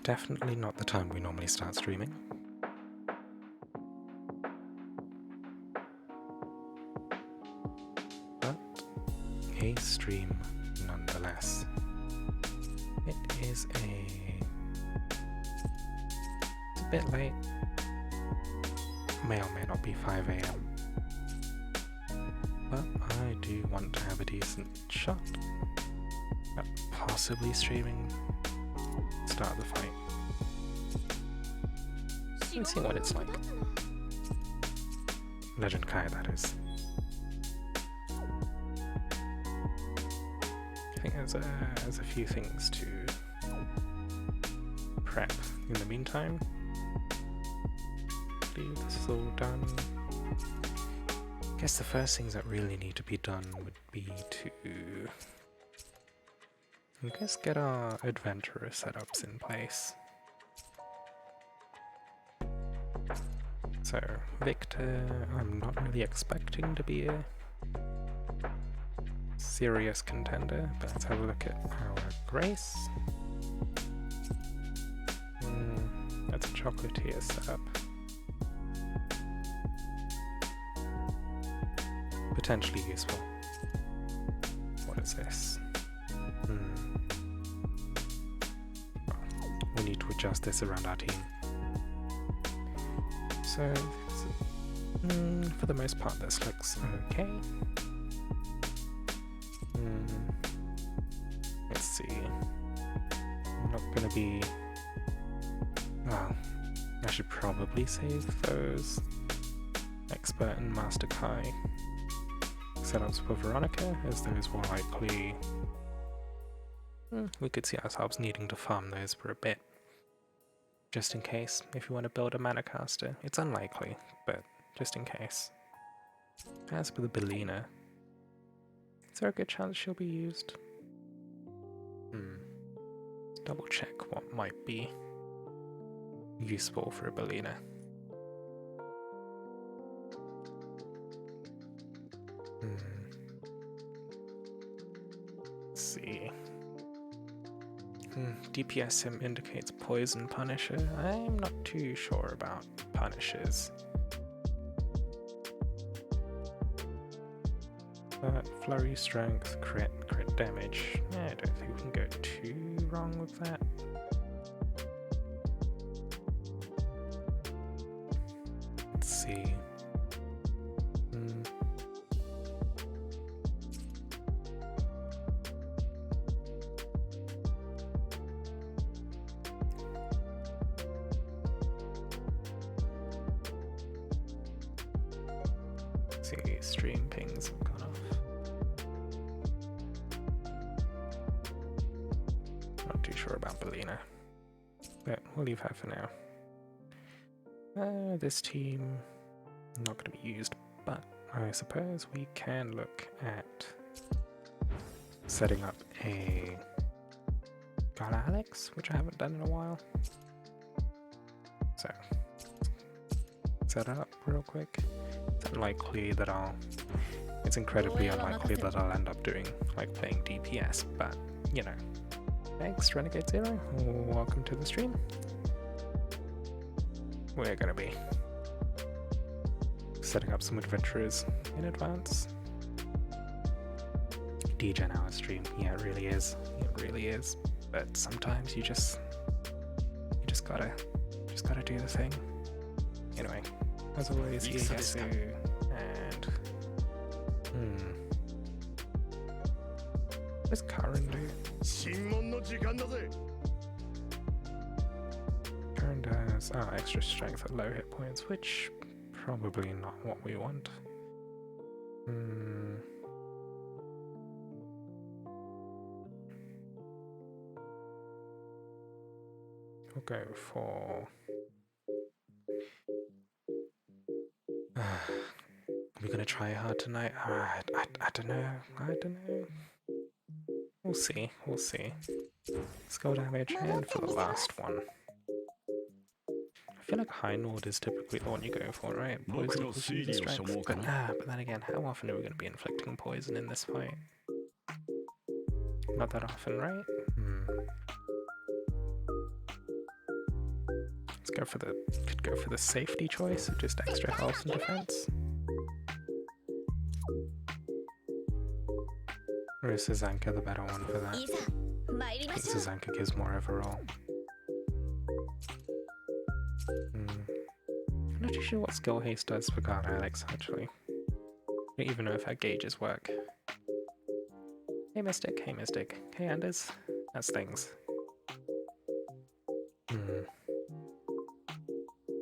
Definitely not the time we normally start streaming. But a stream nonetheless. It is it's a bit late. May or may not be 5 AM. But I do want to have a decent shot at possibly streaming start the fight. Let's see what it's like. Legend Kai, that is. I think there's a few things to prep in the meantime. I believe this is all done. I guess the first things that really need to be done would be to, I guess, get our adventurer setups in place. So, Victor, I'm not really expecting to be a serious contender, but let's have a look at our Grace. That's a chocolatier setup. Potentially useful. What is this? We need to adjust this around our team. So, for the most part, this looks okay. Let's see. I'm not gonna be... Well, I should probably save those Expert and Master Kai setups for Veronica, as those will likely... we could see ourselves needing to farm those for a bit. Just in case, if you want to build a mana caster. It's unlikely, but just in case. As for the Belina, is there a good chance she'll be used? Let's double check what might be useful for a Belina. Let's see. DPS sim indicates Poison Punisher. I'm not too sure about Punishers. Flurry, Strength, Crit damage. I don't think we can go too wrong with that. Let's see. See, stream pings have gone off. Not too sure about Belina, but we'll leave her for now. This team not going to be used, but I suppose we can look at setting up a Gala Alex, which I haven't done in a while. So, set it up real quick. It's unlikely that it's incredibly unlikely that I'll end up doing, like, playing DPS, but, you know. Thanks, Renegade Zero. Welcome to the stream. We're gonna be setting up some adventurers in advance. DJ hour stream, yeah, it really is. It really is. But sometimes you just gotta do the thing. Anyway, as always, Ieyasu and what does Karin do? Karin does extra strength at low hit points, which probably not what we want. We'll go for... Are we gonna try hard tonight? I don't know. We'll see. Skull damage, and for the last one. I feel like High Nord is typically the one you go for, right? Poison equals user strength. But then again, how often are we gonna be inflicting poison in this fight? Not that often, right? Could go for the safety choice of just extra health and defense. Or is Sazanka the better one for that? I think Sazanka gives more overall. I'm not too sure what skill haste does for Guard Alex, actually. I don't even know if our gauges work. Hey Mystic, hey Mystic, hey Anders. That's things.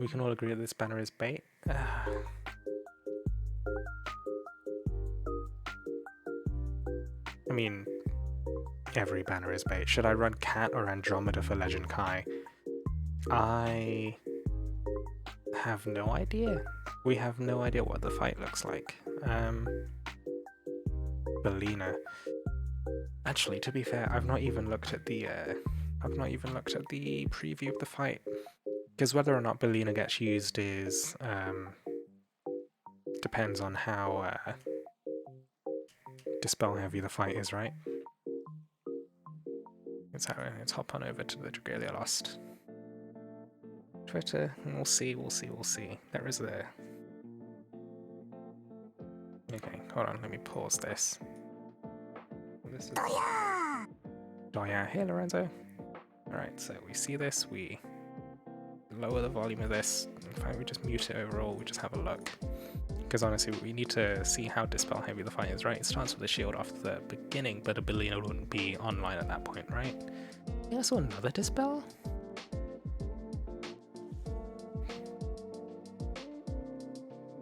We can all agree that this banner is bait. I mean, every banner is bait. Should I run Cat or Andromeda for Legend Kai? I have no idea. We have no idea what the fight looks like. Belina. Actually, to be fair, I've not even looked at the preview of the fight, because whether or not Belina gets used is depends on how dispel heavy the fight is, right? Let's hop on over to the Dragalia Lost Twitter, and we'll see. There is there. Okay, hold on, let me pause this. This is Doya! Hey Lorenzo! Alright, so we see this, we lower the volume of this, in fact we just mute it overall, we just have a look. Because honestly, we need to see how dispel heavy the fight is, right? It starts with a shield off the beginning, but a Belina wouldn't be online at that point, right? Yeah, I saw another dispel?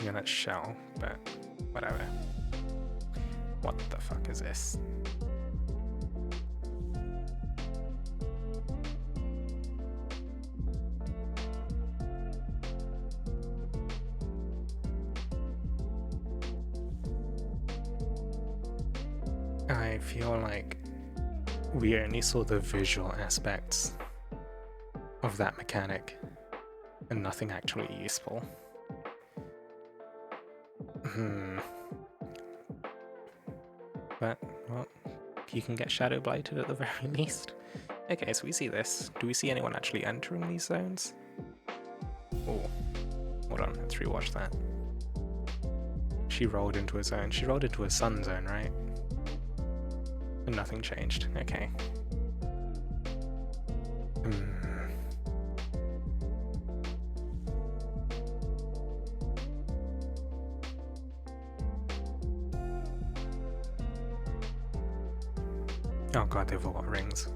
Yeah, that's shell, but whatever. What the fuck is this? I feel like we only saw the visual aspects of that mechanic and nothing actually useful. But, well, you can get Shadow Blighted at the very least. Okay, so we see this. Do we see anyone actually entering these zones? Oh, hold on, let's rewatch that. She rolled into a zone. She rolled into a sun zone, right? And nothing changed. Okay. Oh god, they've all got rings.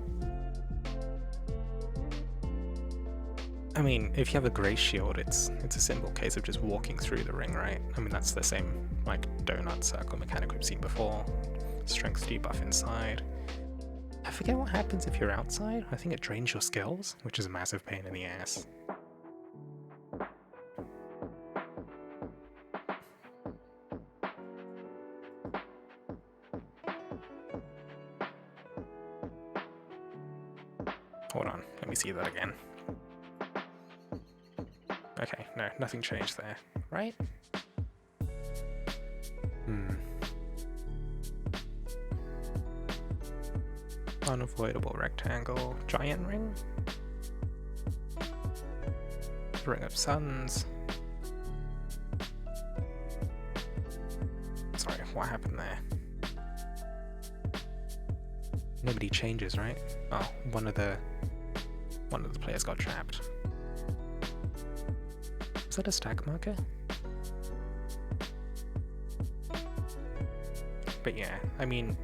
I mean, if you have a grey shield, it's a simple case of just walking through the ring, right? I mean, that's the same, like, donut circle mechanic we've seen before. Strength debuff inside. I forget what happens if you're outside. I think it drains your skills, which is a massive pain in the ass. Hold on, let me see that again. Okay, no, nothing changed there, right? Unavoidable rectangle, giant ring? Ring of suns. Sorry, what happened there? Nobody changes, right? Oh, one of the players got trapped. Is that a stack marker? But yeah, I mean,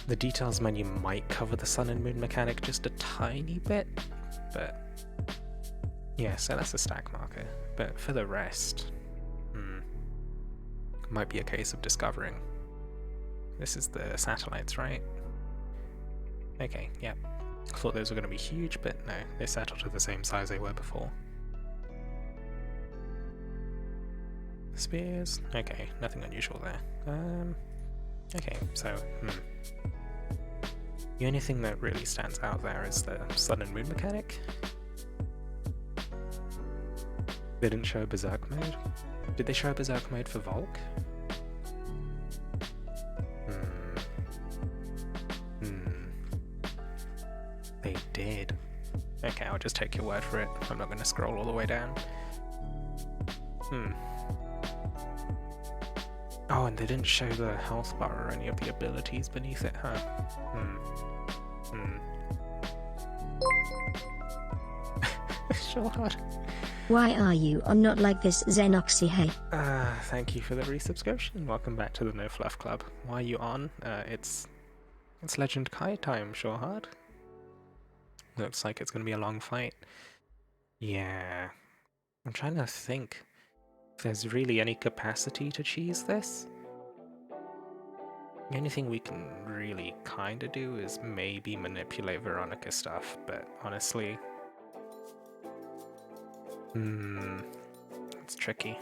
the details menu might cover the sun and moon mechanic just a tiny bit, but yeah, so that's a stack marker. But for the rest, might be a case of discovering. This is the satellites, right? Okay, yep. I thought those were going to be huge, but no, they settled to the same size they were before. Spears, okay, nothing unusual there. Okay, so, the only thing that really stands out there is the sun and moon mechanic. They didn't show a berserk mode. Did they show a berserk mode for Volk? They did. Okay, I'll just take your word for it. I'm not going to scroll all the way down. Oh, and they didn't show the health bar or any of the abilities beneath it, huh? Sure hard. Why are you not like this, XenoXilus? Thank you for the resubscription. Welcome back to the No Fluff Club. Why are you on? It's Legend Kai time, sure hard. Looks like it's gonna be a long fight. Yeah. I'm trying to think if there's really any capacity to cheese this. The only thing we can really kinda do is maybe manipulate Veronica stuff, but honestly... it's tricky.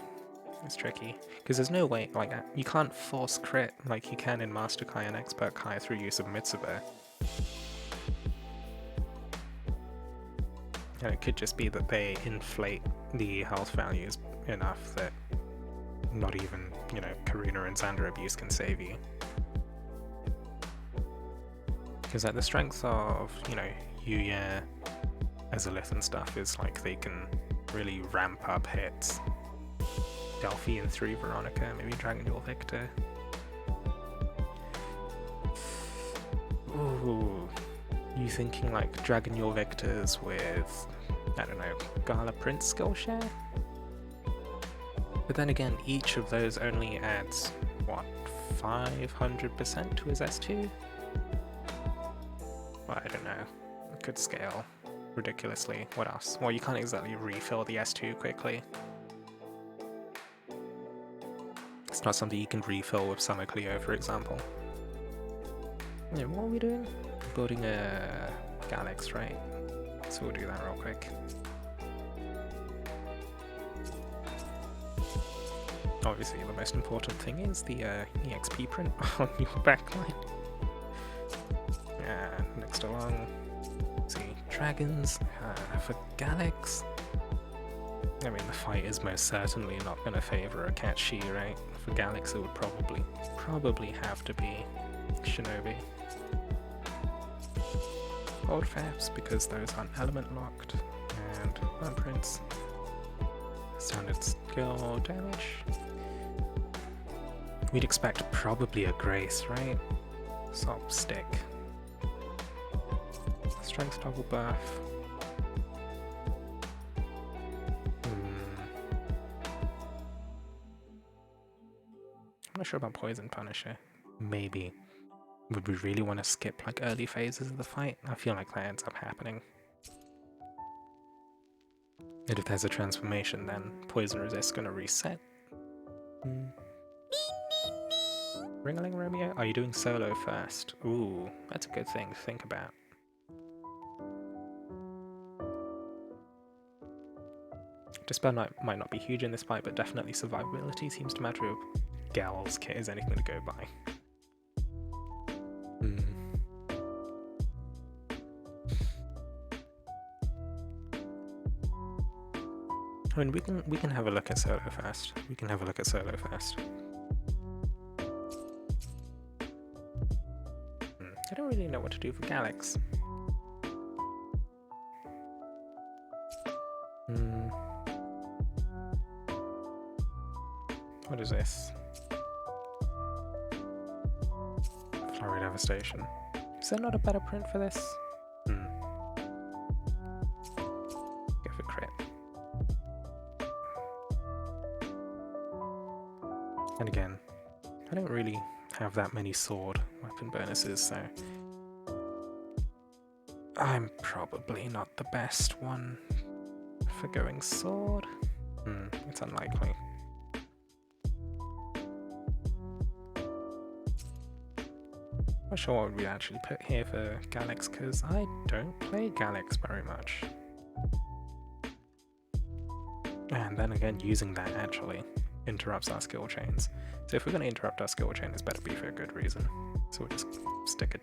It's tricky. Because there's no way, like, you can't force crit like you can in Master Kai and Expert Kai through use of Mitsuba. And it could just be that they inflate the health values enough that not even, you know, Karuna and Xander abuse can save you. Because at the strength of, you know, Yuya, Azalith and stuff is like they can really ramp up hits. Delphian 3 Veronica, maybe Dragon Duel Victor. Ooh. You thinking like Dragon Duel Victors with, I don't know, Gala Prince skill share? But then again, each of those only adds, what, 500% to his S2? Well, I don't know. It could scale ridiculously. What else? Well, you can't exactly refill the S2 quickly. It's not something you can refill with Summer Cleo, for example. Yeah, what are we doing? Building a Galax, right? So we'll do that real quick. Obviously, the most important thing is the EXP print on your backline. Next along, let's see, Dragons for Galax. I mean, the fight is most certainly not going to favour a Catchy, right? For Galax, it would probably have to be Shinobi. Old Fabs, because those aren't element locked, and Unprints. Standard skill damage. We'd expect probably a Grace, right? Sop Stick. Strength double buff. I'm not sure about Poison Punisher. Maybe. Would we really want to skip like early phases of the fight? I feel like that ends up happening. And if there's a transformation, then Poison Resist's gonna reset. Ringling Romeo? Are you doing solo first? Ooh, that's a good thing to think about. Dispel might not be huge in this fight, but definitely survivability seems to matter if Gal's kit is anything to go by. I mean, we can have a look at solo first. I don't really know what to do for Galax. What is this? Flurry Devastation. Is there not a better print for this? Go for crit. And again, I don't really have that many sword weapon bonuses, so I'm probably not the best one for going sword. It's unlikely. Not sure what we actually put here for Galax, because I don't play Galax very much. And then again, using that actually interrupts our skill chains. So if we're going to interrupt our skill chain, it's better be for a good reason. So we'll just stick a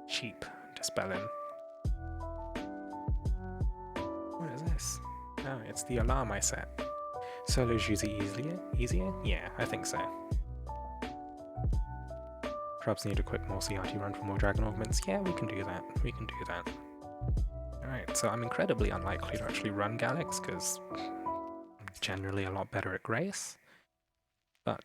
cheap Dispel in. What is this? Oh, it's the alarm I set. Solo's usually easier? Yeah, I think so. Perhaps need a quick more CRT run for more dragon augments. Yeah, we can do that. Alright. so I'm incredibly unlikely to actually run Galax because I'm generally a lot better at Grace. But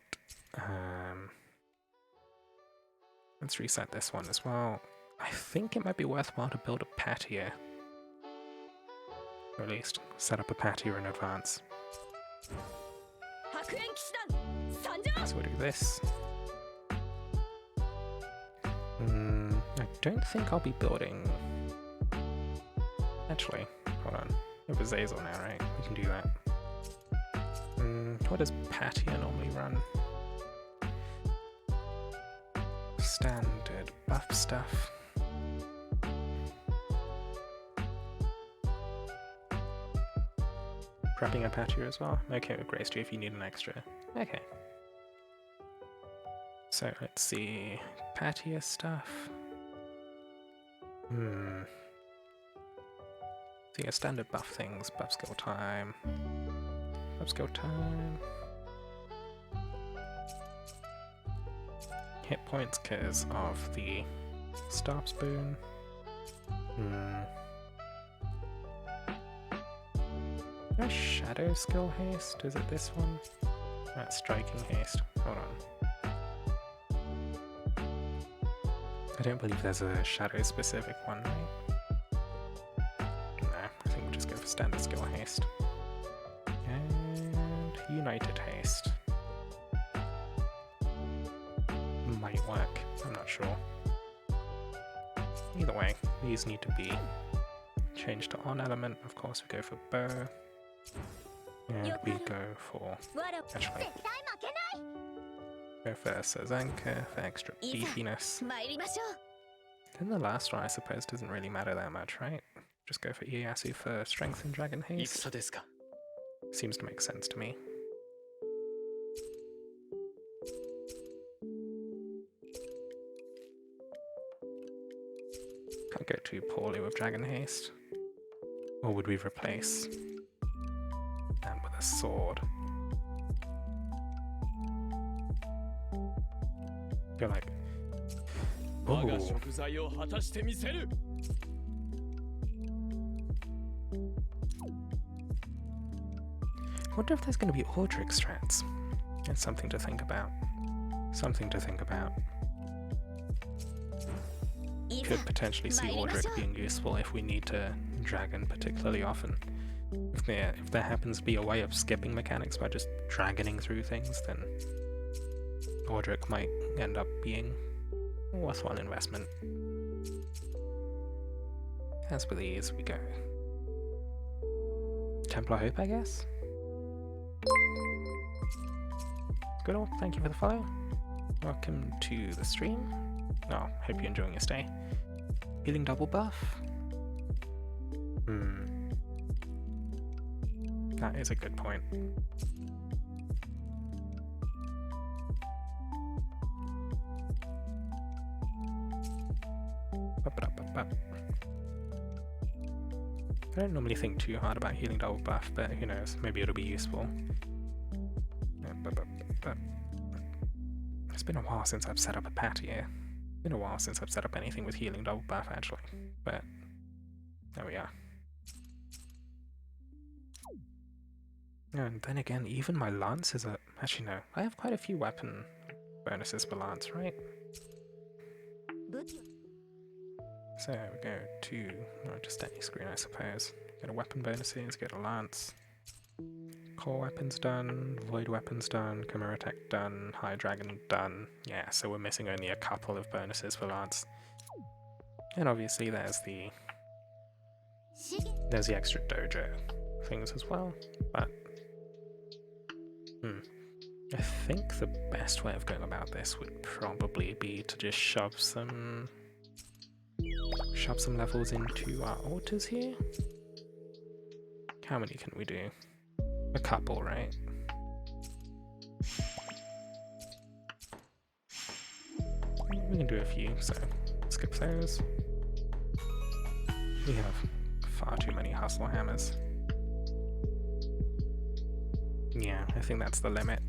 let's reset this one as well. I think it might be worthwhile to build a patio. Or at least set up a patio in advance. So we'll do this. I don't think I'll be building... Actually, hold on. We have a Zazel now, right? We can do that. What does patio normally run? Standard buff stuff. Prepping a patio as well? Okay, with Grace 2 if you need an extra. Okay. So let's see. Patio stuff. So yeah, standard buff things. Buff skill time. Buff skill time. Hit points because of the Staff Spoon. No Shadow skill haste? Is it this one? That's Striking haste. Hold on. I don't believe there's a Shadow specific one, right? Nah, I think we'll just go for standard skill haste. And United haste. Might work, I'm not sure. Either way, these need to be changed to on element. Of course, we go for bow. And we go for... Actually, go for Sazanka for extra beefiness. Then the last one, I suppose, doesn't really matter that much, right? Just go for Ieyasu for strength and dragon haste. Seems to make sense to me. Can't go too poorly with dragon haste. Or would we replace that with a sword? You're like, ooh. I wonder if there's going to be Audric strats. It's something to think about. Something to think about. Could potentially see Audric being useful if we need to dragon particularly often. If there happens to be a way of skipping mechanics by just dragoning through things, then Audric might end up being a worthwhile investment. As for these, we go Templar Hope, I guess? Good all, thank you for the follow. Welcome to the stream. Oh, hope you're enjoying your stay. Healing double buff? That is a good point. I don't normally think too hard about healing double buff, but who knows, maybe it'll be useful. It's been a while since I've set up a patio. It's been a while since I've set up anything with healing double buff actually, but there we are. And then again, even my lance is a... Actually no, I have quite a few weapon bonuses for lance, right? So we go to, just any screen I suppose. Get a weapon bonuses, get a lance. Core weapons done, void weapons done, chimera tech done, high dragon done. Yeah, so we're missing only a couple of bonuses for lance. And obviously there's the extra dojo things as well, but I think the best way of going about this would probably be to just shove some levels into our altars here. How many can we do? A couple, right? We can do a few, so skip those. We have far too many hustle hammers. Yeah, I think that's the limit.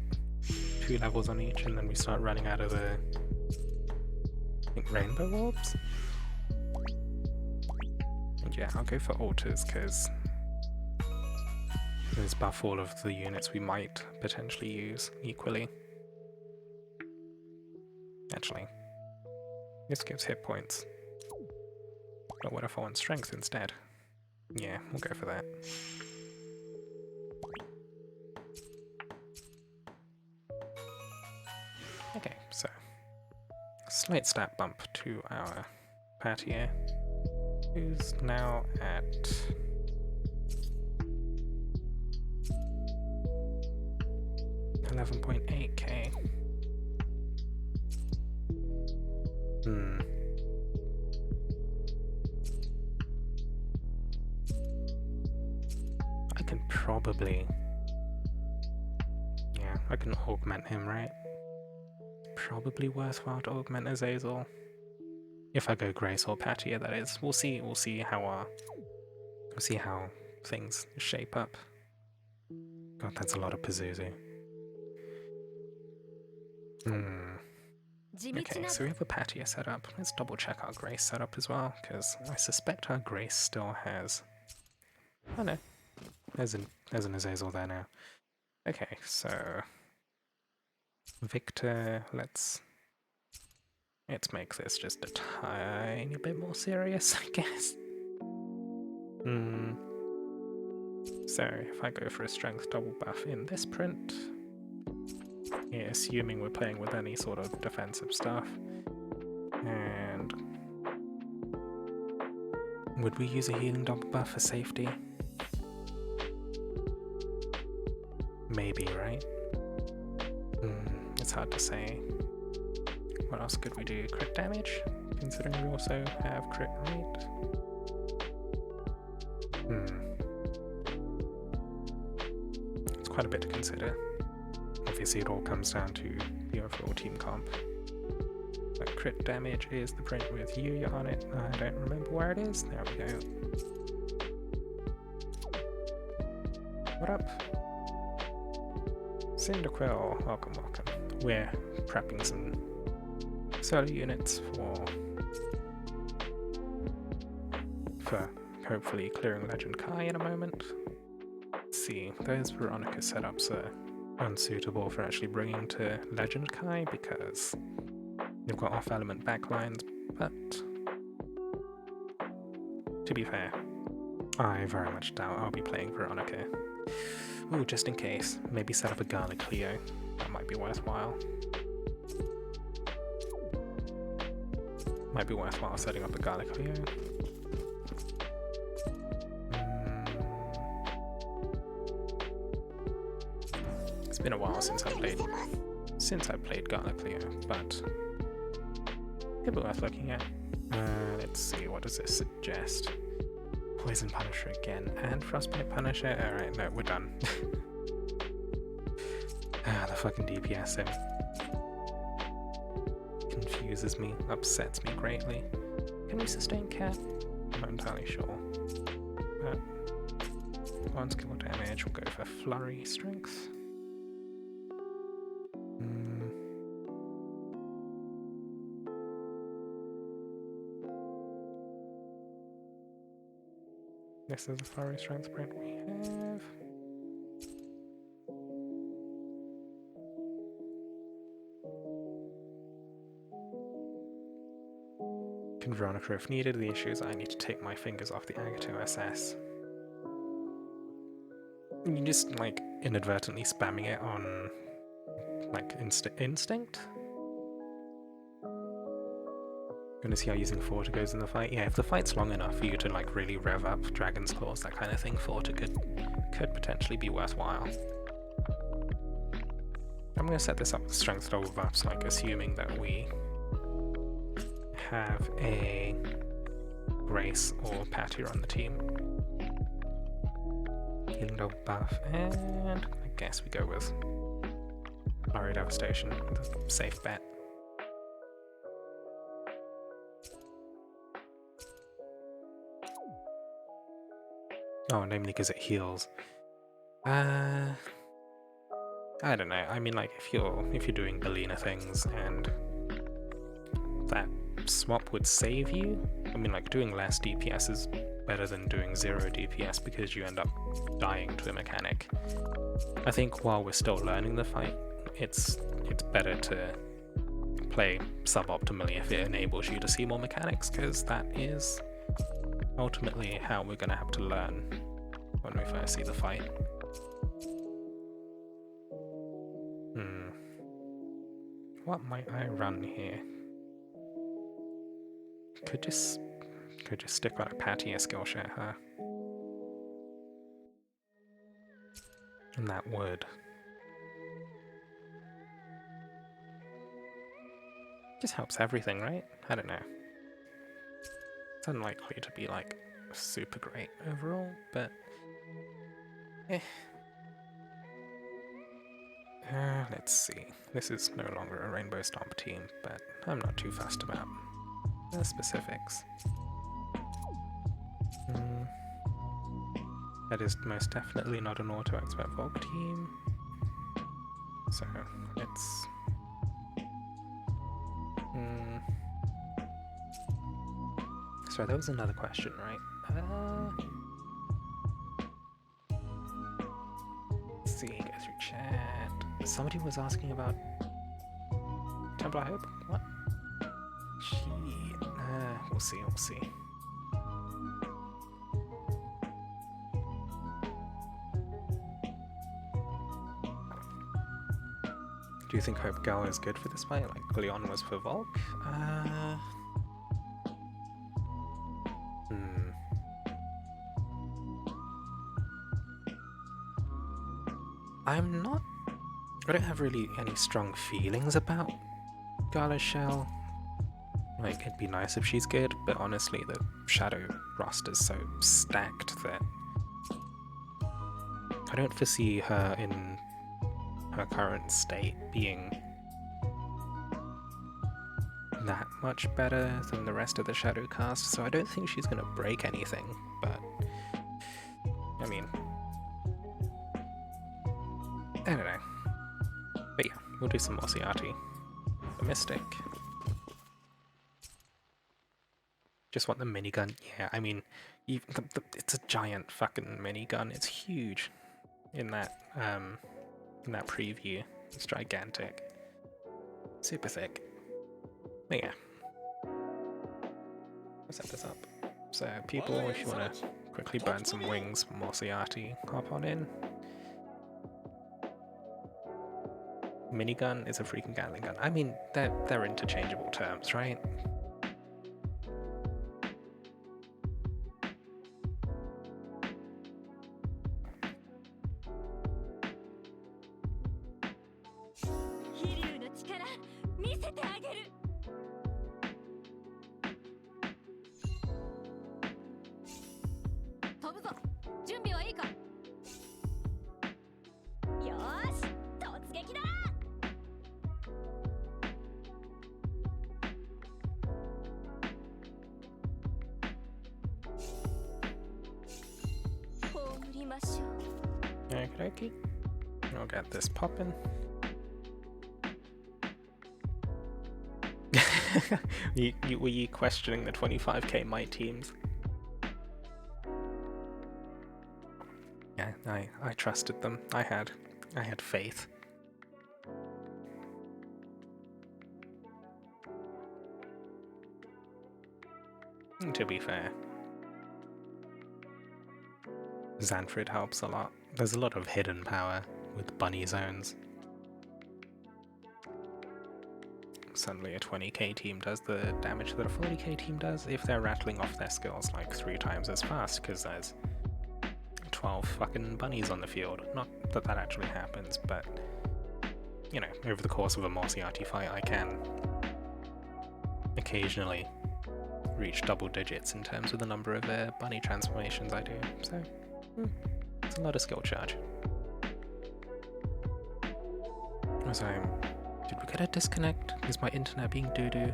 2 levels on each, and then we start running out of the, I think, rainbow orbs. And yeah, I'll go for altars because those buff all of the units we might potentially use equally. Actually, this gives hit points. But what if I want strength instead? Yeah, we'll go for that. Okay, so slight stat bump to our Patier, who's now at 11.8k. I can probably... yeah, I can augment him, right? Probably worthwhile to augment Azazel. If I go Grace or Patier, that is. We'll see how things shape up. God, that's a lot of Pazuzu. Okay, so we have a Patier set up. Let's double check our Grace setup as well, because I suspect our Grace still has... oh no, there's an Azazel there now. Okay, so Victor, let's make this just a tiny bit more serious, I guess. So if I go for a strength double buff in this print, yeah, assuming we're playing with any sort of defensive stuff, and would we use a healing double buff for safety? Maybe, right? It's hard to say. What else could we do? Crit damage? Considering we also have crit rate. It's quite a bit to consider. Obviously it all comes down to the overall team comp. But crit damage is the print with Yuya on it. I don't remember where it is. There we go. What up? Cyndaquil, welcome. We're prepping some solar units for hopefully clearing Legend Kai in a moment. Let's see, those Veronica setups are unsuitable for actually bringing to Legend Kai because they've got off-element backlines, but to be fair, I very much doubt I'll be playing Veronica. Ooh, just in case, maybe set up a Gala Cleo. That might be worthwhile. Might be worthwhile setting up a Gala Cleo. It's been a while since I played Gala Cleo, but could be worth looking at. Let's see, what does this suggest? Poison Punisher again, and Frostbite Punisher. Alright, no, we're done. The fucking DPSing confuses me, upsets me greatly. Can we sustain Cat? I'm not entirely sure. But one skill damage, we'll go for Flurry Strength. This is the Flurry Strength print we have. Can Veronica if needed. The issue is I need to take my fingers off the Agato SS. You just like inadvertently spamming it on like instinct? Gonna see how using Forta goes in the fight. Yeah, if the fight's long enough for you to like really rev up Dragon's Claws, that kind of thing, Forta could potentially be worthwhile. I'm gonna set this up with strength double buffs, like assuming that we have a Grace or Patier on the team. Healing double buff, and I guess we go with Flurry Devastation, the safe bet. Oh, namely because it heals. I don't know. I mean, like if you're doing Belina things and that swap would save you. I mean, like doing less DPS is better than doing 0 DPS because you end up dying to a mechanic. I think while we're still learning the fight, it's better to play suboptimally if it enables you to see more mechanics, because that is ultimately how we're going to have to learn when we first see the fight. What might I run here? Could just stick on a pattier skill share, huh? And that would. Just helps everything, right? I don't know. It's unlikely to be like super great overall, but let's see. This is no longer a Rainbow Stomp team, but I'm not too fussed about the specifics. That is most definitely not an auto expert Volk team. So let's sorry, that was another question, right? Let's see, go through chat. Somebody was asking about Templar Hope? What? Shit. We'll see, we'll see. Do you think Hope Gal is good for this fight, like Leon was for Volk? I don't have really any strong feelings about Gala's Shell. Like, it'd be nice if she's good, but honestly the Shadow roster's so stacked that I don't foresee her in her current state being that much better than the rest of the Shadow cast, so I don't think she's gonna break anything, but I mean, I don't know. But yeah, we'll do some more CRT. The Mystic. Just want the minigun. Yeah, I mean, it's a giant fucking minigun. It's huge in that preview. It's gigantic. Super thick. But yeah. I'll set this up. So people, if you want to quickly burn some wings for more CRT, hop on in. Minigun is a freaking Gatling gun. I mean, they're interchangeable terms, right? Okey-dokey. I'll get this poppin'. Were you questioning the 25k might teams? Yeah, I trusted them. I had faith. And to be fair, Xanfrid helps a lot. There's a lot of hidden power with bunny zones. Suddenly a 20k team does the damage that a 40k team does if they're rattling off their skills like 3 times as fast, because there's 12 fucking bunnies on the field. Not that that actually happens, but you know, over the course of a more CRT fight I can occasionally reach double digits in terms of the number of bunny transformations I do, so it's a lot of skill charge. Did we get a disconnect? Is my internet being doo-doo?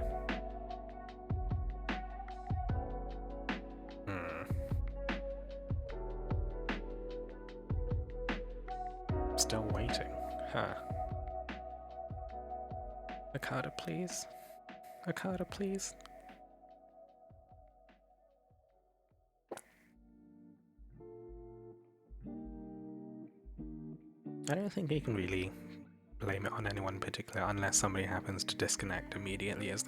Still waiting. Huh. Okada, please. Okada, please. I don't think you can really blame it on anyone in particular unless somebody happens to disconnect immediately as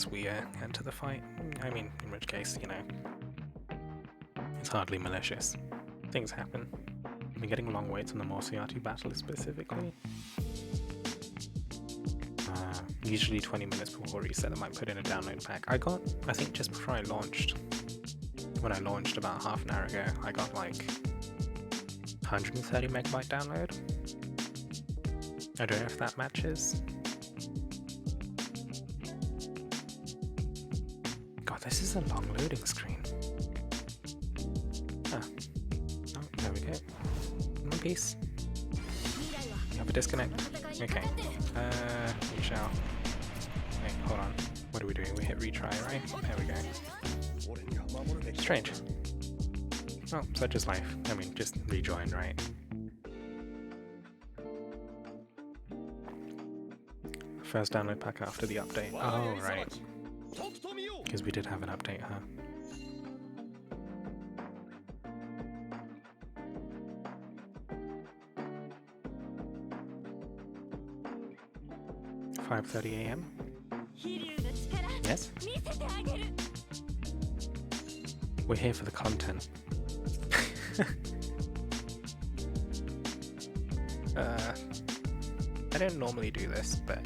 we enter the fight. I mean, in which case, you know, it's hardly malicious. Things happen. I've been getting long waits on the Morsiati battle specifically. Usually 20 minutes before reset I might put in a download pack. I think just before I launched, when I launched about half an hour ago, I got like 130 megabyte download. I don't know if that matches. God, this is a long loading screen. Oh, there we go. One piece. You have a disconnect. Okay. We shall. Wait, hold on. What are we doing? We hit retry, right? There we go. Strange. Well, such is life. I mean, just rejoin, right? First download pack after the update. Oh, right. Because we did have an update, huh? $5:30 AM? Yes? We're here for the content. I don't normally do this, but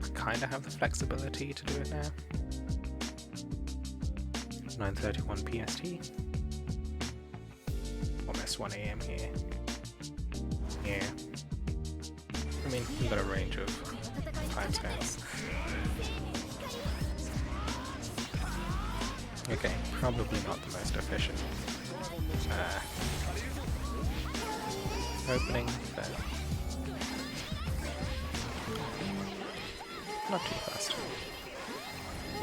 I kinda have the flexibility to do it now. 9:31 PST. Almost 1 AM here. Yeah. I mean, we've got a range of time scales. Okay, probably not the most efficient opening, but not too fast.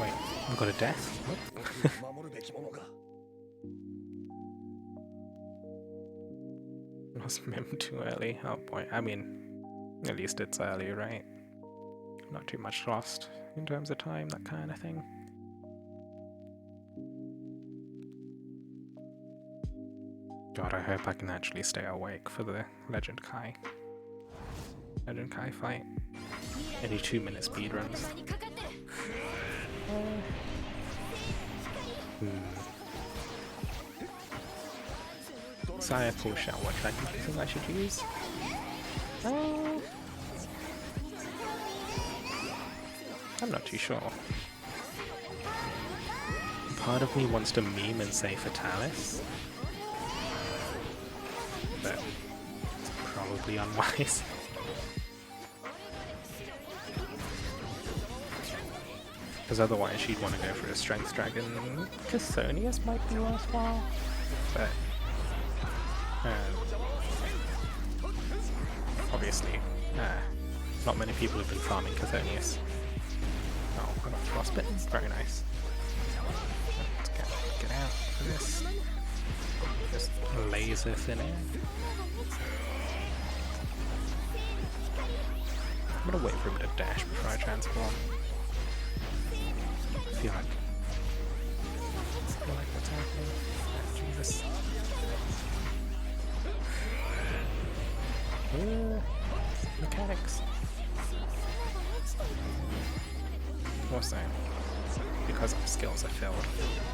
Wait, we've got a death? Was Mim too early? Oh boy, I mean, at least it's early, right? Not too much lost in terms of time, that kind of thing. God, I hope I can actually stay awake for the Legend Kai fight. Any 2-minute speedruns. Saya pull shell, what track do you think I should use? I'm not too sure. Part of me wants to meme and say Fatalis, but it's probably unwise. Because otherwise she'd want to go for a Strength Dragon. Chthonius might be worthwhile, but obviously not many people have been farming Chthonius. Oh, I got Frostbitten. Very nice. Let's get out for this. Just laser thin air. I'm gonna wait for him to dash before I transform. I feel like what's happening. Oh, Jesus. Mechanics. Also, because our skills are filled,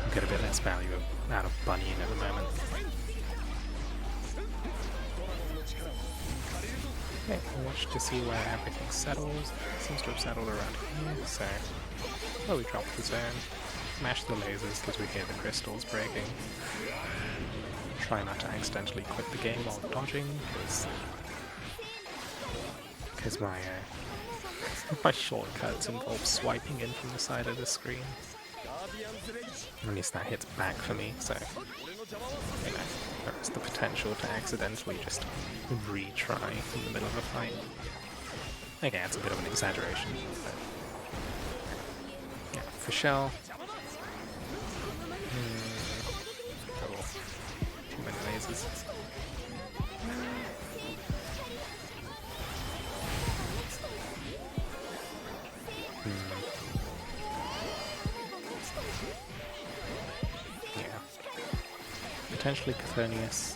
we get a bit less value out of bunnying at the moment. Okay, we'll watch to see where everything settles. It seems to have settled around here, so we drop the zone, smash the lasers because we hear the crystals breaking. Try not to accidentally quit the game while dodging, because my shortcuts involve swiping in from the side of the screen. At least that hits back for me, so you know, there's the potential to accidentally just retry in the middle of a fight. Okay, that's a bit of an exaggeration, but yeah, for Shell. Cool. Too many lasers. Yeah. Potentially Chthonius.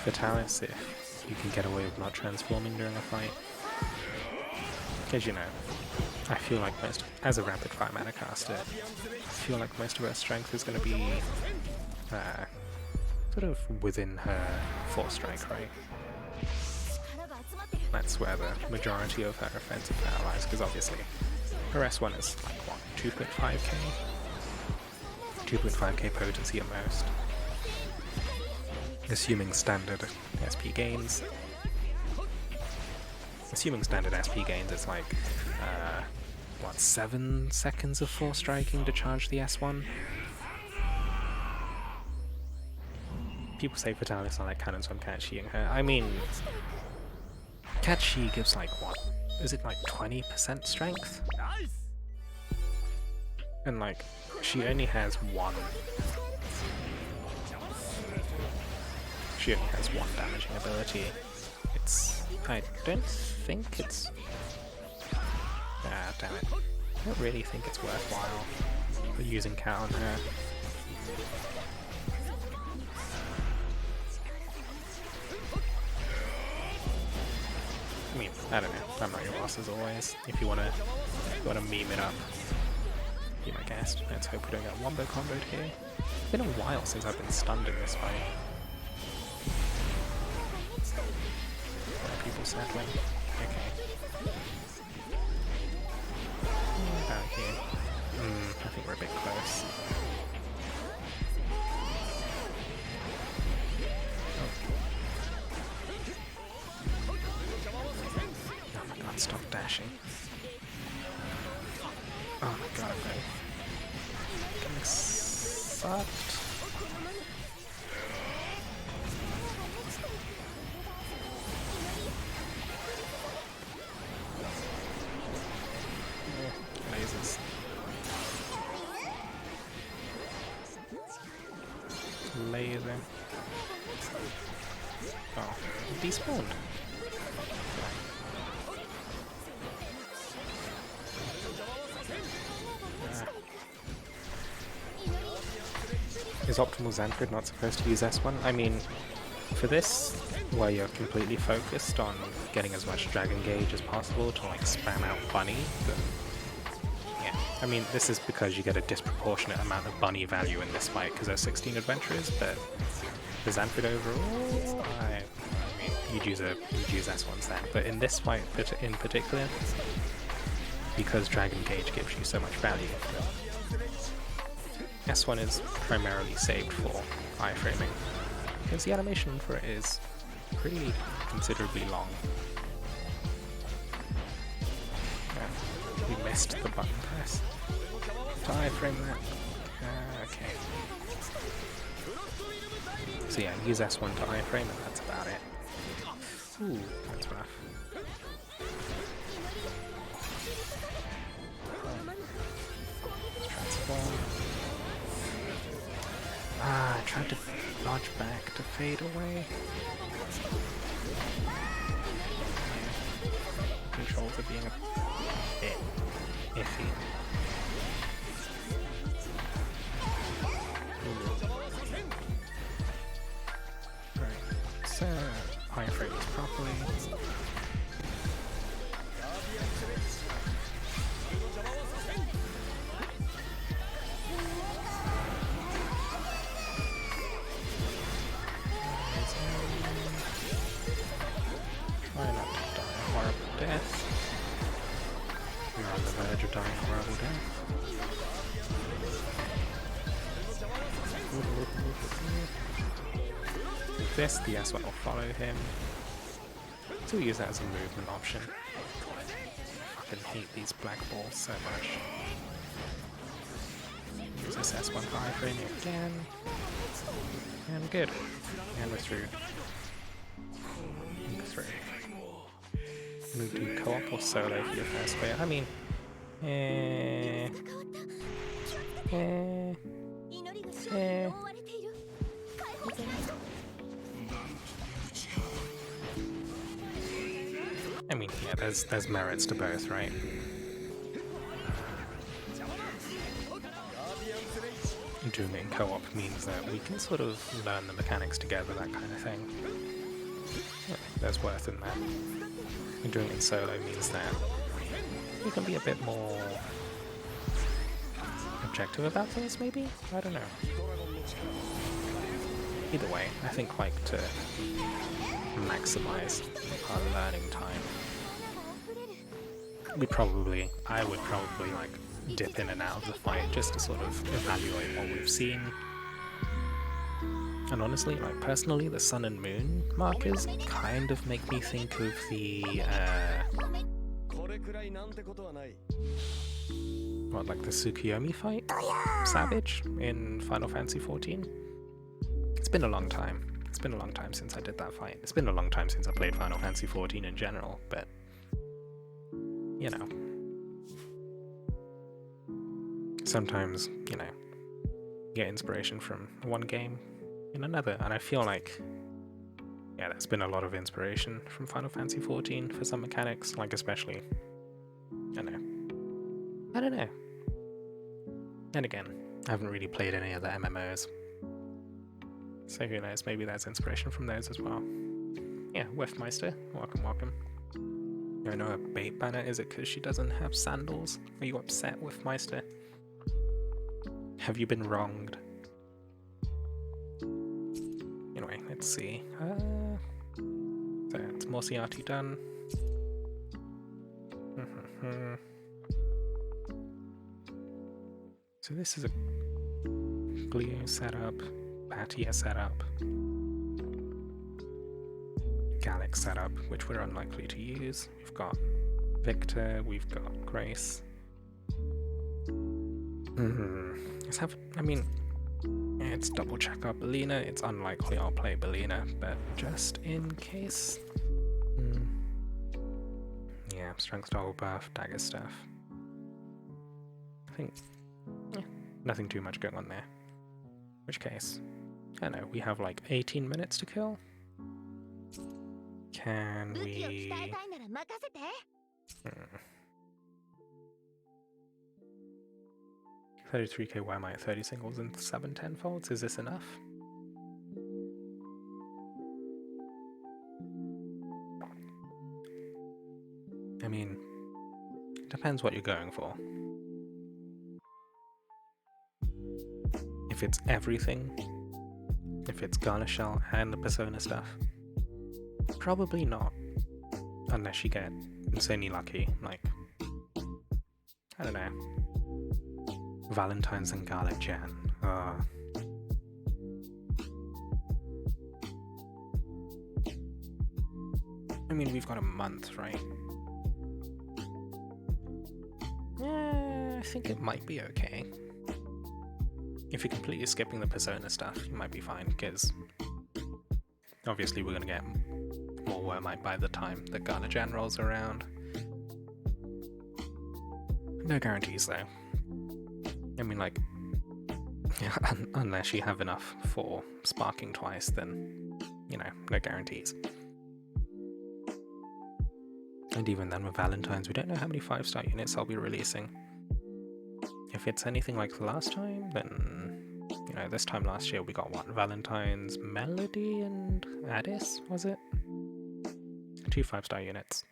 Fatalis if you can get away with not transforming during a fight. Because, you know, I feel like as a rapid fire mana caster, I feel like most of her strength is going to be sort of within her 4-strike, right? That's where the majority of her offensive power lies, because obviously her S1 is like, what, 2.5k? 2.5k potency at most. Assuming standard SP gains. Assuming standard SP gains, it's like, what, 7 seconds of 4-striking to charge the S1? People say fatalities are like cannons, so I'm catching her. I mean, Catchy gives like, what? Is it like 20% strength? And like, she only has one. She only has one damaging ability. I don't think it's... Ah, damn it. I don't really think it's worthwhile using Cat on her. I mean, I don't know. I'm not your boss as always. If you wanna meme it up, be my guest. Let's hope we don't get wombo comboed here. It's been a while since I've been stunned in this fight. People settling. Okay. About here. I think we're a bit close. Oh my god, stop dashing. Oh my god, I'm getting sucked. Lasers. Laser. Oh, despawned. Is Optimal Xanthrid not supposed to use S1? I mean, for this, where you're completely focused on getting as much Dragon Gauge as possible to like spam out Bunny, then yeah. I mean, this is because you get a disproportionate amount of Bunny value in this fight because there's 16 adventurers, but the Xanthrid overall, I mean, you'd use S1s then. But in this fight in particular, because Dragon Gauge gives you so much value, S1 is primarily saved for iframing, because the animation for it is pretty considerably long. Yeah, we missed the button press. To iframe that. Okay. So yeah, use S1 to iframe and that's about it. Ooh, that's rough. Let's transform. Ah, I tried to dodge back to fade away. Controls are being a bit iffy. Right, so iframe this properly. Try not to die a horrible death. We're on the verge of dying a horrible death. With this, the S1 will follow him. So we use that as a movement option. I fucking hate these black balls so much. Use this S1 for iframing again. And we're good. And we're through. Move to co-op or solo for your first player. I mean, I mean, yeah, there's merits to both, right? Doing it in co-op means that we can sort of learn the mechanics together, that kind of thing. yeah, there's worth in that. And doing it solo means that you can be a bit more objective about things, maybe? I don't know. Either way, I think like to maximize our learning time, I would probably like dip in and out of the fight just to sort of evaluate what we've seen. And honestly, like personally, the sun and moon markers kind of make me think of the like the Tsukuyomi fight, Savage, in Final Fantasy XIV. It's been a long time. It's been a long time since I did that fight. It's been a long time since I played Final Fantasy XIV in general, but you know. Sometimes, you know, get inspiration from one game in another, and I feel like, yeah, there's been a lot of inspiration from Final Fantasy XIV for some mechanics, like especially, I don't know. And again, I haven't really played any of the MMOs, so who knows, maybe there's inspiration from those as well. Yeah, Wefmeister, welcome, welcome. I know a bait banner, is it because she doesn't have sandals? Are you upset, Wefmeister? Have you been wronged? Anyway, let's see. So it's Morciati done. So this is a Glio setup, Batia setup, Gallic setup, which we're unlikely to use. We've got Victor, we've got Grace. Let's have, I mean, it's double check up Belina. It's unlikely I'll play Belina, but just in case. Yeah, strength double buff, dagger stuff. I think, yeah, nothing too much going on there. In which case, I don't know, we have like 18 minutes to kill. Can we... 33k Whamite, 30 singles and 7 tenfolds, is this enough? I mean, it depends what you're going for. If it's everything, if it's Garner Shell and the Persona stuff, probably not. Unless you get insanely lucky, like, I don't know, Valentine's and Gala Jan. I mean, we've got a month, right? Yeah, I think it might be okay. If you're completely skipping the Persona stuff, you might be fine, because obviously we're going to get more Wyrmite by the time the Gala Jan rolls around. No guarantees, though. I mean, like, yeah, unless you have enough for sparking twice, then, you know, no guarantees. And even then with Valentine's, we don't know how many 5-star units I'll be releasing. If it's anything like the last time, then, you know, this time last year we got what? Valentine's, Melody, and Addis, was it? 2 5-star units.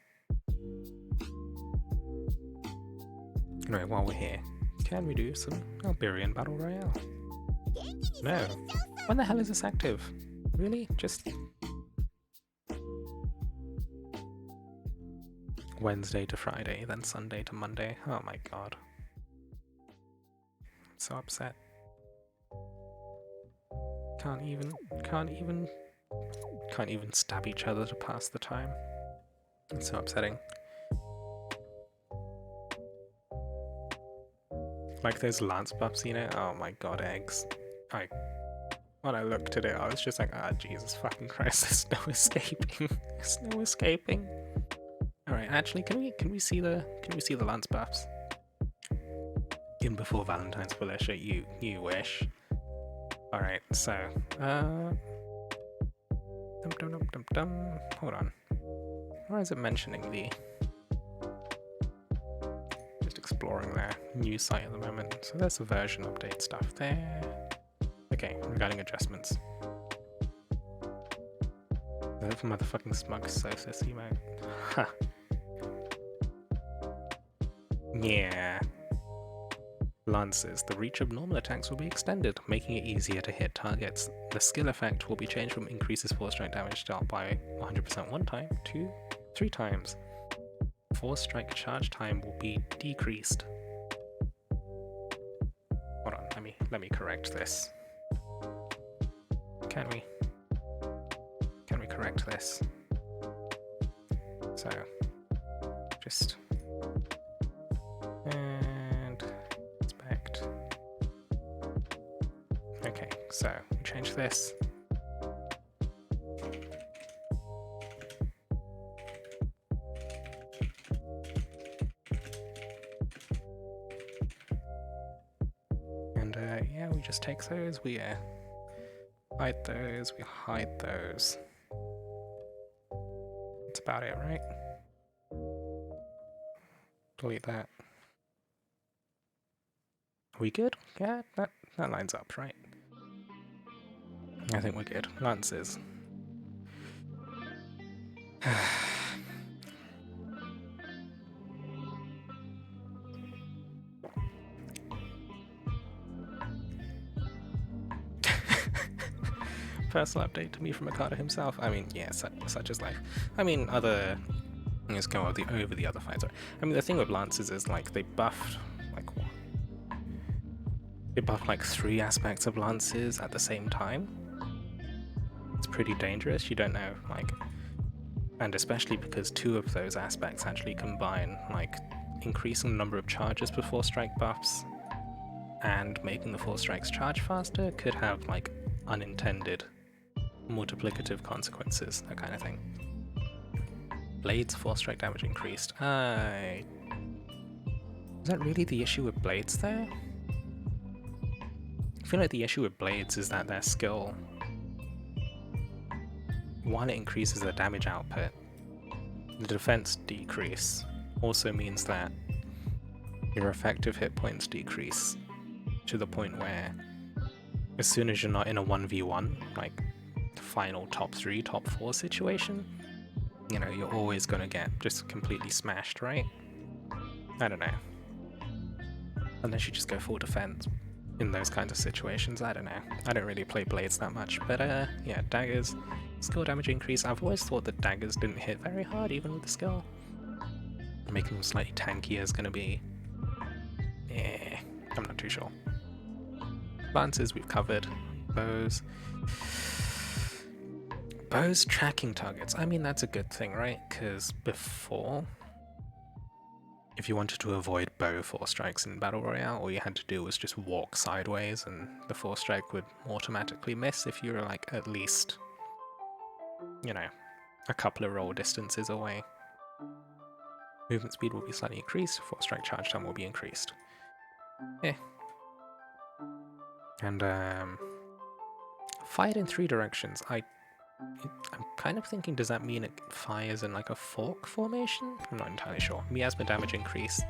Anyway, while we're here, can we do some Alberian Battle Royale? No. When the hell is this active? Really? Just... Wednesday to Friday, then Sunday to Monday. Oh my god. I'm so upset. Can't even stab each other to pass the time. It's so upsetting. Like those lance buffs, you know? Oh my god, eggs. When I looked at it, I was just like, ah, Jesus fucking Christ, there's no escaping. There's no escaping. Alright, actually, can we see the lance buffs? In before Valentine's Felicia, you wish. Alright, so hold on. Why is it mentioning the... Just exploring their news site at the moment. So there's the version update stuff there. Okay, regarding adjustments. That motherfucking smug socius emote. Ha. Yeah. Lances. The reach of normal attacks will be extended, making it easier to hit targets. The skill effect will be changed from increases force strike damage dealt by 100% one time to 3 times. Force strike charge time will be decreased. Hold on, let me correct this. Can we correct this? So just and inspect. Okay, so we change this. And yeah, we just take those, we hide those, we hide those. That's about it, right? Delete that. Are we good? Yeah, that lines up, right? I think we're good. Lances. Personal update to me from Mikado himself. I mean, yeah, such is life. I mean, other things go over the other fights. I mean, the thing with Lances is, like, they buffed, like, what? They buffed, like, 3 aspects of Lances at the same time. It's pretty dangerous, you don't know, like... And especially because 2 of those aspects actually combine, like, increasing the number of charges before strike buffs and making the 4 strikes charge faster could have, like, unintended multiplicative consequences, that kind of thing. Blades 4 strike damage increased. Is that really the issue with Blades there? I feel like the issue with Blades is that their skill, one, it increases their damage output. The defense decrease also means that your effective hit points decrease to the point where as soon as you're not in a 1v1, like final top 3, top 4 situation, you know, you're always gonna get just completely smashed, right? I don't know. Unless you just go full defense in those kinds of situations, I don't know. I don't really play Blades that much, but yeah, daggers, skill damage increase. I've always thought that daggers didn't hit very hard even with the skill. Making them slightly tankier is gonna be... I'm not too sure. Lances we've covered. Bows tracking targets. I mean, that's a good thing, right? Because before, if you wanted to avoid bow 4 strikes in Battle Royale, all you had to do was just walk sideways and the 4 strike would automatically miss if you were like at least, you know, a couple of roll distances away. Movement speed will be slightly increased, 4 strike charge time will be increased. And fired in 3 directions. I'm kind of thinking, does that mean it fires in like a fork formation? I'm not entirely sure. Miasma damage increase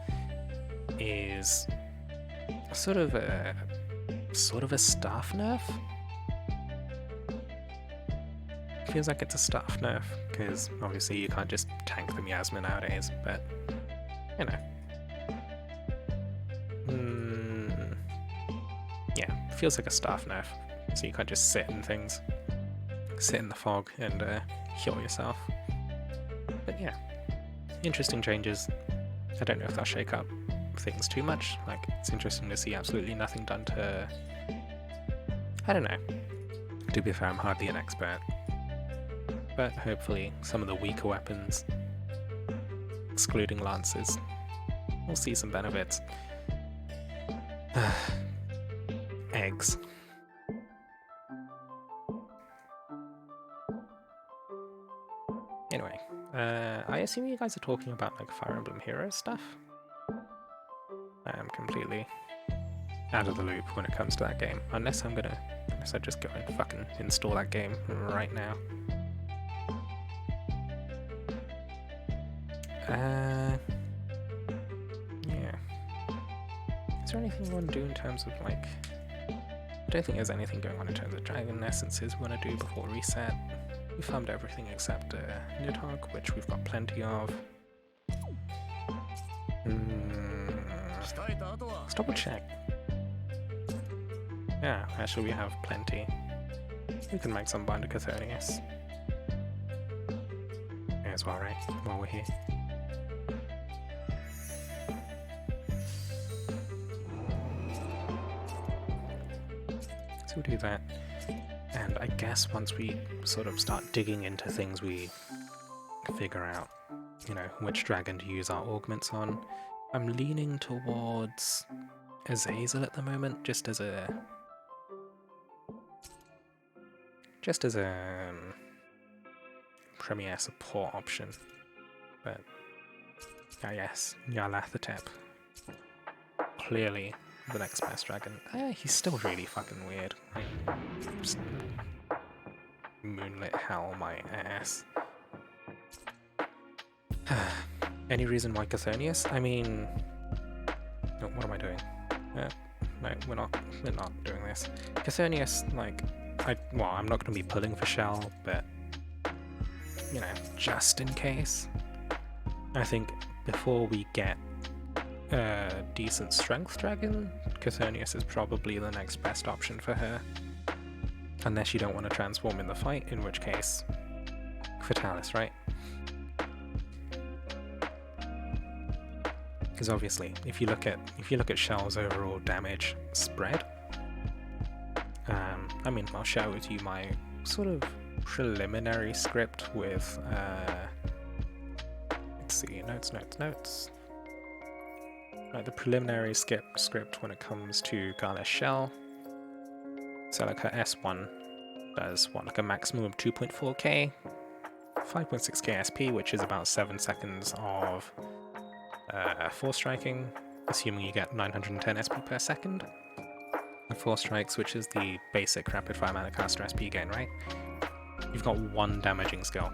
is sort of a staff nerf. Feels like it's a staff nerf because obviously you can't just tank the miasma nowadays, but you know. Yeah, feels like a staff nerf, so you can't just sit in things. Sit in the fog and heal yourself. But yeah, interesting changes. I don't know if they'll shake up things too much. Like, it's interesting to see absolutely nothing done to... I don't know. To be fair, I'm hardly an expert. But hopefully some of the weaker weapons, excluding lances, we'll see some benefits. Eggs. Anyway, I assume you guys are talking about like Fire Emblem Heroes stuff? I am completely out of the loop when it comes to that game, unless I just go and fucking install that game right now. Yeah. Is there anything we want to do in terms of like... I don't think there's anything going on in terms of dragon essences we want to do before reset. We farmed everything except Nidhogg, which we've got plenty of. Let's double check. Yeah, actually we have plenty. We can make some Binder Chthonius. May as well, right? While we're here. So we'll do that. And I guess once we sort of start digging into things, we figure out, you know, which dragon to use our augments on. I'm leaning towards Azazel at the moment, just as a premier support option. But yes, Nyarlathotep, clearly the next best dragon. He's still really fucking weird. Just moonlit hell my ass. Any reason why Chthonius? I mean, no, what am I doing? No, we're not doing this. Chthonius, like, I'm not going to be pulling for Shell, but you know, just in case. I think before we get a decent strength dragon, Chthonius is probably the next best option for her. Unless you don't want to transform in the fight, in which case, Fatalis, right? Because obviously, if you look at Shell's overall damage spread, I mean, I'll share with you my sort of preliminary script with, let's see, notes. Right, the preliminary script when it comes to Gala Shell. So like her S1 does what, like a maximum of 2.4k, 5.6k SP, which is about 7 seconds of force striking, assuming you get 910 SP per second. The 4 strikes, which is the basic rapid fire mana caster SP gain, right? You've got 1 damaging skill.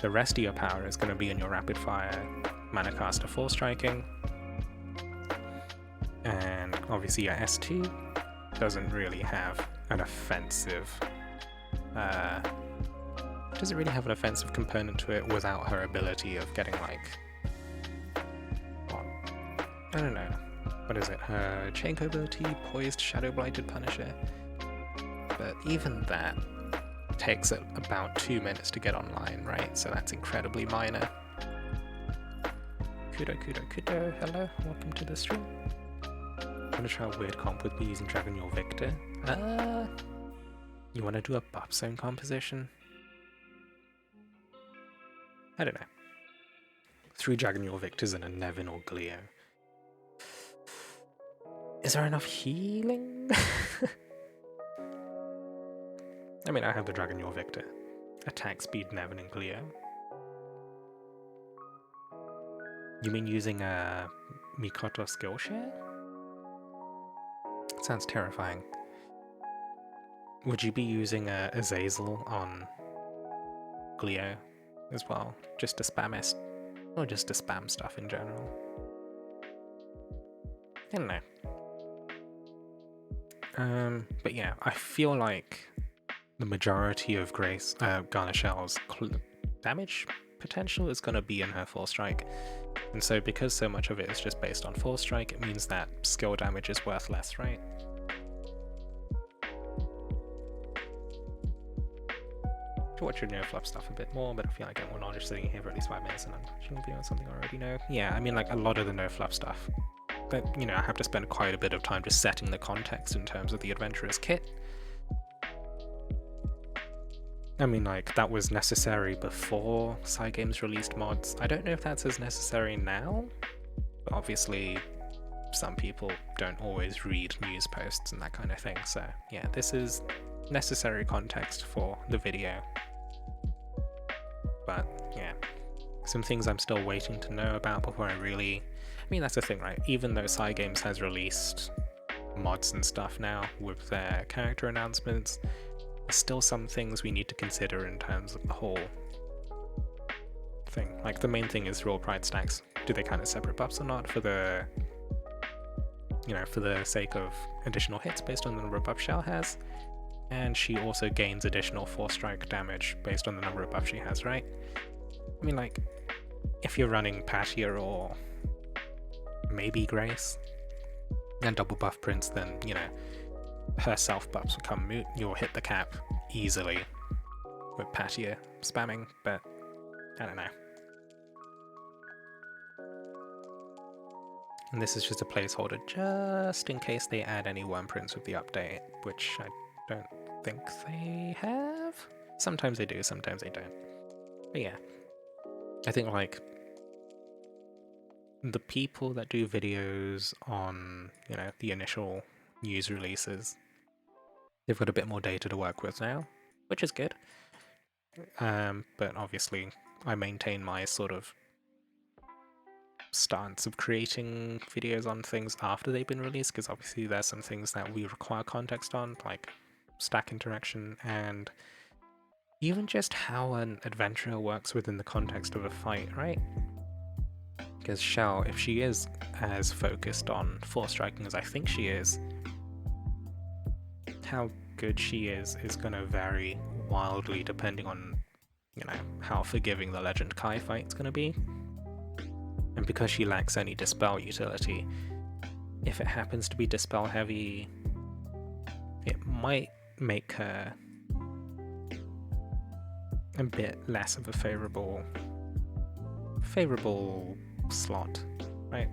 The rest of your power is going to be in your rapid fire mana caster 4 striking, and obviously your S2 doesn't really have an offensive component to it without her ability of getting like, I don't know, what is it, her Chainco ability, Poised, Shadow Blighted Punisher, but even that takes it about 2 minutes to get online, right? So that's incredibly minor. Kudo, hello, welcome to the stream. I'm gonna try a weird comp with me using Dragon Your Victor. You wanna do a buff zone composition? I don't know. 3 Dragon Your Victors and a Nevin or Gleo. Is there enough healing? I mean, I have the Dragon Your Victor. Attack speed, Nevin and Gleo. You mean using a Mikoto Skillshare? Sounds terrifying. Would you be using a Azazel on Gleo as well? Just to spam or just to spam stuff in general? I don't know. But yeah, I feel like the majority of Garner Shell's damage potential is going to be in her 4 strike. And so because so much of it is just based on 4 strike, it means that skill damage is worth less, right? To watch your nerf stuff a bit more, but I feel like I will not just sitting here for at least 5 minutes and I'm shouldn't be on something I already know. Yeah, I mean, like a lot of the nerf stuff. But, you know, I have to spend quite a bit of time just setting the context in terms of the Adventurer's kit. I mean, like, that was necessary before Cygames released mods. I don't know if that's as necessary now, but obviously some people don't always read news posts and that kind of thing, so yeah, this is necessary context for the video. But yeah, some things I'm still waiting to know about before I really... I mean, that's the thing, right? Even though Cygames has released mods and stuff now with their character announcements, there's still some things we need to consider in terms of the whole thing. Like, the main thing is Royal Pride stacks. Do they count as separate buffs or not for the, you know, for the sake of additional hits based on the number of buffs Shell has? and she also gains additional 4-strike damage based on the number of buffs she has, right? I mean, like, if you're running Patia or maybe Grace and double buff Prince, then, you know, her self buffs become moot. You'll hit the cap easily with Patia spamming, but I don't know. And this is just a placeholder just in case they add any Worm Prints with the update, which I don't think they have. Sometimes they do, sometimes they don't. But yeah, I think like the people that do videos on, you know, the initial news releases, they've got a bit more data to work with now, which is good. But obviously I maintain my sort of stance of creating videos on things after they've been released, because obviously there's some things that we require context on, like stack interaction and even just how an adventurer works within the context of a fight, right? Because Shell, if she is as focused on 4-striking as I think she is, how good she is going to vary wildly depending on, you know, how forgiving the Legend Kai fight's going to be. And because she lacks any Dispel utility, if it happens to be Dispel heavy, it might make her a bit less of a favorable slot, right?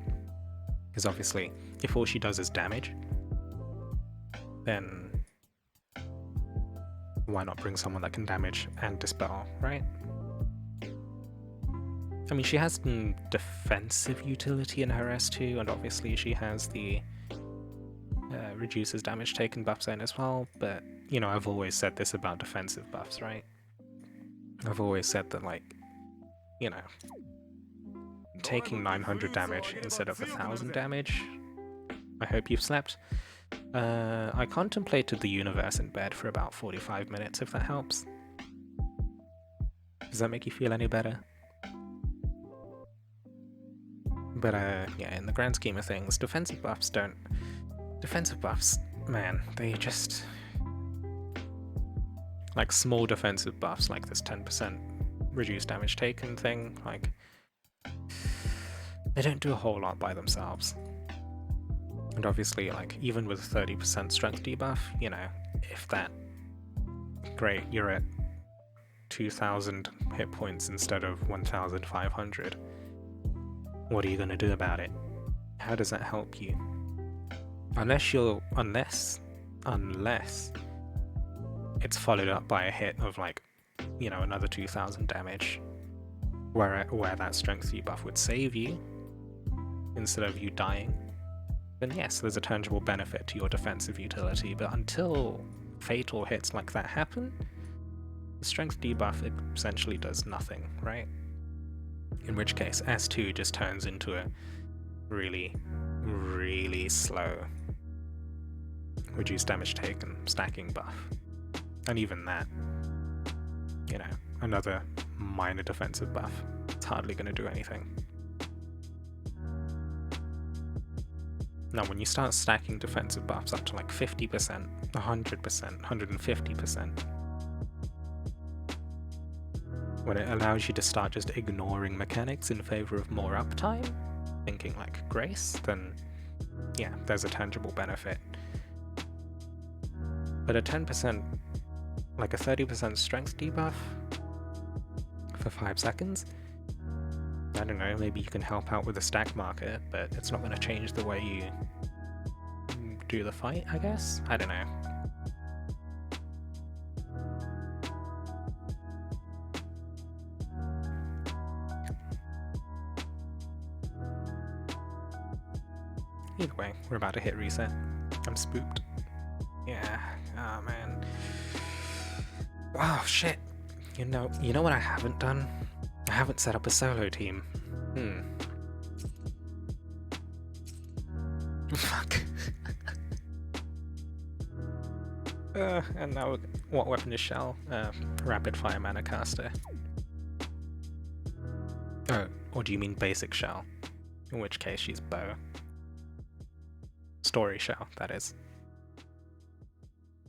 Because obviously, if all she does is damage, then why not bring someone that can damage and Dispel, right? I mean, she has some defensive utility in her S2, and obviously she has the reduces damage taken buff zone as well, but, you know, I've always said this about defensive buffs, right? I've always said that, like, you know, taking 900 damage instead of 1000 damage, I hope you've slept. I contemplated the universe in bed for about 45 minutes, if that helps. Does that make you feel any better? But yeah, in the grand scheme of things, defensive buffs, man, they just... like small defensive buffs, like this 10% reduced damage taken thing, like, they don't do a whole lot by themselves. And obviously, like, even with 30% strength debuff, you know, if that, great, you're at 2,000 hit points instead of 1,500. What are you going to do about it? How does that help you? Unless it's followed up by a hit of, like, you know, another 2,000 damage, where that strength debuff would save you instead of you dying, then yes, there's a tangible benefit to your defensive utility, but until fatal hits like that happen, the strength debuff essentially does nothing, right? In which case, S2 just turns into a really, really slow reduced damage taken stacking buff. And even that, you know, another minor defensive buff, it's hardly going to do anything. Now, when you start stacking defensive buffs up to like 50%, 100%, 150%, when it allows you to start just ignoring mechanics in favor of more uptime, thinking like Grace, then yeah, there's a tangible benefit. But a 10%, like a 30% strength debuff for 5 seconds, I don't know, maybe you can help out with a stack marker, but it's not going to change the way you do the fight, I guess? I don't know. Either way, we're about to hit reset. I'm spooked. Yeah, oh man. Oh shit. You know what I haven't done? I haven't set up a solo team. Fuck. And now, what weapon is Shell? Rapid fire mana caster. Oh, or do you mean basic Shell? In which case she's bow. Story Shell, that is.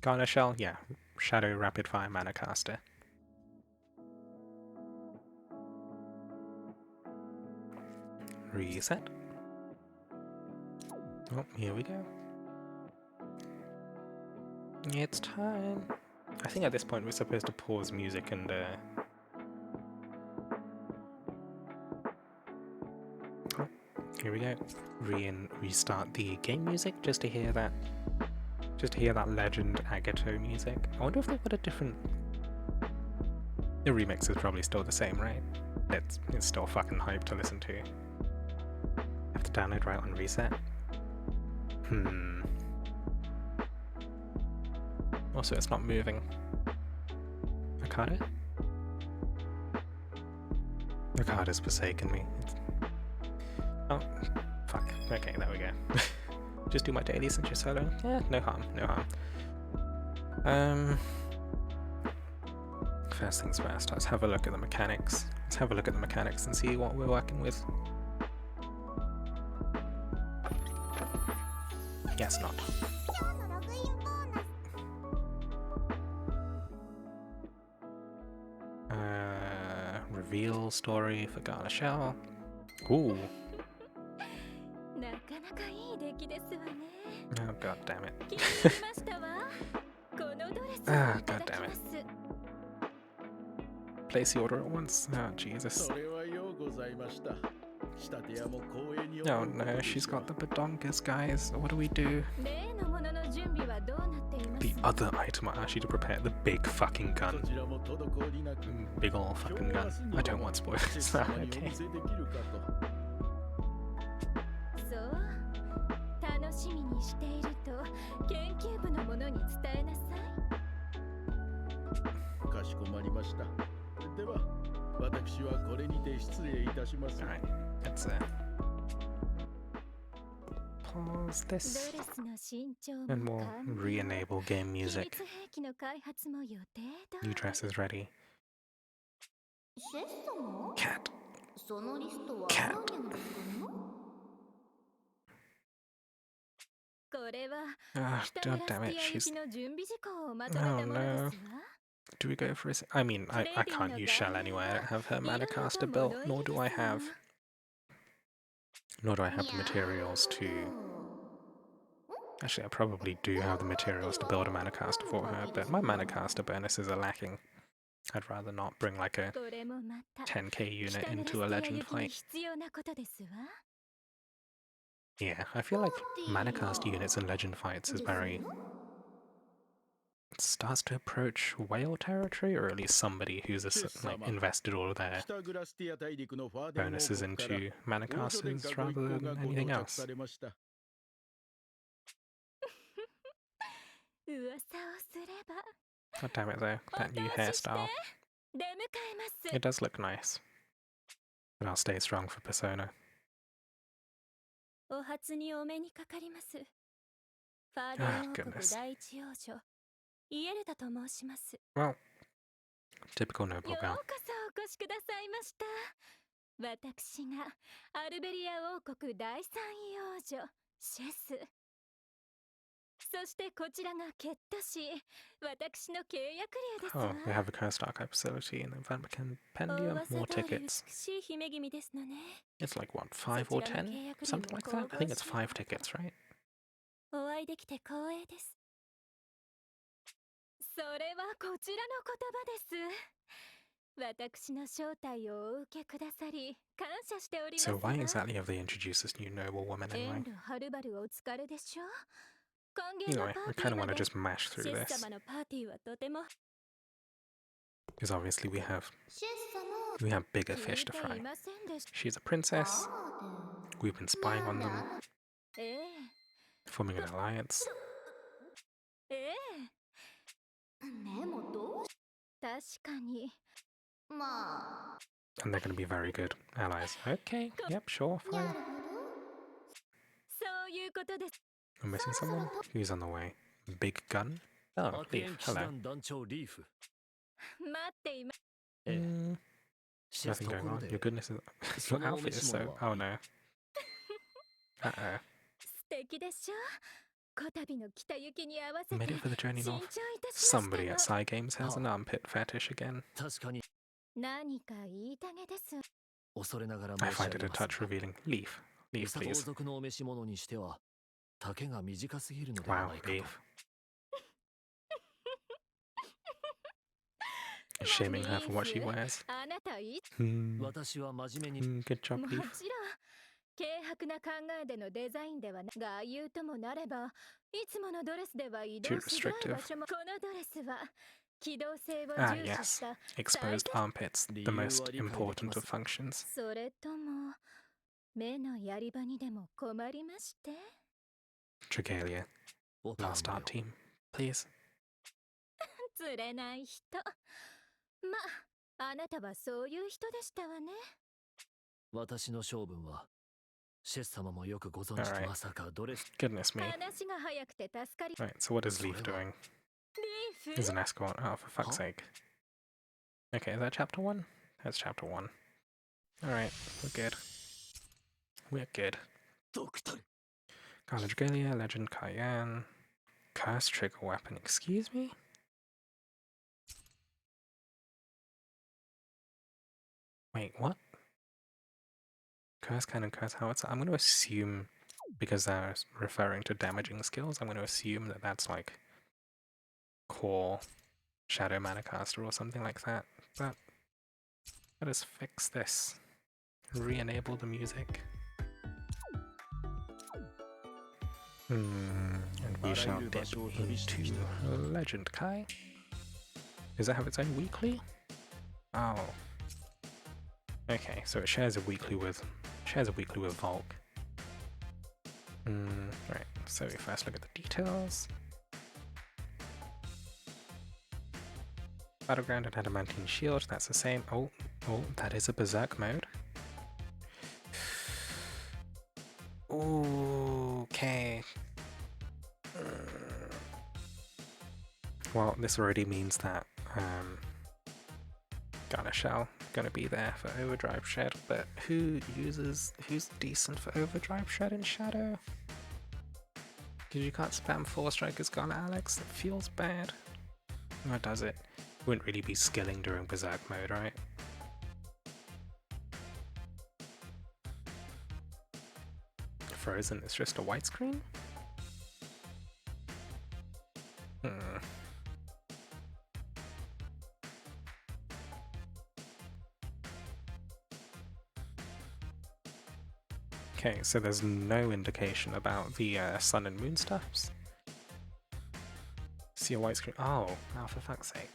Garner Shell? Yeah. Shadow Rapid Fire Mana Caster. Reset. Oh, here we go. It's time. I think at this point we're supposed to pause music and oh, here we go. Restart the game music just to hear that. Just to hear that legend Agato music. I wonder if they've got a different. The remix is probably still the same, right? It's still fucking hype to listen to. Have to download right on reset. Also, it's not moving. Akada? Akada's forsaken me. Oh, fuck. Okay, there we go. Just do my daily since you're solo. Yeah, no harm, no harm. First things first, let's have a look at the mechanics. Let's have a look at the mechanics and see what we're working with. Yes, not. Reveal story for Garner Shell. Ooh. Oh, god damn it. Ah, god damn it. Place the order at once. Oh, Jesus. Oh no, she's got the badonkas, guys. What do we do? The other item I asked you to prepare, the big fucking gun. Big ol' fucking gun. I don't want spoilers. Okay. Alright, let's pause this and we'll re-enable game music. New dress is ready. Cat. Cat. Ah, god damn it, she's... Oh no. Do we go for a... I mean, I can't use Shell anyway. I don't have her mana caster built, nor do I have the materials to... Actually, I probably do have the materials to build a mana caster for her, but my mana caster bonuses are lacking. I'd rather not bring like a 10k unit into a legend fight. Yeah, I feel like mana caster units in legend fights is very... It starts to approach whale territory, or at least somebody who's like invested all of their bonuses into mana casters rather than anything else. God damn it though, that new hairstyle. It does look nice. But I'll stay strong for Persona. Oh, goodness. Well, typical noble girl. Oh, we have a cursed archive facility in the event compendium. More tickets. It's like what, 5 or 10? Something like that? I think it's 5 tickets, right? So why exactly have they introduced this new noble woman anyway? Anyway, I kind of want to just mash through this. Because obviously we have bigger fish to fry. She's a princess. We've been spying on them. Forming an alliance. And they're going to be very good allies. Okay, yep, sure, fine. I'm missing someone? Who's on the way? Big gun? Oh, Leaf, hello. Nothing going on. Your goodness is... Your outfit is so... Oh no. Uh-oh. Made it for the journey north. Somebody at Psy Games has an armpit fetish again. I find it a touch revealing. Leaf. Leaf, please. Wow, Leaf. Shaming her for what she wears. Good job, Leaf. 軽薄な考えでのデザインではな外遊ともなればいつものドレスでは移動しづらい場所もこのドレスは機動性を重視した Exposed armpits, the most important of functions. それとも目のやり場にでも困りまして Dragalia. Last art team, please. 釣れない人まあなたはそういう人でしたわね私の性分は Alright. Goodness me. Right, so what is Leaf doing? He's an escort. Oh, for fuck's sake. Okay, is that chapter 1? That's chapter 1. Alright, we're good. We're good. College Galia, Legend Cayenne. Curse trigger weapon, excuse me? Wait, what? Curse cannon, curse howitzer. I'm going to assume, because they're referring to damaging skills, I'm going to assume that that's like core Shadow Manicaster or something like that. But let us fix this. Re-enable the music. And we shall dip into Legend Kai. Does it have its own weekly? Oh. Okay, so it shares a weekly with Volk. Right, so we first look at the details. Battleground and Adamantine Shield, that's the same. Oh, that is a Berserk mode. Okay. Well, this already means that Garnashell gonna be there for Overdrive Shed, but who's decent for Overdrive Shed in Shadow? Because you can't spam 4 strikers Garnet Alex, it feels bad. Or does it? Wouldn't really be skilling during Berserk mode, right? Frozen is just a white screen? Okay, so there's no indication about the sun and moon stuffs. See a white screen. Oh, for fuck's sake.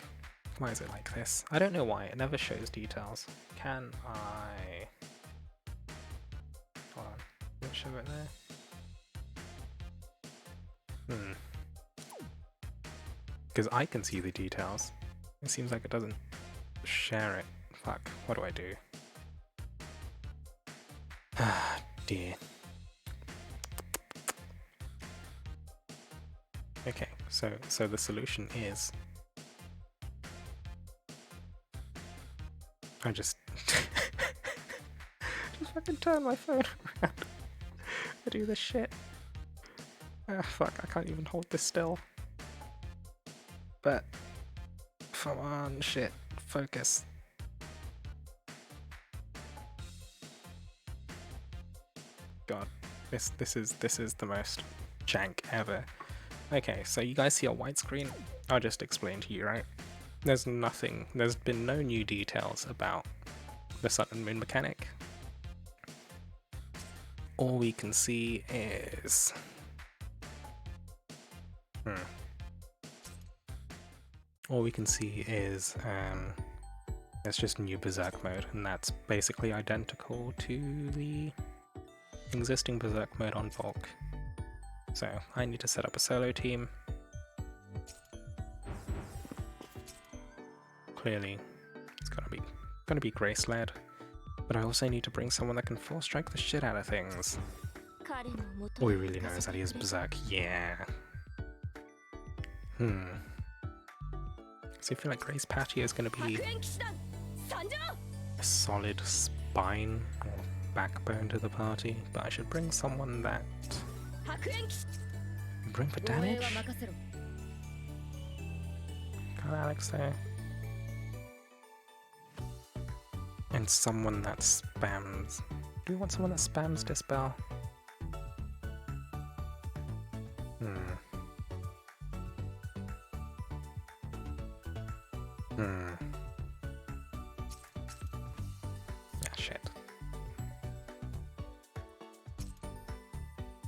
Why is it like this? I don't know why, it never shows details. Can I... Hold on, does it show it there? Because I can see the details. It seems like it doesn't share it. Fuck, what do I do? Ah, dear. Okay, so the solution is I just fucking turn my phone around. I do this shit. Ah, fuck, I can't even hold this still. But come on, shit, focus. God, this is the most jank ever. Okay, so you guys see a white screen? I'll just explain to you, right? There's been no new details about the sun and moon mechanic. All we can see is... All we can see is it's just new Berserk mode, and that's basically identical to the existing Berserk mode on Volk. So I need to set up a solo team. Clearly, it's gonna be Grace led, but I also need to bring someone that can force strike the shit out of things. All we really know is that he is Berserk. Yeah. So I feel like Grace Patio is gonna be a solid spine or backbone to the party, but I should bring someone that Room for damage? Got Alex there. And someone that spams. Do we want someone that spams Dispel? Yeah, shit.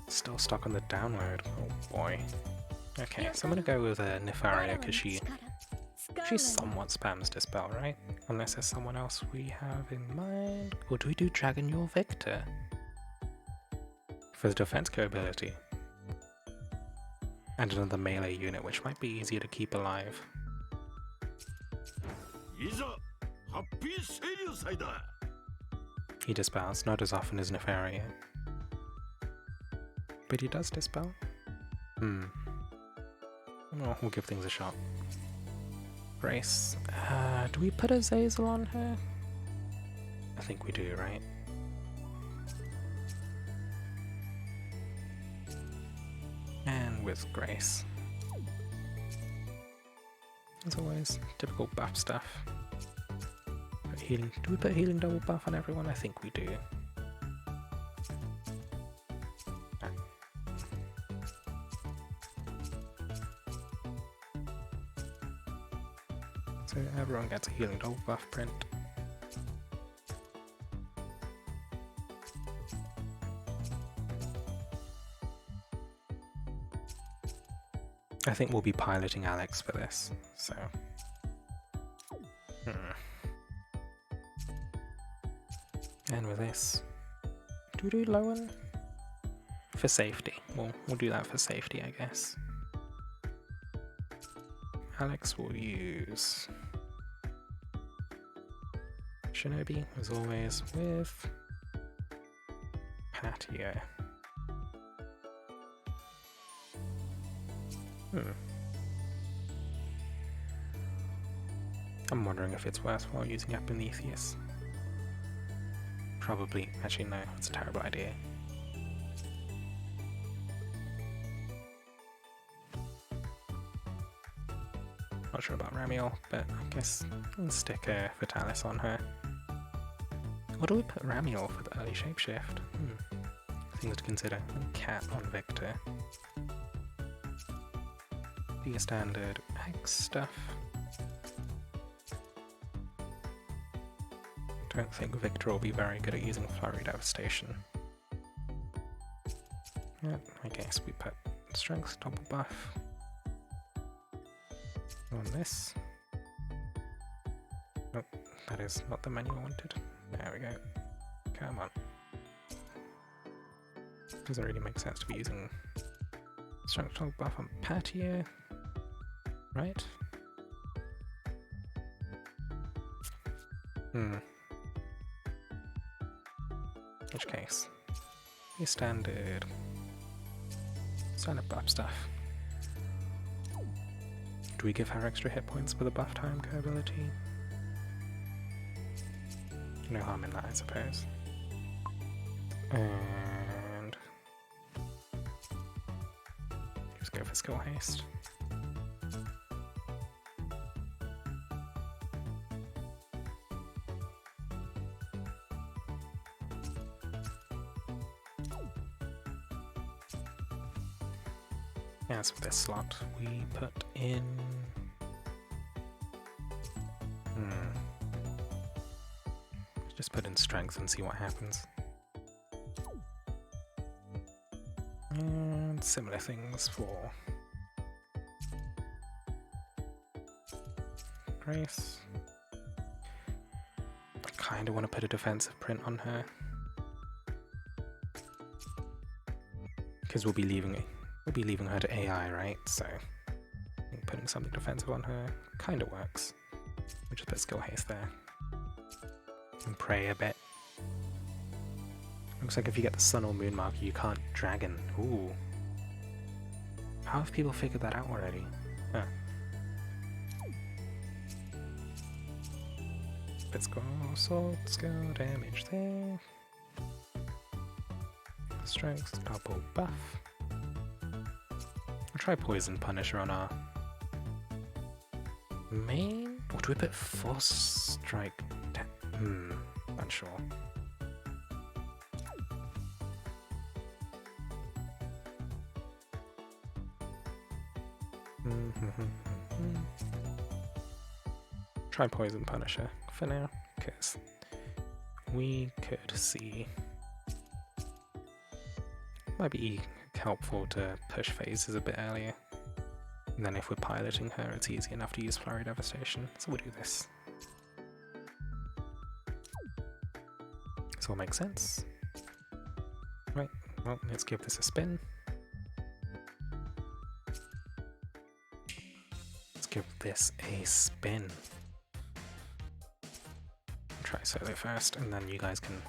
Still stuck on the download. Oh boy. Okay, so I'm gonna go with Nefaria because she somewhat spams Dispel, right? Unless there's someone else we have in mind. Or do we do Dragon Your Victor? For the defense capability. And another melee unit, which might be easier to keep alive. He dispels, not as often as Nefaria. But he does dispel? Well, we'll give things a shot. Grace. Do we put a Zazel on her? I think we do, right? And with Grace. As always, typical buff stuff. But healing. Do we put healing double buff on everyone? I think we do. So everyone gets a healing double buff print. I think we'll be piloting Alex for this, so... And with this... Do we do Lowen? For safety. We'll do that for safety, I guess. Alex will use... Shinobi, as always, with... Patio. I'm wondering if it's worthwhile using Epimetheus. Probably. Actually, no, it's a terrible idea. Not sure about Ramiel, but I guess I'll stick a Vitalis on her. What do we put Ramiel for the early shapeshift? Things to consider. And Cat on Victor. Be a standard X stuff. Don't think Victor will be very good at using Flurry Devastation. Yeah, I guess we put Strength double buff on this. Oh, that is not the menu I wanted. There we go. Come on. Doesn't really make sense to be using Strength double buff on Patio. Right? Which case? Be standard buff stuff. Do we give her extra hit points for the buff time ability? No harm in that, I suppose. And just go for skill haste. As for this slot, we put in... Just put in strength and see what happens. And similar things for Grace. I kind of want to put a defensive print on her. Because we'll be leaving her to AI, right? So putting something defensive on her kind of works. We'll just put skill haste there. And pray a bit. Looks like if you get the sun or moon marker, you can't dragon. Ooh. How have people figured that out already? Huh. Let's go sword skill damage there. Strength double buff. try Poison Punisher on our main? Or do we put Force Strike? Unsure. Try Poison Punisher for now, because we could see. Might be helpful to push phases a bit earlier. And then if we're piloting her, it's easy enough to use Flurry Devastation. So we'll do this. This all makes sense. Right, well, let's give this a spin. Let's give this a spin. Try solo first, and then you guys can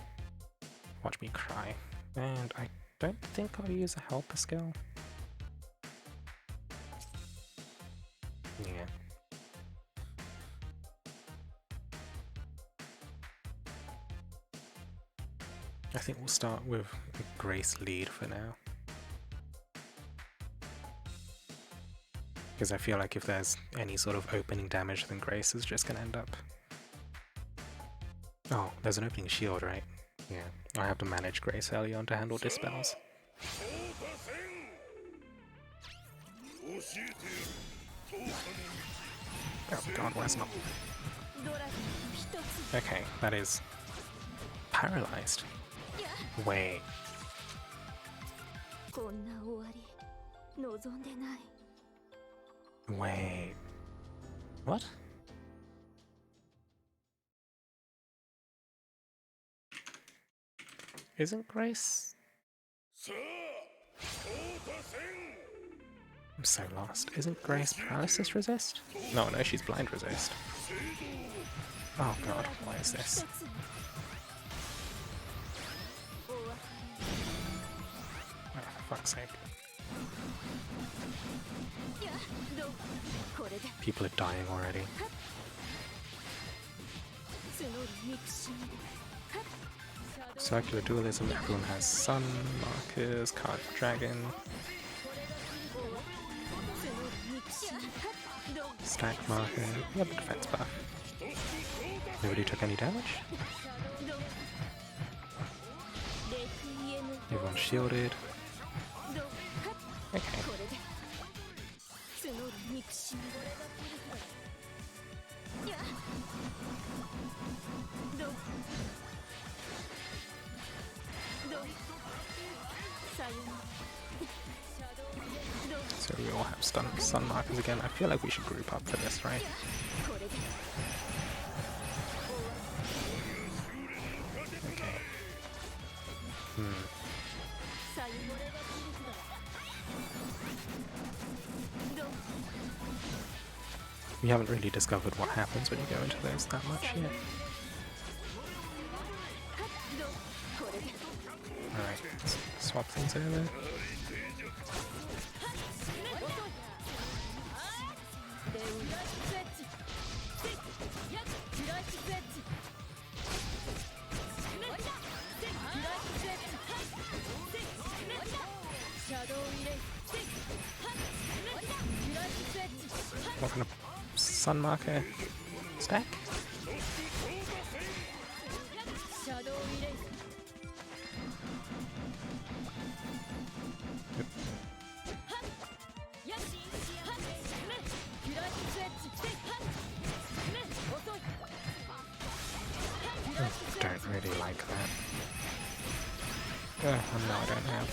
watch me cry. And I don't think I'll use a helper skill. Yeah. I think we'll start with Grace lead for now. Because I feel like if there's any sort of opening damage, then Grace is just going to end up... Oh, there's an opening shield, right? Yeah, I have to manage Grace early on to handle dispels. Oh god, where's not? Okay, that is... paralyzed. Wait. Wait. What? Isn't Grace? I'm so lost. Isn't Grace paralysis resist? No, she's blind resist. Oh god, what is this? Oh, for fuck's sake. People are dying already. Circular dualism, everyone has sun markers, card dragon. Stack marker, we have a defense buff. Nobody took any damage. Everyone's shielded. Okay. So we all have sun markers again. I feel like we should group up for this, right? Okay. We haven't really discovered what happens when you go into those that much yet. Alright, let's swap things over. What kind of sun marker stack? Don't really like that. No, I don't have.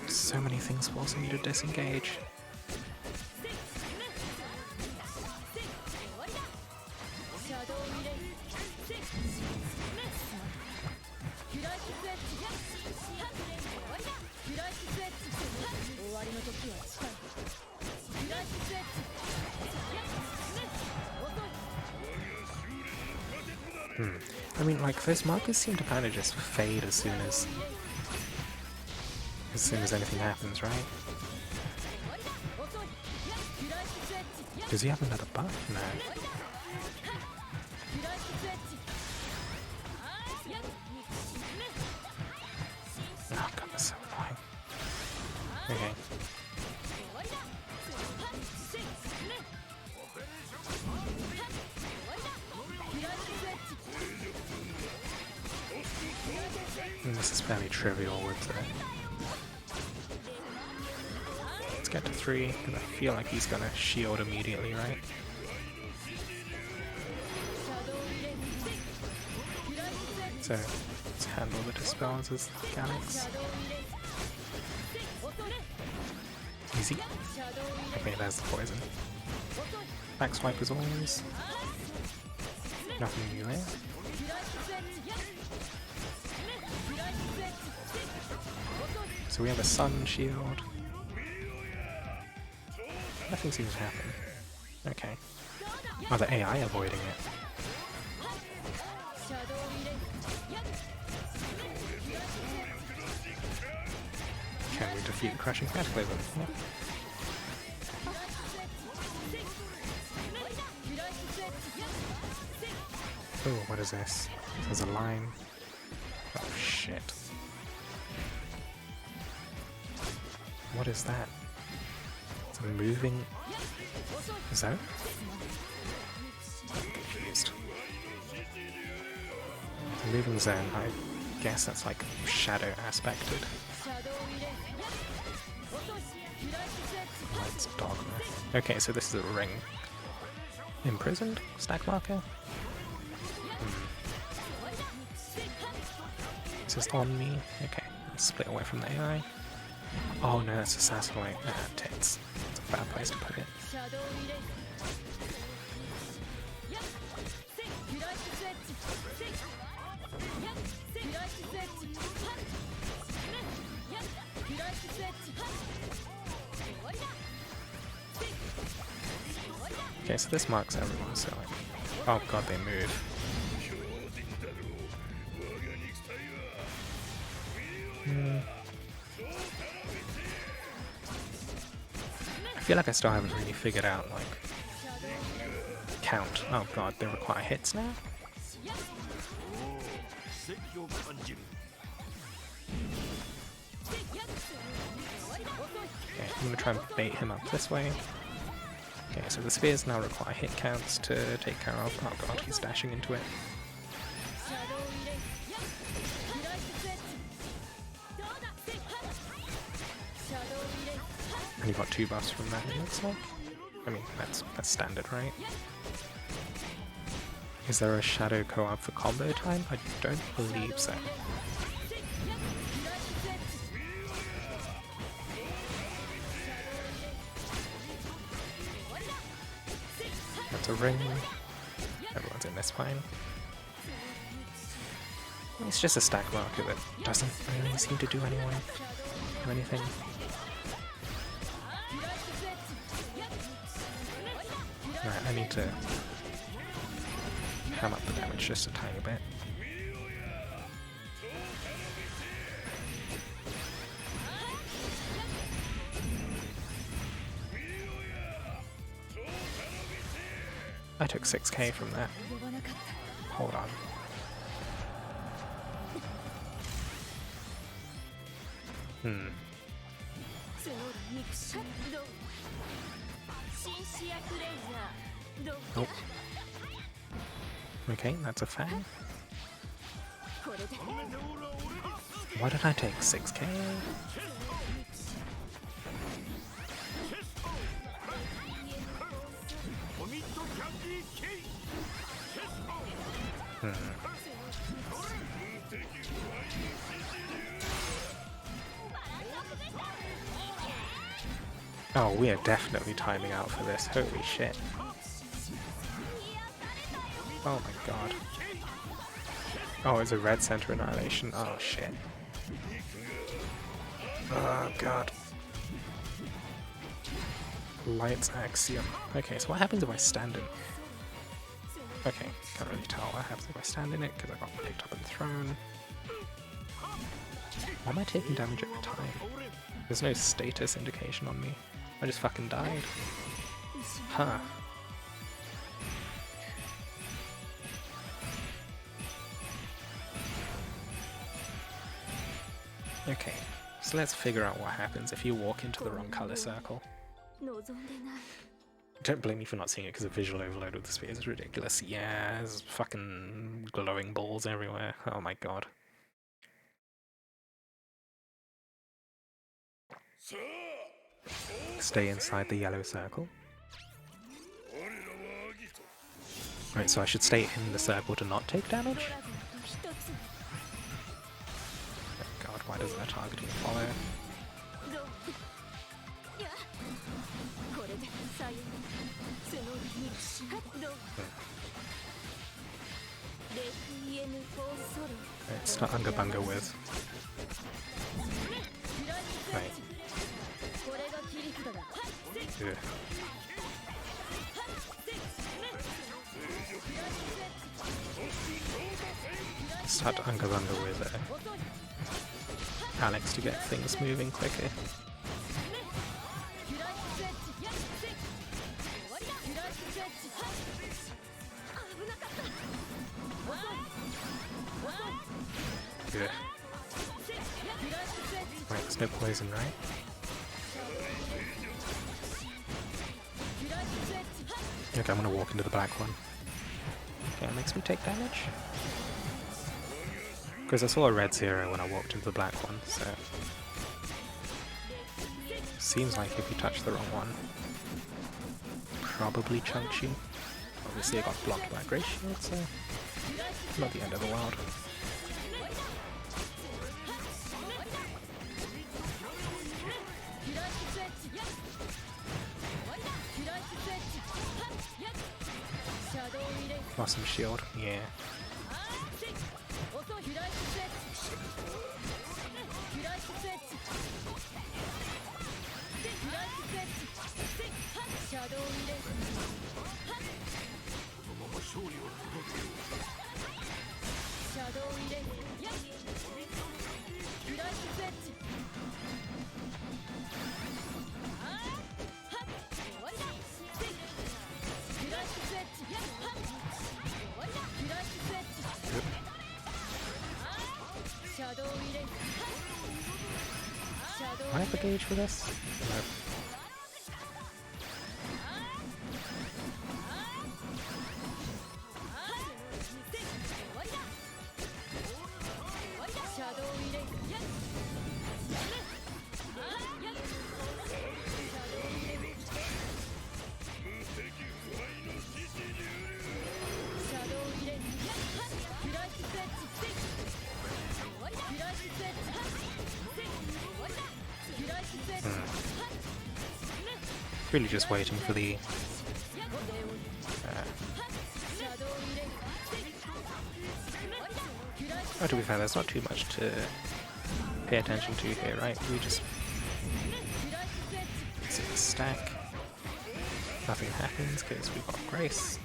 So many things forcing me to disengage. I mean, like, those markers seem to kind of just fade as soon as anything happens, right? Does he have another buff? No. That's so annoying. Okay. And this is fairly trivial with let's get to 3, because I feel like he's gonna shield immediately, right? So let's handle the dispels as Galax. Easy. Okay, there's the poison. Back swipe as always. Nothing new there. So we have a sun shield. Nothing seems to happen. Okay. Oh, the AI avoiding it. Can we defeat the Crushing Cataclysm? Yep. Oh, what is this? There's a line. Oh shit. What is that? It's a moving zone? I'm confused. It's a moving zone, I guess that's like shadow aspected. Light's dogma. Okay, so this is a ring. Imprisoned? Stack marker? Is this on me? Okay, let's split away from the AI. Oh no, that's assassinate. Tits. It's a bad place to put it. Okay, so this marks everyone, so like... Oh god, they move. I feel like I still haven't really figured out, like... count. Oh god, they require hits now? Okay, I'm gonna try and bait him up this way. Okay, so the spheres now require hit counts to take care of. Oh god, he's dashing into it. And he got 2 buffs from that, it looks like. I mean, that's standard, right? Is there a shadow co-op for combo time? I don't believe so. That's a ring. Everyone's in this fine. It's just a stack marker that doesn't really seem to do anything. Right, I need to ham up the damage just a tiny bit. I took 6k from that. Hold on. Oh. Okay, that's a fan. Why did I take 6k? Oh, we are definitely timing out for this. Holy shit. Oh my god. Oh, it's a red center annihilation. Oh shit. Oh god. Light's axiom. Okay, so what happens if I stand in? Okay, can't really tell what happens if I stand in it because I got picked up and thrown. Why am I taking damage every time? There's no status indication on me. I just fucking died. Huh. Okay, So let's figure out what happens if you walk into the wrong color circle. Don't blame me for not seeing it because the visual overload with the sphere is ridiculous. Yeah, there's fucking glowing balls everywhere. Oh my god. Stay inside the yellow circle. Right, so I should stay in the circle to not take damage? Oh god, why doesn't the targeting follow? Right, start Unga Bunga with. Right. Ugh. Start Unga Bunga with Alex to get things moving quicker. Good. Right, there's no poison, right? Okay, I'm gonna walk into the black one. Okay, it makes me take damage. Because I saw a red 0 when I walked into the black one, so... Seems like if you touch the wrong one, probably chunks you. Obviously I got blocked by a Grey Shield, so... Not the end of the world. Lost some shield, yeah. Do I have a gauge for this? No. Really just waiting for the oh, to be fair, there's not too much to pay attention to here, right? We just sit the stack. Nothing happens because we've got Grace.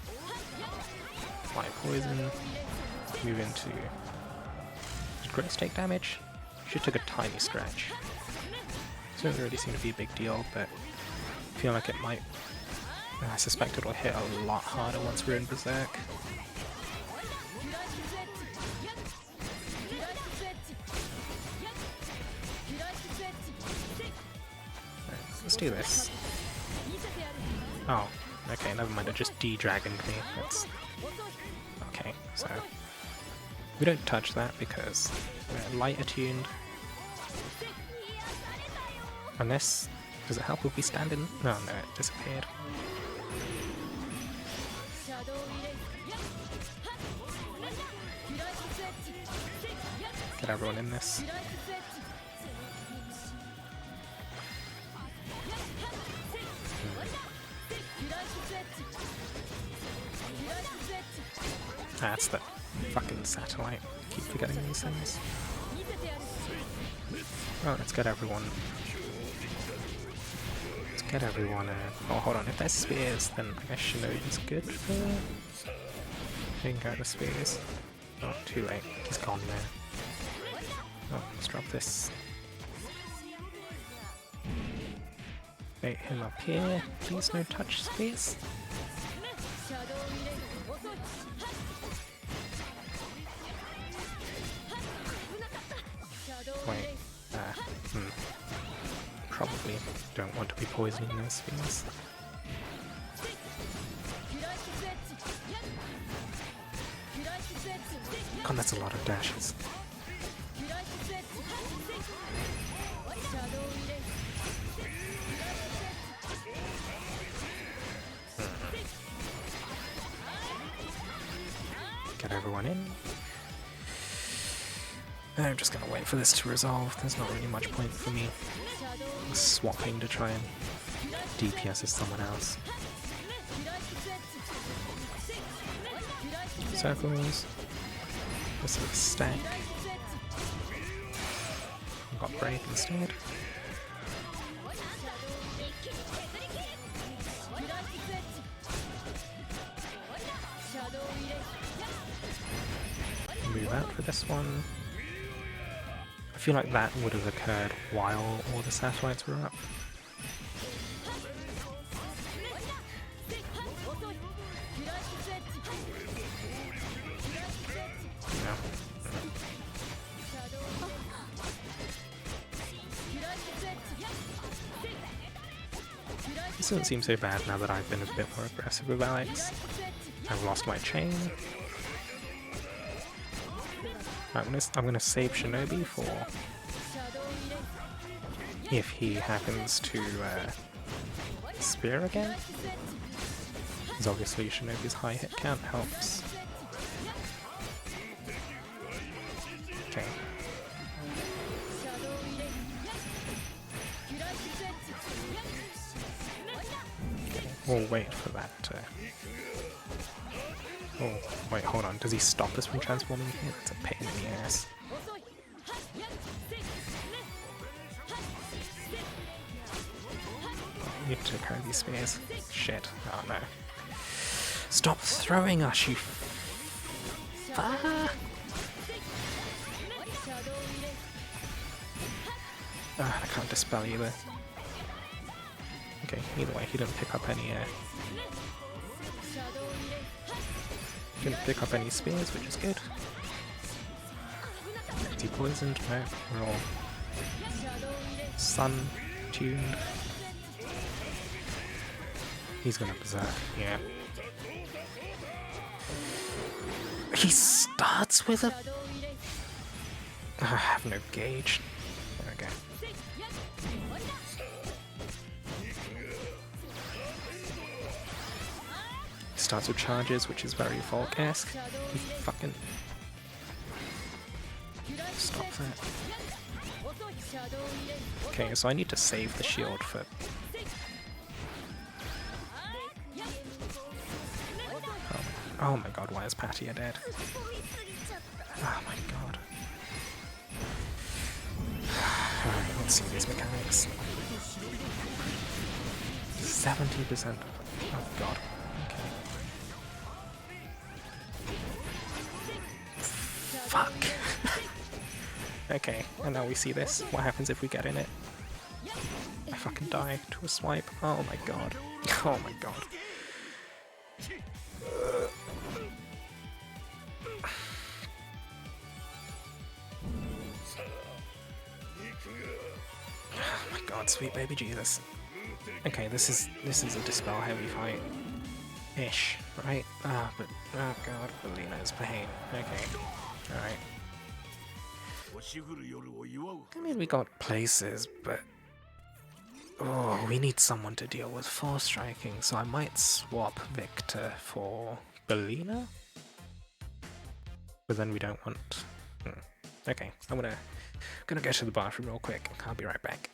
Fly poison. Move into. Did Grace take damage? She took a tiny stretch. So it doesn't really seem to be a big deal, but I feel like it might. I suspect it'll hit a lot harder once we're in Berserk. Let's do this. Oh, okay, never mind, it just de-dragoned me. That's... Okay, so... We don't touch that because we're light attuned. Unless... Does it help if we stand in? No, no, it disappeared. Get everyone in this. That's the fucking satellite. I keep forgetting these things. Oh, let's get everyone. Let's get everyone. Oh, hold on. If there's spears, then I guess Shinobi's good for. We can go to spears. Oh, too late. He's gone there. Oh, let's drop this. Bait him up here. Please no touch spears. Wait. definitely don't want to be poisoning those spheres. God, that's a lot of dashes. Get everyone in. I'm just gonna wait for this to resolve. There's not really much point for me swapping to try and DPS as someone else. Circles. This is a stack. I've got break instead. Move out for this one. I feel like that would have occurred while all the satellites were up. No. This doesn't seem so bad now that I've been a bit more aggressive with Alex. I've lost my chain. I'm gonna save Shinobi for if he happens to spear again. Because obviously Shinobi's high hit count helps. Okay. We'll wait for that to... Oh, wait, hold on. Does he stop us from transforming here? That's a pain in the ass. I need to carry these spears. Shit. Oh no. Stop throwing us, you I can't dispel either. Okay, either way, he didn't pick up any didn't pick up any spears, which is good. Is he poisoned? No, we're all sun-tuned. He's gonna berserk, yeah. He starts with a... I have no gauge. There we go. Starts with charges, which is very Volk-esque. He fucking... Stop that. Okay, so I need to save the shield for... Oh my god, why is Patia dead? Oh my god. Alright, let's see these mechanics. 70%. Oh god. Okay. Fuck. Okay, and now we see this. What happens if we get in it? I fucking die to a swipe. Oh my god. Oh my god. Oh my god, sweet baby Jesus. Okay, this is a dispel heavy fight. Ish, right? Ah, but oh god, Belina's pain. Okay. Alright. I mean, we got places, but oh, we need someone to deal with force striking, so I might swap Victor for Belina? But then we don't want... Okay, I'm gonna go to the bathroom real quick. I'll be right back.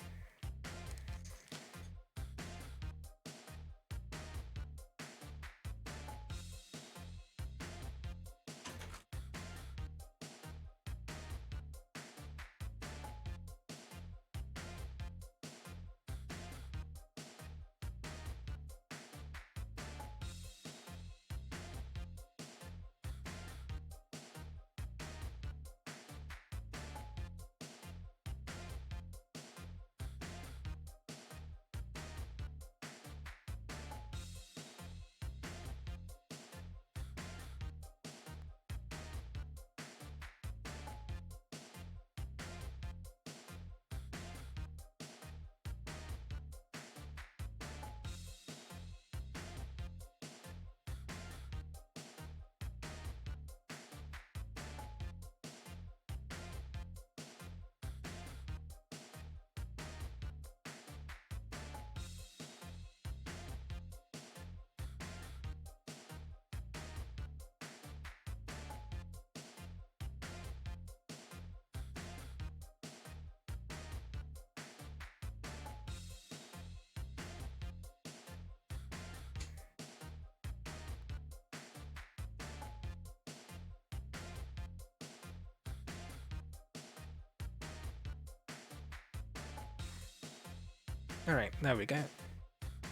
Alright, there we go.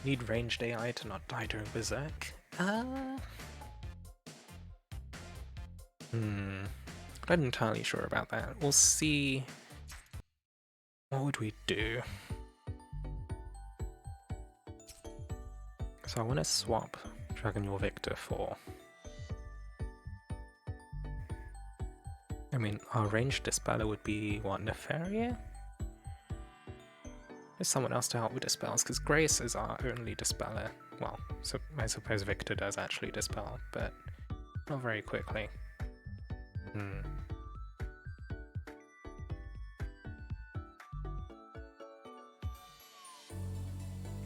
Need ranged AI to not die during Berserk. Not entirely sure about that. We'll see. What would we do? So I want to swap Dragon Your Victor for... I mean, our ranged Dispeller would be, what, Nefaria? There's someone else to help with Dispels, because Grace is our only Dispeller. Well, so I suppose Victor does actually Dispel, but not very quickly.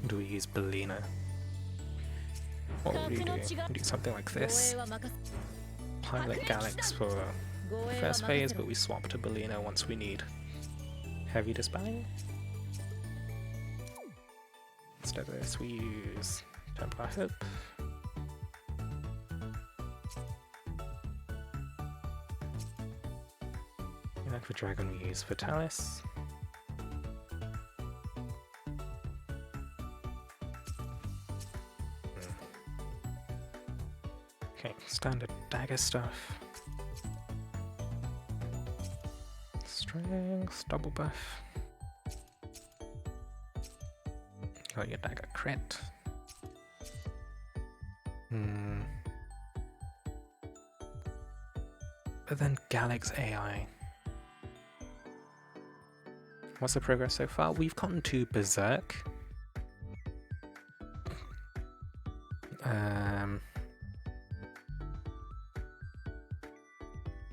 Do we use Belina? What would we do? Do something like this. Pilot Galax for the first phase, but we swap to Belina once we need heavy dispelling. Instead of this, we use Templar Hope. And then for Dragon, we use Fatalis. Okay, standard dagger stuff. Strength, double buff. Got your dagger crit. But then Galax AI. What's the progress so far? We've gotten to Berserk.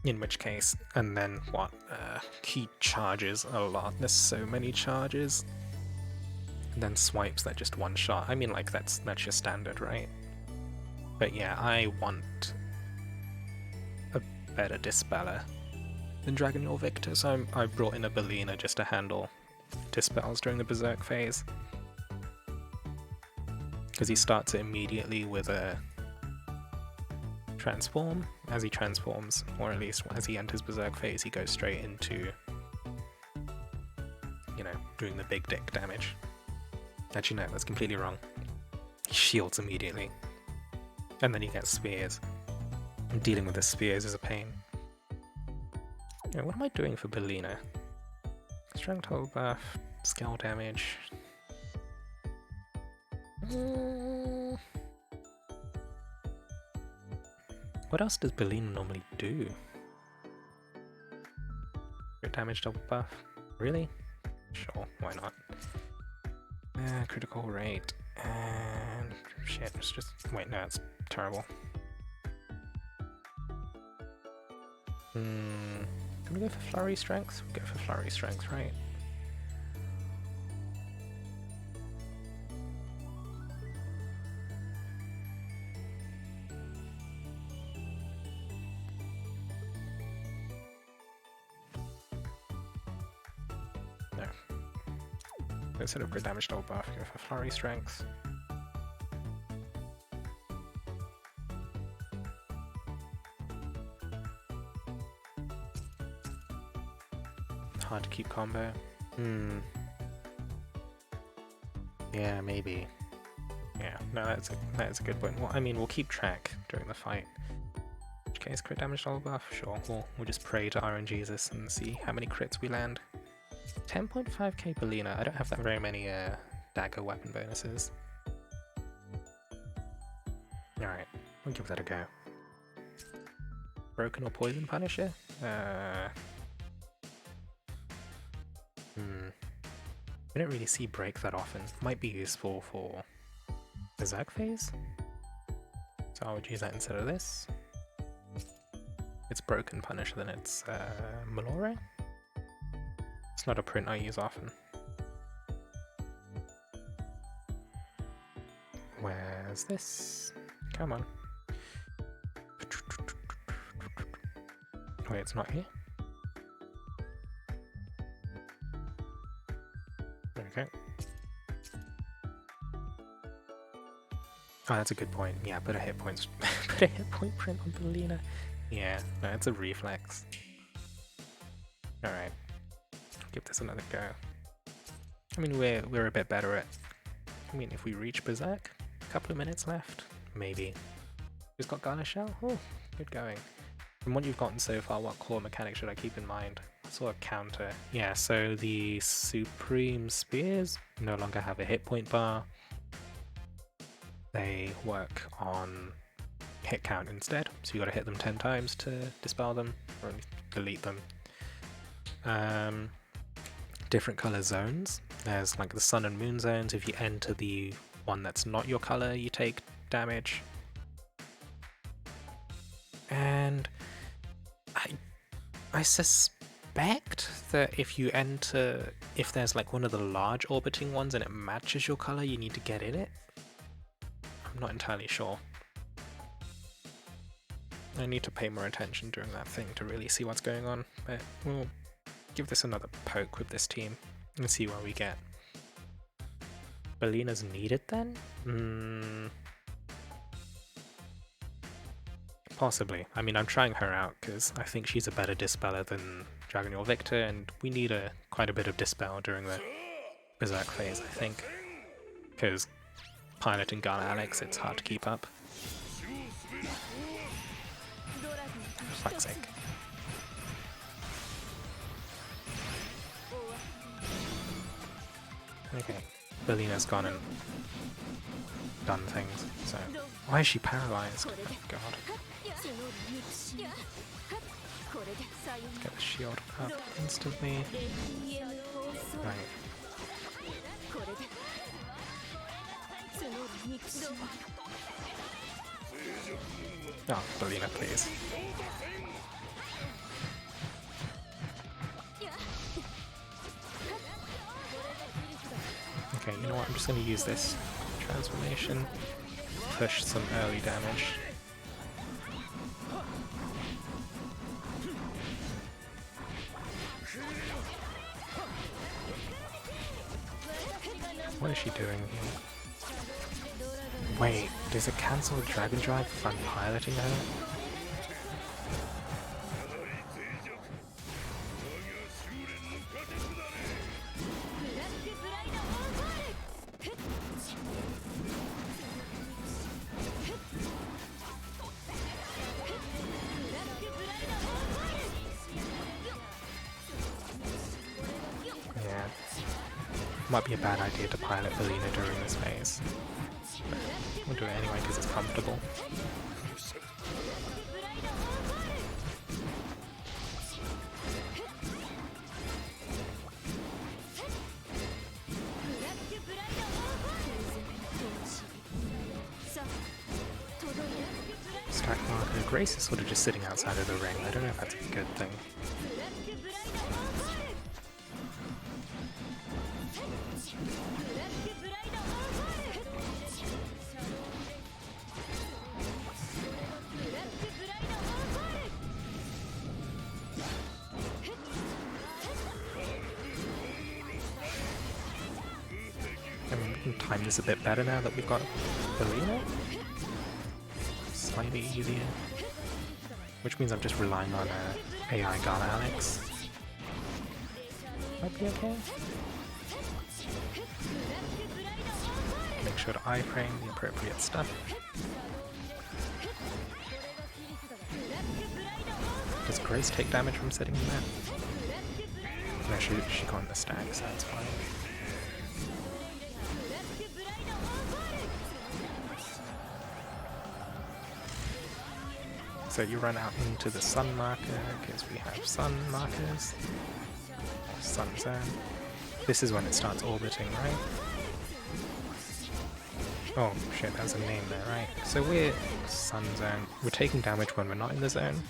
In which case, and then what? He charges a lot. There's so many charges. And then swipes that just one shot. I mean, like, that's your standard, right? But yeah, I want a better Dispeller than Dragon Your Victor, so I brought in a Belina just to handle Dispels during the Berserk phase. Because he starts it immediately with a transform. As he transforms, or at least as he enters Berserk phase, he goes straight into, you know, doing the big dick damage. Actually no, that's completely wrong. He shields immediately. And then he gets spears. And dealing with the spears is a pain. Yeah, what am I doing for Belina? Strength hold buff, skill damage. What else does Belina normally do? Crit damage double buff? Really? Sure, why not? Critical rate, and shit, it's just, wait, no, it's terrible. Can we go for Flurry Strength? We go for Flurry Strength, right? No. Instead of crit damage double buff, go for Flurry Strength. Hard to keep combo. Yeah, maybe. Yeah, no, that's a good point. Well, I mean, we'll keep track during the fight. In which case, crit damage double buff, sure. We'll just pray to RNGesus and see how many crits we land. 10.5k Belina. I don't have that very many dagger weapon bonuses. Alright, we'll give that a go. Broken or Poison Punisher? We don't really see break that often. Might be useful for Berserk phase. So I would use that instead of this. It's Broken Punisher, then it's Malore. It's not a print I use often. Where's this? Come on. Wait, it's not here? Okay. Oh, that's a good point. Yeah, put a hit point print on Belina. Yeah, no, it's a reflex. Alright. Give this another go. I mean, we're a bit better at... I mean, if we reach Berserk, a couple of minutes left, maybe. Who's got Garner Shell? Oh, good going. From what you've gotten so far, what core mechanic should I keep in mind? Sort of counter. Yeah, so the Supreme Spears no longer have a hit point bar. They work on hit count instead, so you gotta hit them 10 times to dispel them, or delete them. Different color zones. There's like the sun and moon zones. If you enter the one that's not your color, you take damage. And I suspect that if there's like one of the large orbiting ones and it matches your color, you need to get in it. I'm not entirely sure. I need to pay more attention during that thing to really see what's going on, but we'll give this another poke with this team and see where we get. Belina's needed then? Possibly. I mean, I'm trying her out because I think she's a better dispeller than Dragonor Victor, and we need quite a bit of dispel during the Berserk phase, I think. Because piloting Garner Alex, it's hard to keep up. For fuck's sake. Okay, Belina's gone and done things, so... Why is she paralyzed? Oh god. Get the shield up instantly. Right. Oh, Belina, please. Okay, you know what? I'm just going to use this transformation. Push some early damage. What is she doing here? Wait, does it cancel Dragon Drive if I'm piloting her? Might be a bad idea to pilot Belina during this phase. But we'll do it anyway because it's comfortable. Stack marker. Grace is sort of just sitting outside of the ring. I don't know if that's a good thing. Time this a bit better now that we've got Belina. Slightly easier. Which means I'm just relying on AI Garner Alex. Might be okay. Make sure to iframe the appropriate stuff. Does Grace take damage from sitting in there? No, she got in the stack, so that's fine. So you run out into the sun marker, because we have sun markers. Sun zone. This is when it starts orbiting, right? Oh shit, there's a name there, right? So we're sun zone. We're taking damage when we're not in the zone.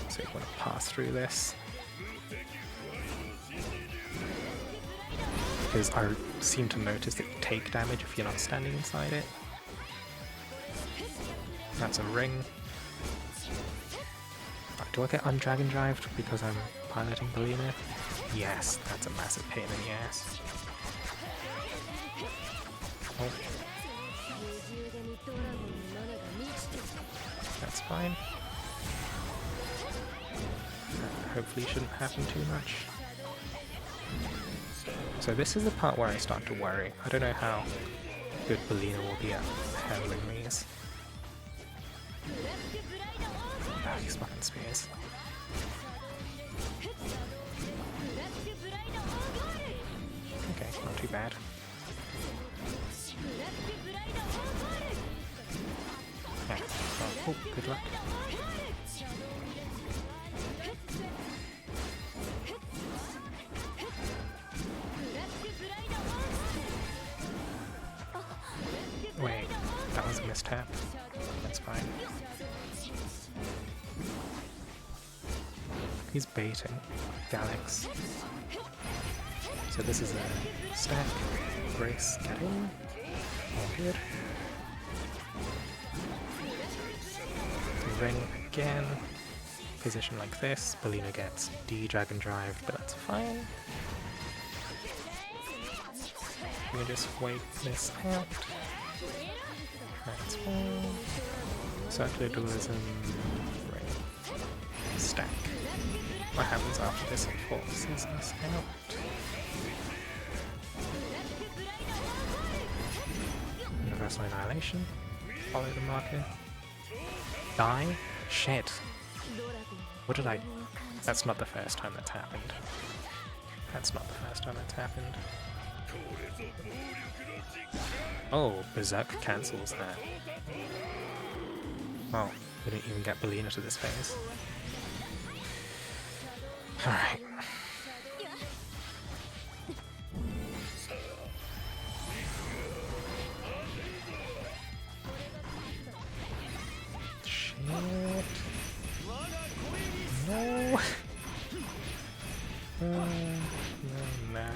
So you want to pass through this. Because I seem to notice that you take damage if you're not standing inside it. That's a ring. Do I get undragon drived because I'm piloting Belina? Yes, that's a massive pain in the ass. Oh. That's fine. That hopefully shouldn't happen too much. So this is the part where I start to worry. I don't know how good Belina will be at handling these. Ah, these fucking spears. Okay, not too bad. Yeah. Oh, good luck. Wait, that was a mistap. That's fine. He's baiting Galax. So this is a stack. Grace, get in. All good. Ring again. Position like this. Belina gets D Dragon Drive, but that's fine. We just wait this out. That's fine. Circular Dualism. Ring. Stack. What happens after this forces us out? Universal Annihilation. Follow the marker. Die? Shit. What did I... That's not the first time that's happened. That's not the first time that's happened. Oh, Berserk cancels that. Oh, we didn't even get Belina to this phase. Alright. Shit. No. No.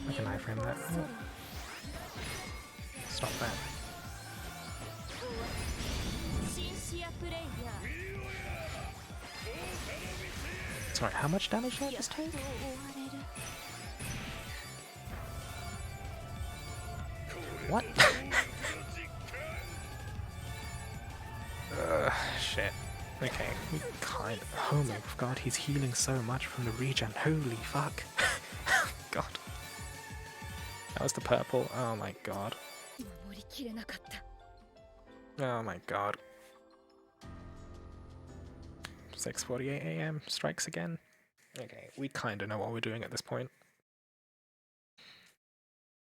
I can iframe that. Oh. Stop that. Sorry, how much damage did I just take? What? Shit. Okay, we kind of... Oh my god, he's healing so much from the regen. Holy fuck. God. That was the purple. Oh my god. Oh my god. 6:48 AM strikes again. Okay, we kind of know what we're doing at this point.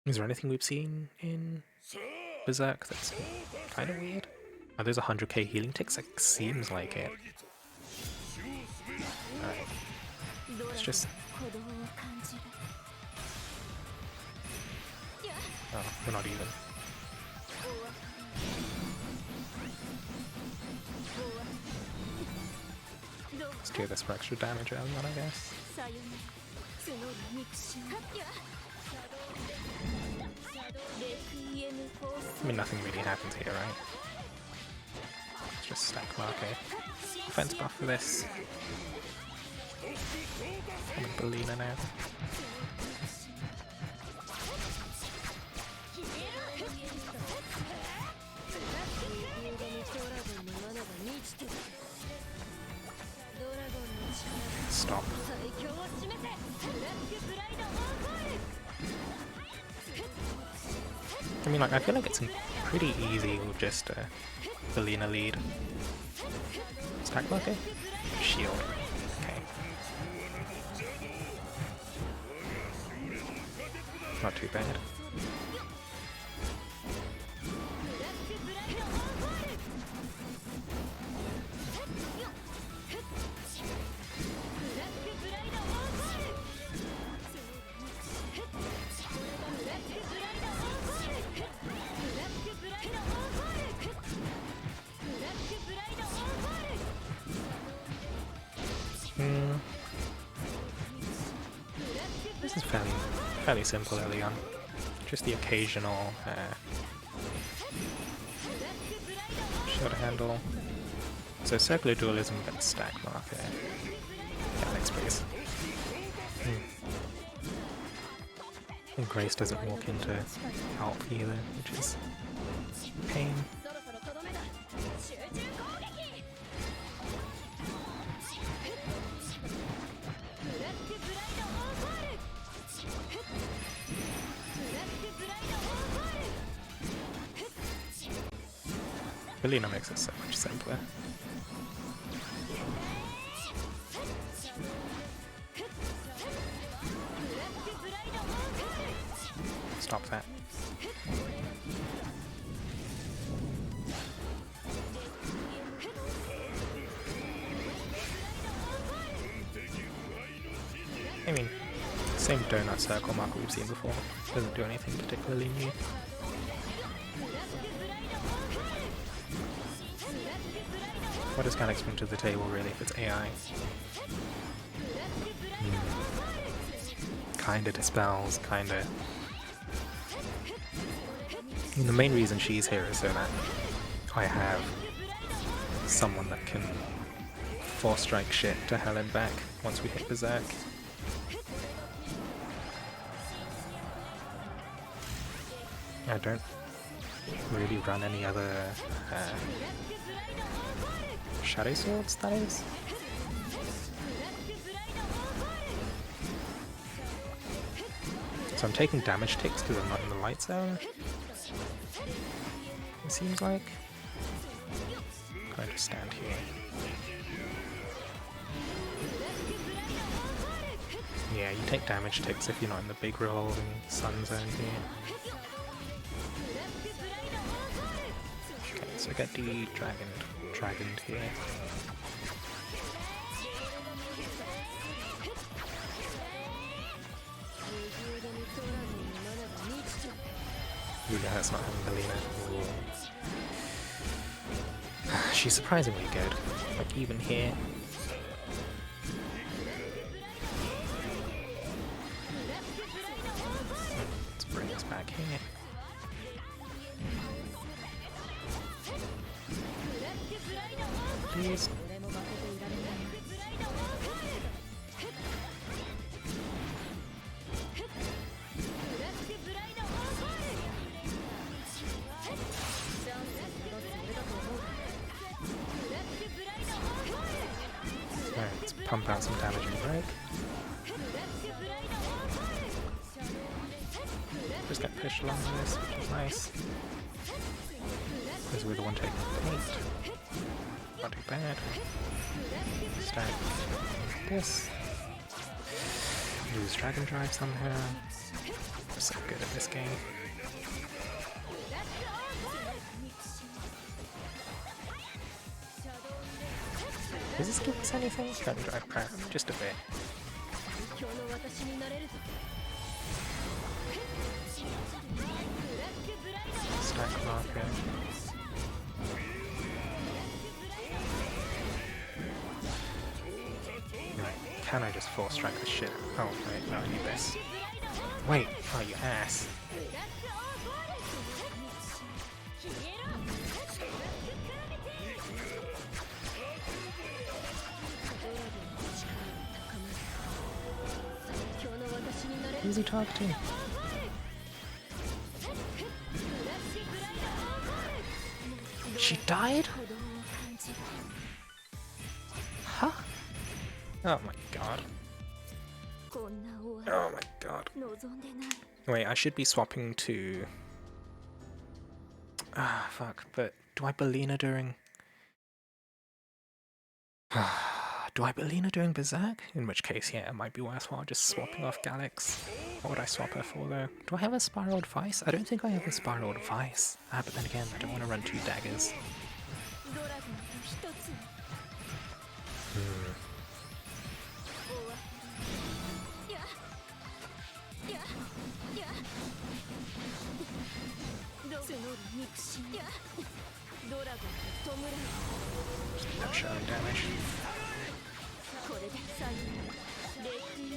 Is there anything we've seen in Berserk that's kind of weird? Are those 100k healing ticks? It seems like it. Alright. Let's just... Oh, we're not even. Let's do this for extra damage early on, I guess. I mean, nothing really happens here, right? Let's just stack marker. Defense buff for this. I'm a Belina now. Stop. I mean, like, I feel like it's pretty easy with just a Belina lead. Stack marker? Shield. Okay. Not too bad. This is fairly simple early on. Just the occasional shot handle. So circular dualism gets stack marker. Galax please. And Grace doesn't walk into Alp either, which is pain. Belina makes it so much simpler. Stop that. I mean, same donut circle marker we've seen before. Doesn't do anything particularly new. What does Galax bring to the table really if it's AI? Kinda dispels, kinda. I mean, the main reason she's here is so that I have someone that can 4-strike shit to hell and back once we hit Berserk. I don't really run any other Shadow Swords, that is. So I'm taking damage ticks because I'm not in the light zone. It seems like. Can I just stand here? Yeah, you take damage ticks if you're not in the big revolving sun zone here. Okay, so get the dragoned here. Really hurts not having Belina. She's surprisingly good. Like even here. Let's bring this back here. Please. Alright, let's pump out some damage and break. Just get pushed along this, which is nice. Because we're the one taking the paint. Not too bad. Stack this. Use Dragon Drive somehow. I'm so good at this game. Does this give us anything? Dragon Drive prep, just a bit. Stack marker. Right, can I just 4-strike this shit? Oh, wait, no, I need this. Wait, oh, you ass. Who's he targeting? She died? Huh? Oh my god. Oh my god. Wait, I should be swapping to... Ah, fuck, but do I Belina during... Do I Belina during Berserk? In which case, yeah, it might be worthwhile just swapping off Galax. What would I swap her for, though? Do I have a Spiraled Vice? I don't think I have a Spiraled Vice. Ah, but then again, I don't want to run 2 daggers. No showing damage.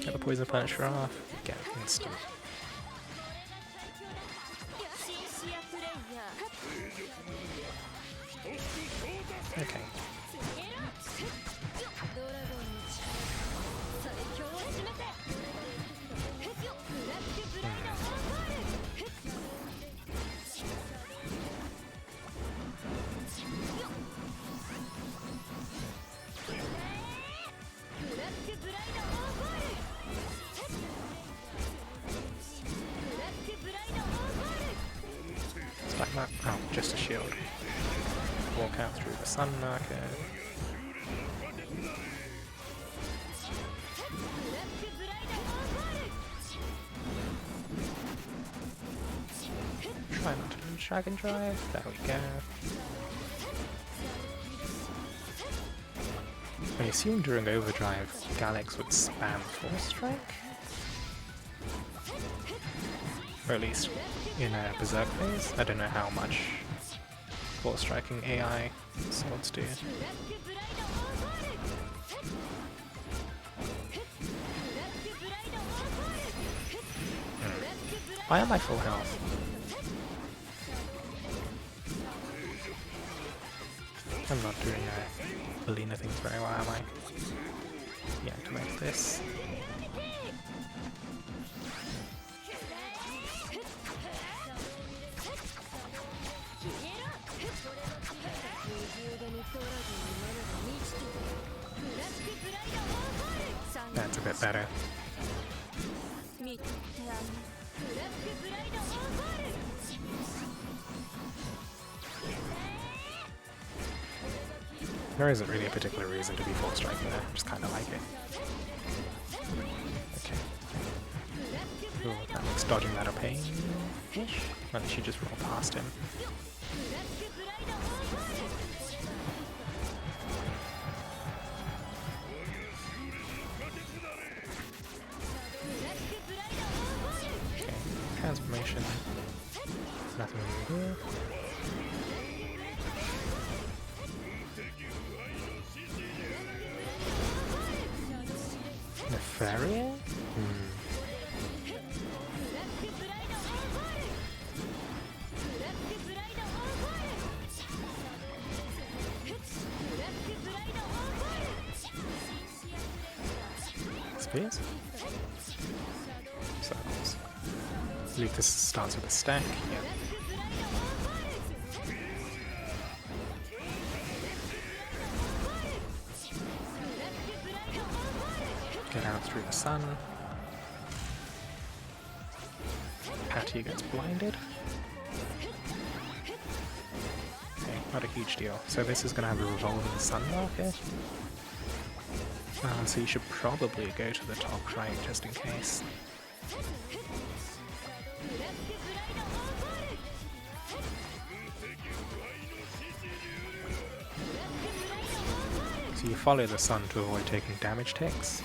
Get the Poison Punisher off. Get instant. Okay. Like that. Oh, just a shield. walk out through the sun marker. Try not to do Dragon Drive. There we go. I assume during Overdrive, Galax would spam Force Strike? Or at least in a Berserk phase. I don't know how much Force Striking AI swords do. Why am I full health? I'm not doing Alina things very well, am I? Yeah, activate this. That's a bit better. There isn't really a particular reason to be Force Striking there, just kind of like it. Okay. Ooh, that makes dodging that a pain-ish. Why don't you just roll past him? Okay, transformation. Nothing really here. Nefaria? Spears? Circles. I believe this starts with a stack. Yeah. Get out through the sun. Patty gets blinded. Okay, not a huge deal. So this is going to have a revolving sun marker. So you should probably go to the top right just in case. So you follow the sun to avoid taking damage ticks.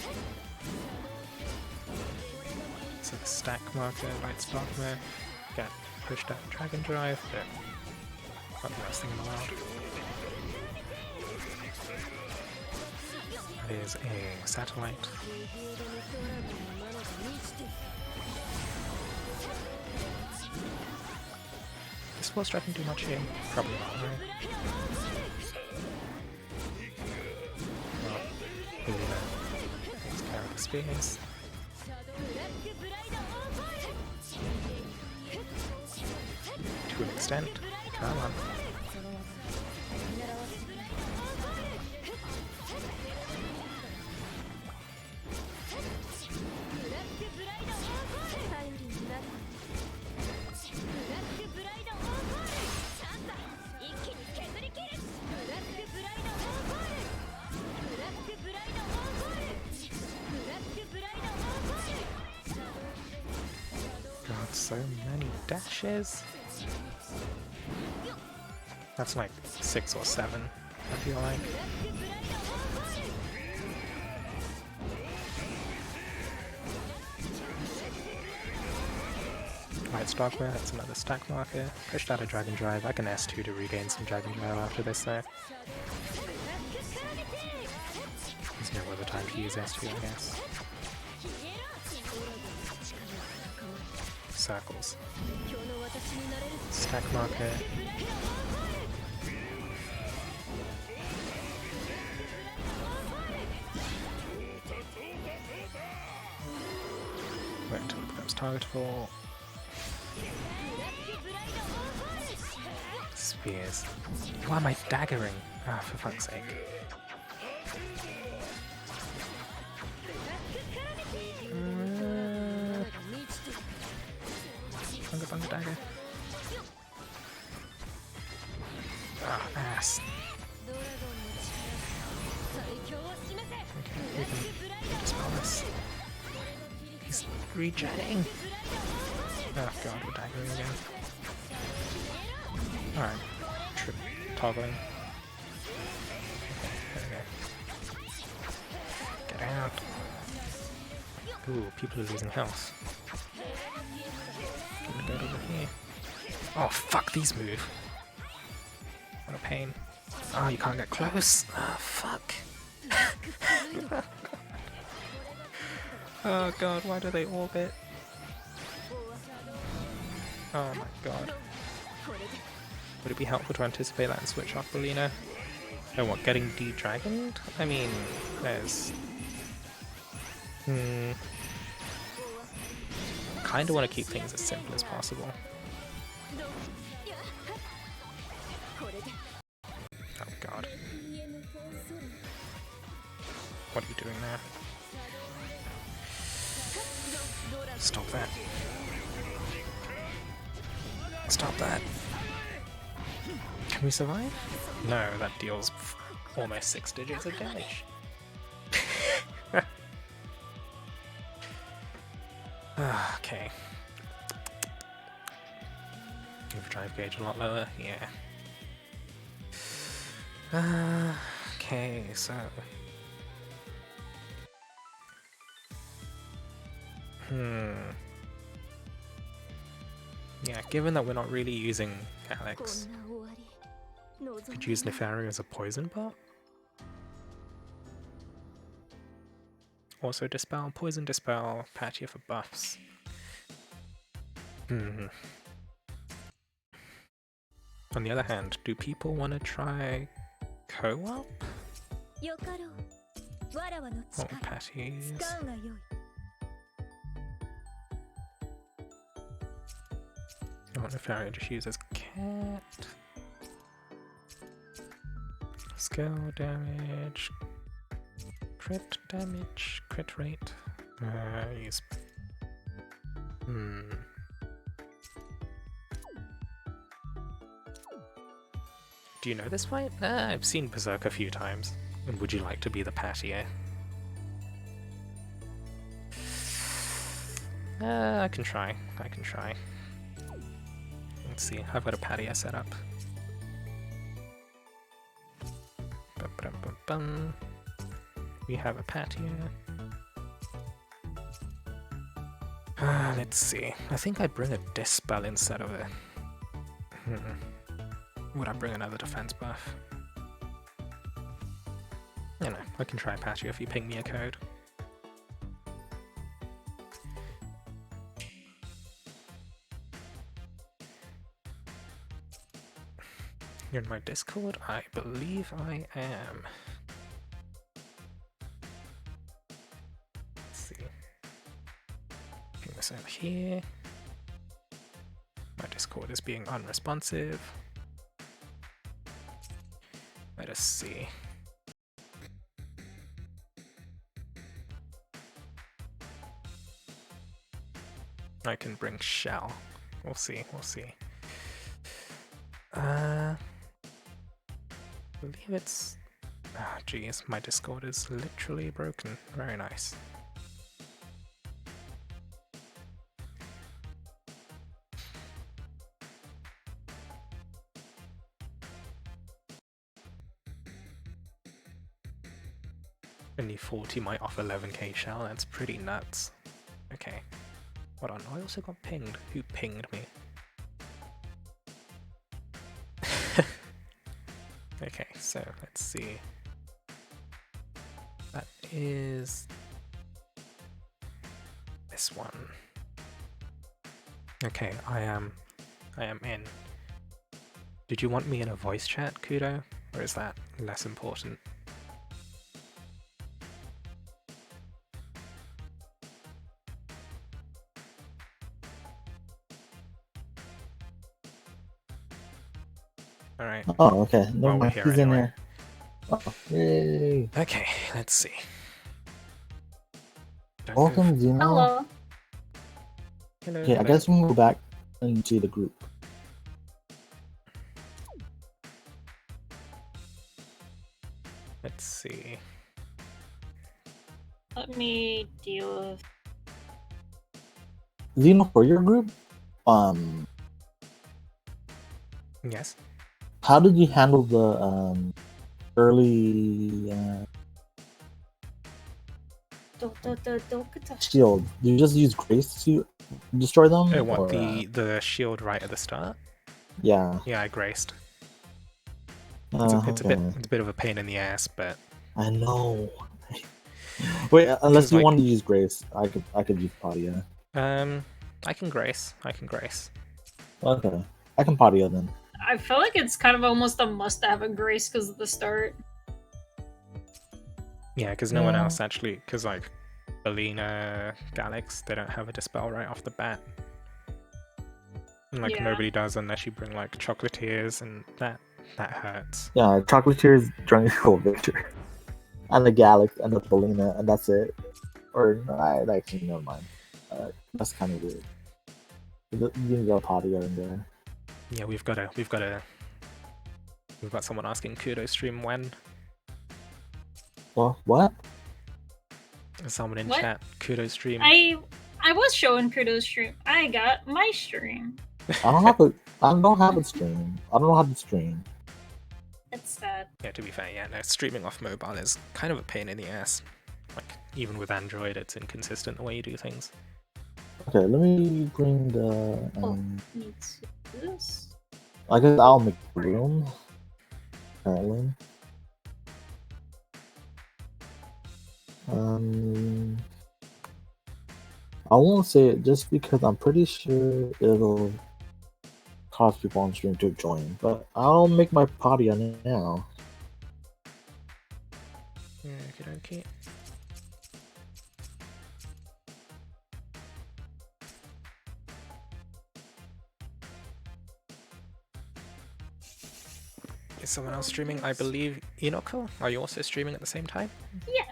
So the stack marker, light spark there, get pushed out Dragon Drive, but not the worst thing in the world. That is a satellite. Is Force Striking too much here? Probably not, right? Takes care of the spears. To an extent. Come on. God, so many dashes. That's like 6 or 7, I feel like. Light Stalker, that's another stack marker. Pushed out a Dragon Drive. I can S2 to regain some Dragon Drive after this though. There's no other time to use S2, I guess. Circles. Stack marker. Wait until it becomes targetable. Spears. Why am I daggering? Ah, for fuck's sake. Bunga bunga dagger. Ah, ass. Okay, we can dispel this. He's regenerating. Oh god, we're daggering again. Alright. Toggling. Okay, there we go. Get out. Ooh, people are losing health. I'm gonna go over here. Oh fuck, these move. What a pain. Oh, you can't get close. Oh fuck. Oh god, why do they orbit? Oh my god. Would it be helpful to anticipate that and switch off Belina? Oh, what, getting de-dragoned? I mean, there's... Kinda want to keep things as simple as possible. Oh god. What are you doing there? Stop that. Stop that. Can we survive? No, that deals almost 6 digits of damage. Okay. Overdrive gauge a lot lower, yeah. Okay, so... Yeah, given that we're not really using Alex, could use Nefaria as a poison bot? Also dispel, poison dispel, Patia for buffs. On the other hand, do people want to try co-op? Oh, Patties. Oh, Nefaria just uses cat. Skill damage. Crit damage. Crit rate. Use... Do you know this fight? I've seen Berserk a few times. And would you like to be the Patia? I can try. I can try. Let's see. I've got a Patia set up. We have a Patia. Let's see. I think I'd bring a Dispel instead of a... Would I bring another defense buff? You know, I can try Patia if you ping me a code. You're in my Discord? I believe I am. Let's see. Ping this over here. My Discord is being unresponsive. Let us see. I can bring Shell. We'll see, we'll see. I believe it's... Ah, geez, my Discord is literally broken. Very nice. Only 40 might off 11k shell, that's pretty nuts. Okay. Hold on, I also got pinged. Who pinged me? Okay, so let's see. That is... this one. Okay, I am in. Did you want me in a voice chat, Kudo? Or is that less important? Alright. Oh, okay. Never Well, we're mind. here He's in anyway. there. Oh, yay. Okay, let's see. Don't Welcome, Zeno. Hello. Hello, Okay, I hello. guess we can go back into the group. Let me deal with. Xeno, for your group, Yes. how did you handle the early shield? Did you just use Grace to destroy them? Oh, what, or, the shield right at the start? Yeah. Yeah, I graced. It's a bit of a pain in the ass, but I know. Wait, unless you like, want to use Grace, I could use Padia. I can grace. Okay, I can Padia then. I feel like it's kind of almost a must to have a Grace because of the start. Yeah, because no one else actually, because like Belina, Galax, they don't have a dispel right off the bat. And like nobody does unless you bring like Chocolatiers, and that hurts. Yeah, Chocolatiers, Jungle Victor, and the Galax, and the Belina, and that's it. Or actually, never mind. That's kind of weird. You can go Padia in there. Yeah, we've got someone asking Kudo stream when. Well, what? Someone in What? chat, Kudo stream. I was showing Kudo's stream. I got my stream. I don't have a stream. I don't know how to stream. It's sad. Yeah, to be fair, yeah, no, streaming off mobile is kind of a pain in the ass. Like, even with Android, it's inconsistent the way you do things. Okay, let me bring the. Need to do this. I guess I'll make room. Apparently. I won't say it just because I'm pretty sure it'll cause people on stream to join, but I'll make my party on it now. Okay. Is someone else streaming? I believe Inoko? Are you also streaming at the same time? Yeah,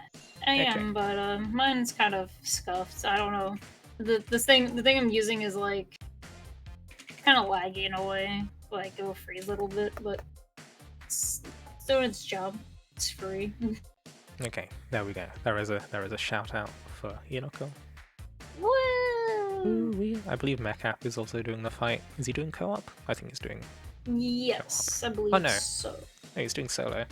I am, but mine's kind of scuffed. I don't know. The thing I'm using is like kind of laggy in a way. Like it'll freeze a little bit, but it's doing its job. It's free. Okay, there we go. There is a shout out for Inoko. Woo! I believe Mechap is also doing the fight. Is he doing co-op? I think he's doing. Yes, co-op. I believe so. No, he's doing solo.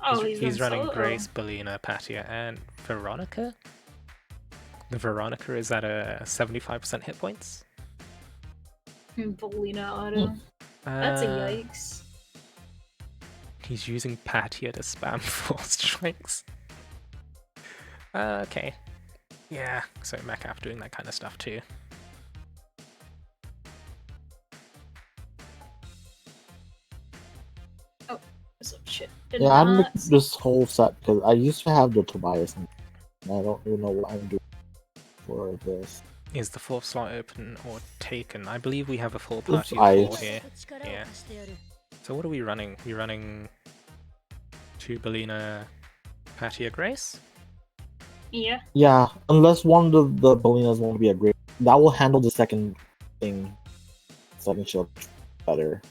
Oh, he's running solo? Grace, Belina, Patia, and Veronica. The Veronica is at a 75% hit points. Belina auto. That's a yikes. He's using Patia to spam 4 strikes. Okay. Yeah, so Mechap doing that kind of stuff too. Oh, some shit. Yeah, I made this whole set because I used to have the Tobias, and I don't even know what I'm doing for this. Is the 4th slot open or taken? I believe we have a full party of 4 here. Yeah. So what are we running? We're running 2 Belina, Patia, Grace? Yeah. Yeah, unless one of the Belinas want to be a great, that will handle the second thing, second shield better.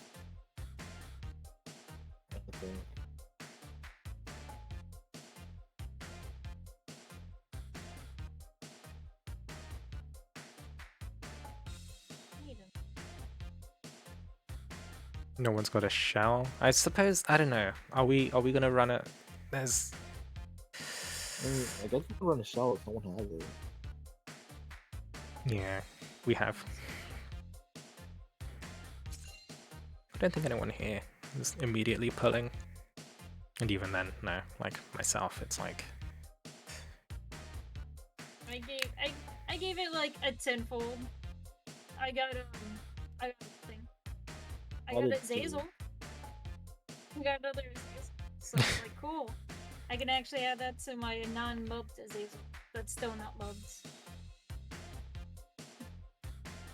No one's got a shell. I suppose, I don't know. Are we gonna run it? There's. I guess we can run a shell if someone has it. Yeah, we have. I don't think anyone here is immediately pulling. And even then, no. Like myself, it's like. I gave it like a tenfold. I got a thing. I got a Zazel. I got another Zazel. So I was like, cool. I can actually add that to my non-mubbed Zazel. That's still not mubbed.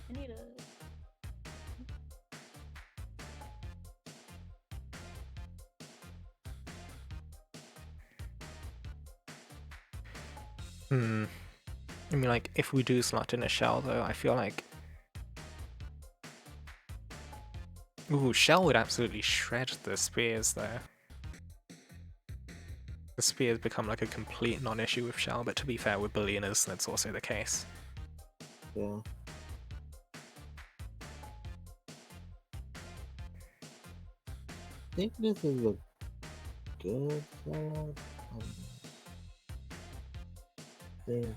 I need a... I mean, like, if we do slot in a shell, though, I feel like... Ooh, shell would absolutely shred the spears, though. The spears become like a complete non-issue with Shell, but to be fair, with Ballinas, that's also the case. Yeah. I think this is a good setup. Think,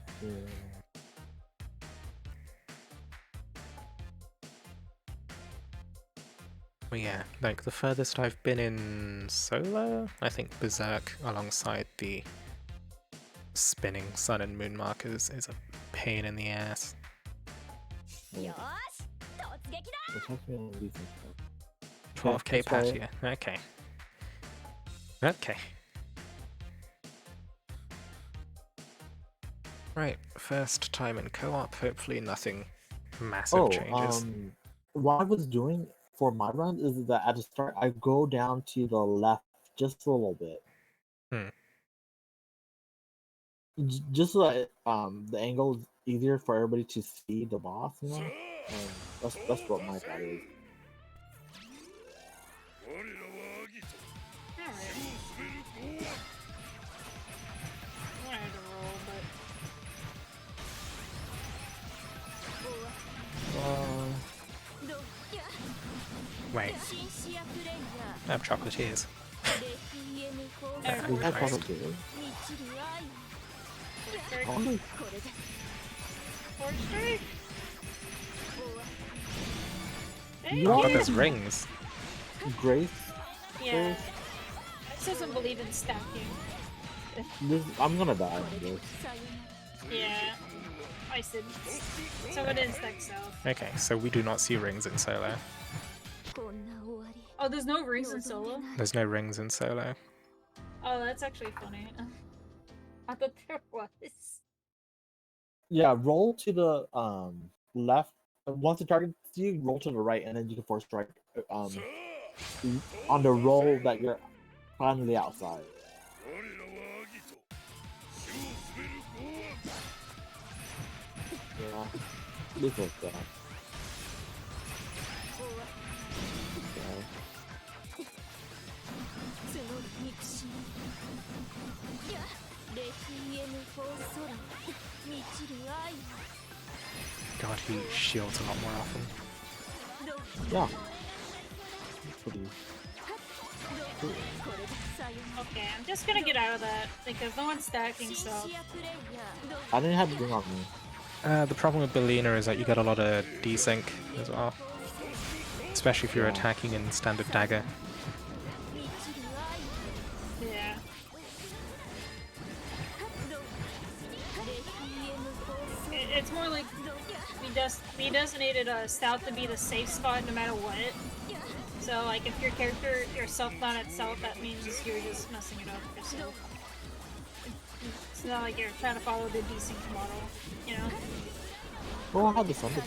Well, yeah, like the furthest I've been in solo, I think Berserk alongside the spinning sun and moon markers is a pain in the ass. It has me on decent stuff. 12k let's try it. Patia. Okay. Okay. Right, first time in co-op, hopefully nothing massive changes. What I was doing for my run is that at the start I go down to the left just a little bit. Just so that the angle is easier for everybody to see the boss, you know? That's what my thought is. Wait. I have chocolatiers. We have chocolatiers. Oh, but there's rings. Grace? Yeah. This doesn't believe in stacking. I'm gonna die on this. Yeah. I said. So it is stack south. Okay, so we do not see rings in solo. Oh, there's no rings in solo? There's no rings in solo. Oh, that's actually funny. I thought there was. Yeah, roll to the left. Once the target you, roll to the right, and then you can force strike on the roll that you're finally outside. Yeah, look like that. God, he shields a lot more often. Yeah. Pretty. Okay, I'm just gonna get out of that because no one's stacking stuff. I didn't have ring on me. The problem with Bellina is that you get a lot of desync as well. Especially if you're attacking in standard dagger. Yeah. It's more like we designated south to be the safe spot no matter what. So like if your character yourself not at south, that means you're just messing it up yourself. It's not like you're trying to follow the desync model, you know? Well, I had the thunder.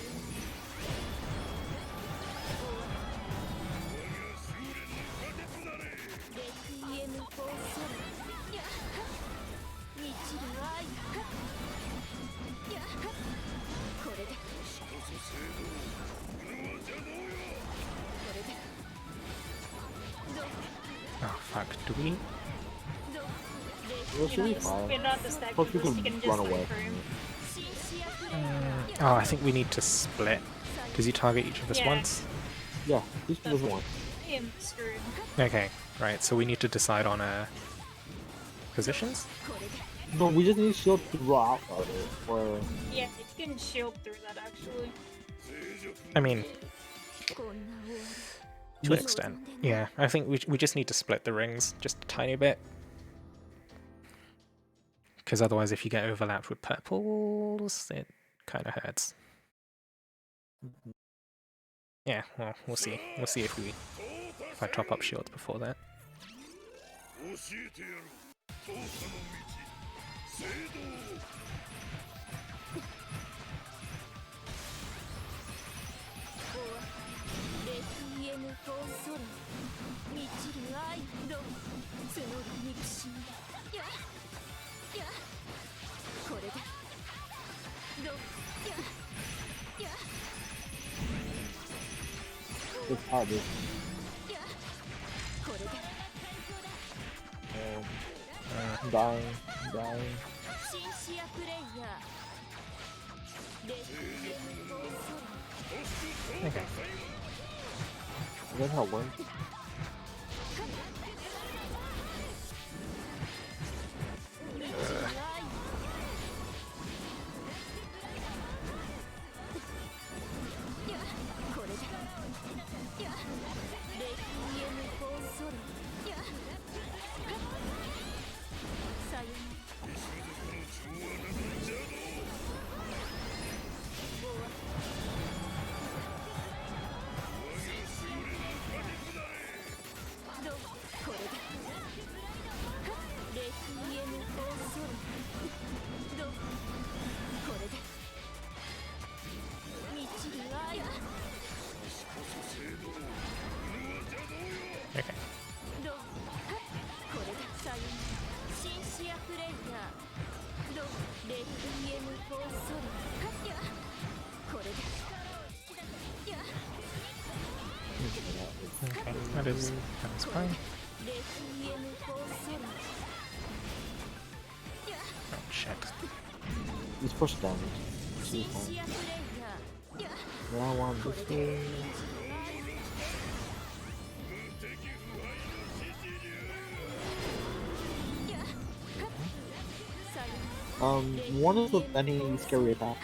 Oh fuck, do we? Well, should be fine. We're not the stack, Plus, we you can can just run wait away. for him. Oh, I think we need to split. Does he target each of us Yeah. once? Yeah, each doesn't want. I am screwed. Okay, right, so we need to decide on positions? No, we just need shield to roll out of it, or Yeah, you can shield through that actually. I mean, to an extent. Yeah, I think we just need to split the rings just a tiny bit. Because otherwise if you get overlapped with purples, it kind of hurts. Yeah, well, we'll see. We'll see if I top up shields before that. it's hard. I'm dying. I'm dying. シンシアプレイヤーレクイエムフォーソロ Okay. Is that how it works? Okay. これでさよならシンシアプレイヤーどレクイエムフォーソロやこれでや Okay. That is fine. レクイエムフォーソロ Oh shit. He's push damage. シン She's シ fine. アプレイヤーや Yeah, I want this way. One is with any scary attack.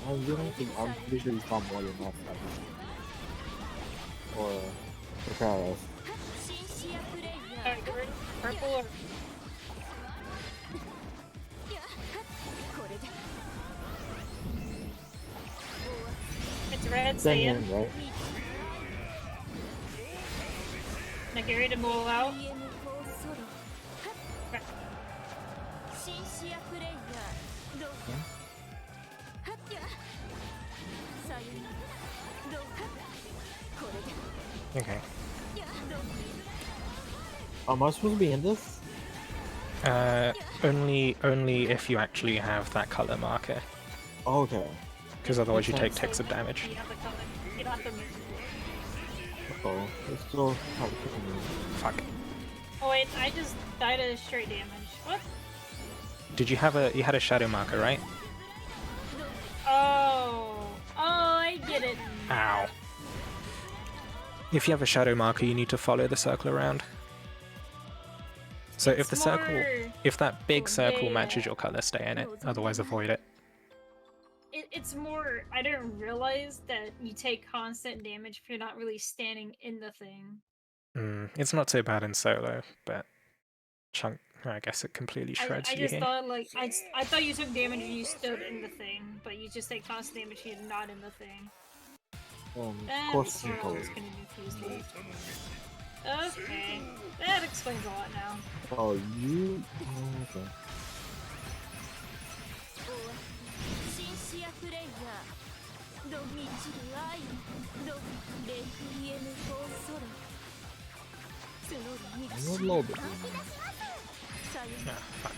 I'm pretty sure he's got more than that. Or Karos. シンシアプレイヤ Alright, get rid of purple or ーやこれで it's red, Stay stay in, in. right? Now get ready to move out. レクイエムフォーソロシンシアプレイヤーどうはっやさよならどうこれで Okay. やどう Am I supposed to be in this? Only if you actually have that color marker, Oh, okay. because otherwise you take Makes ticks of damage. You have the color. You don't have the move. Oh, it's still kind of kicking me. Fuck. Oh wait, I just died of straight damage. What? Did you have you had a shadow marker, right? Oh, I get it. Ow. If you have a shadow marker, you need to follow the circle around. So if the circle, more- if that big circle Yeah. matches your color, stay in it. Otherwise, avoid it. It's more. I didn't realize that you take constant damage if you're not really standing in the thing. It's not so bad in solo, but chunk. I guess it completely shreds I you just here. thought like I thought you took damage when you stood in the thing, but you just take constant damage when you're not in the thing. Of And course, sort of color. was gonna confuse me. Okay, that explains a lot now. Oh, you. Oh, okay. シンシアプレイヤーど満ちる愛どレクイエムフォーソロ募る憎 I'm し a み little bit. さよ Ah, なら fuck.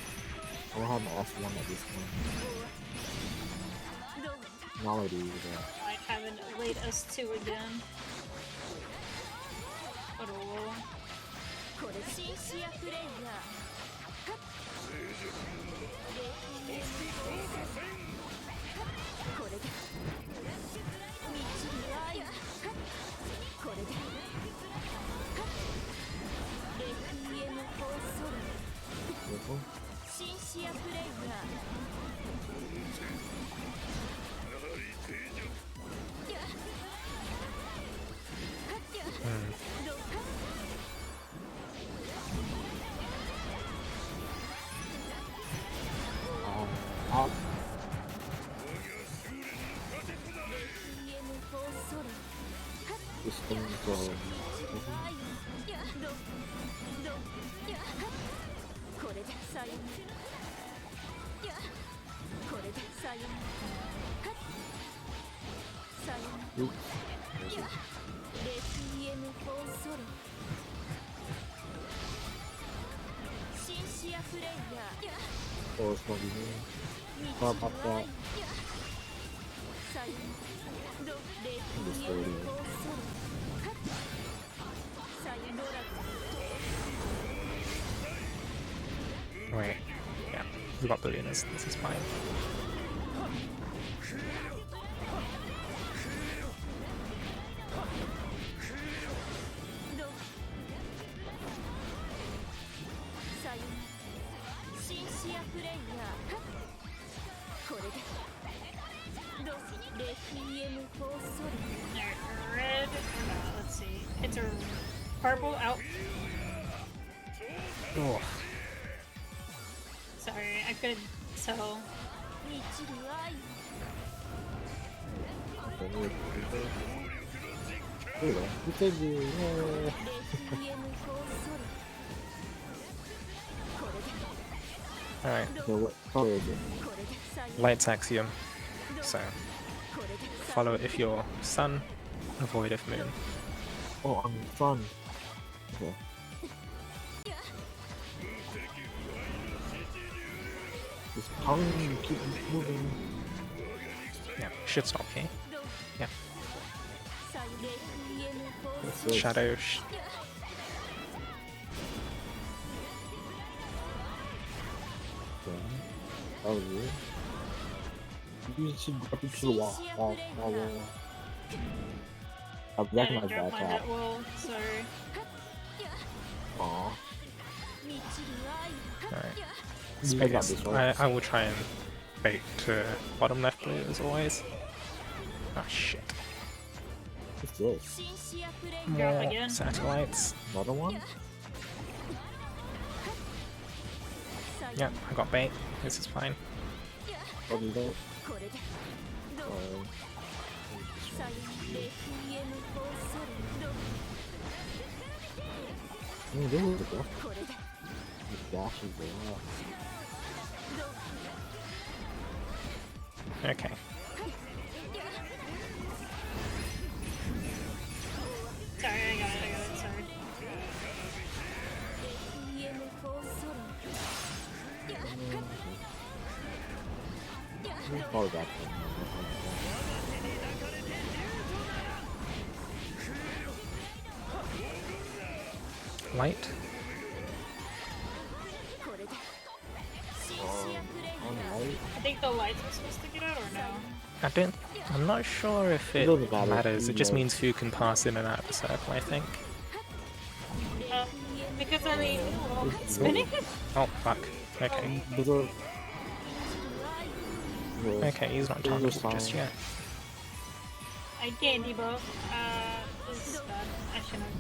I don't have my last one at this point. どう Now I do. But... I haven't laid us two again. But oh, これシンシアプレイヤーはっレクイエムフォーソロこれで満ちる愛はっこれではっレクイエムフォーソロ Careful. シンシアプレイヤーやはっやどうか Out. レクイエムフォーソロ This thing go. 愛やどやこれでさよならやこれでさよならさよなら Oops. やレクイエムフォーソロシンシアプレイヤーや Oh, it's gonna be me. 満ち How る about 愛 that? やさよならレクイエムフォーソロさよなら We've got ballooners, this is fine. Red. No, let's see. It's a purple out. Oh, Sorry, I couldn't tell. Anyway, you said you. alright. So what color is it? Light's axiom. So, follow it if you're sun, avoid if moon. Oh, I'm sun. Okay. Just pounding, keep moving. Yeah, should stop here. Yeah, That's it. shadow. Okay. That was weird. You should drop it to the wall. Wall. I Yeah, I recognize dropped that my trap. net wall. Sorry. Aw. Alright. You guys got this, right? I will try and bait to bottom left blue as always. Ah, shit. What's this? Drop More again. satellites. Another one? Yeah, I got bait. This is fine. What is that? This is the best. This dash is the Okay. Sorry, I got it, sorry. Follow that. Light. Alright. I think the lights are supposed to get out or no? I'm not sure if it doesn't matter. matters. It just Yeah. means who can pass in and out of the circle, I think. Because I mean, spinning? Oh, fuck. Okay. Those are. Okay, he's not Those are targeted just fine. yet. I can't debuff. This is bad. I shouldn't have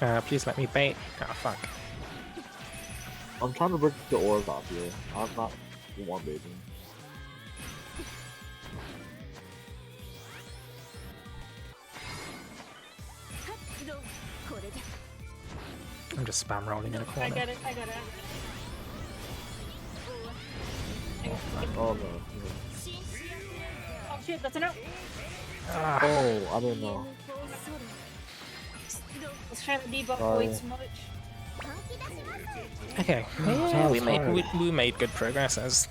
debuffed. Please let me bait. Ah, fuck. I'm trying to break the orbs off here. I'm not one baiting. I'm just spam rolling in a I corner. got it, I got it. Oh no. Oh shit, that's enough! Ah, Oh, I didn't know. I was trying to debuff Sorry. way too much. okay. Yeah, we made sorry. we made good progress as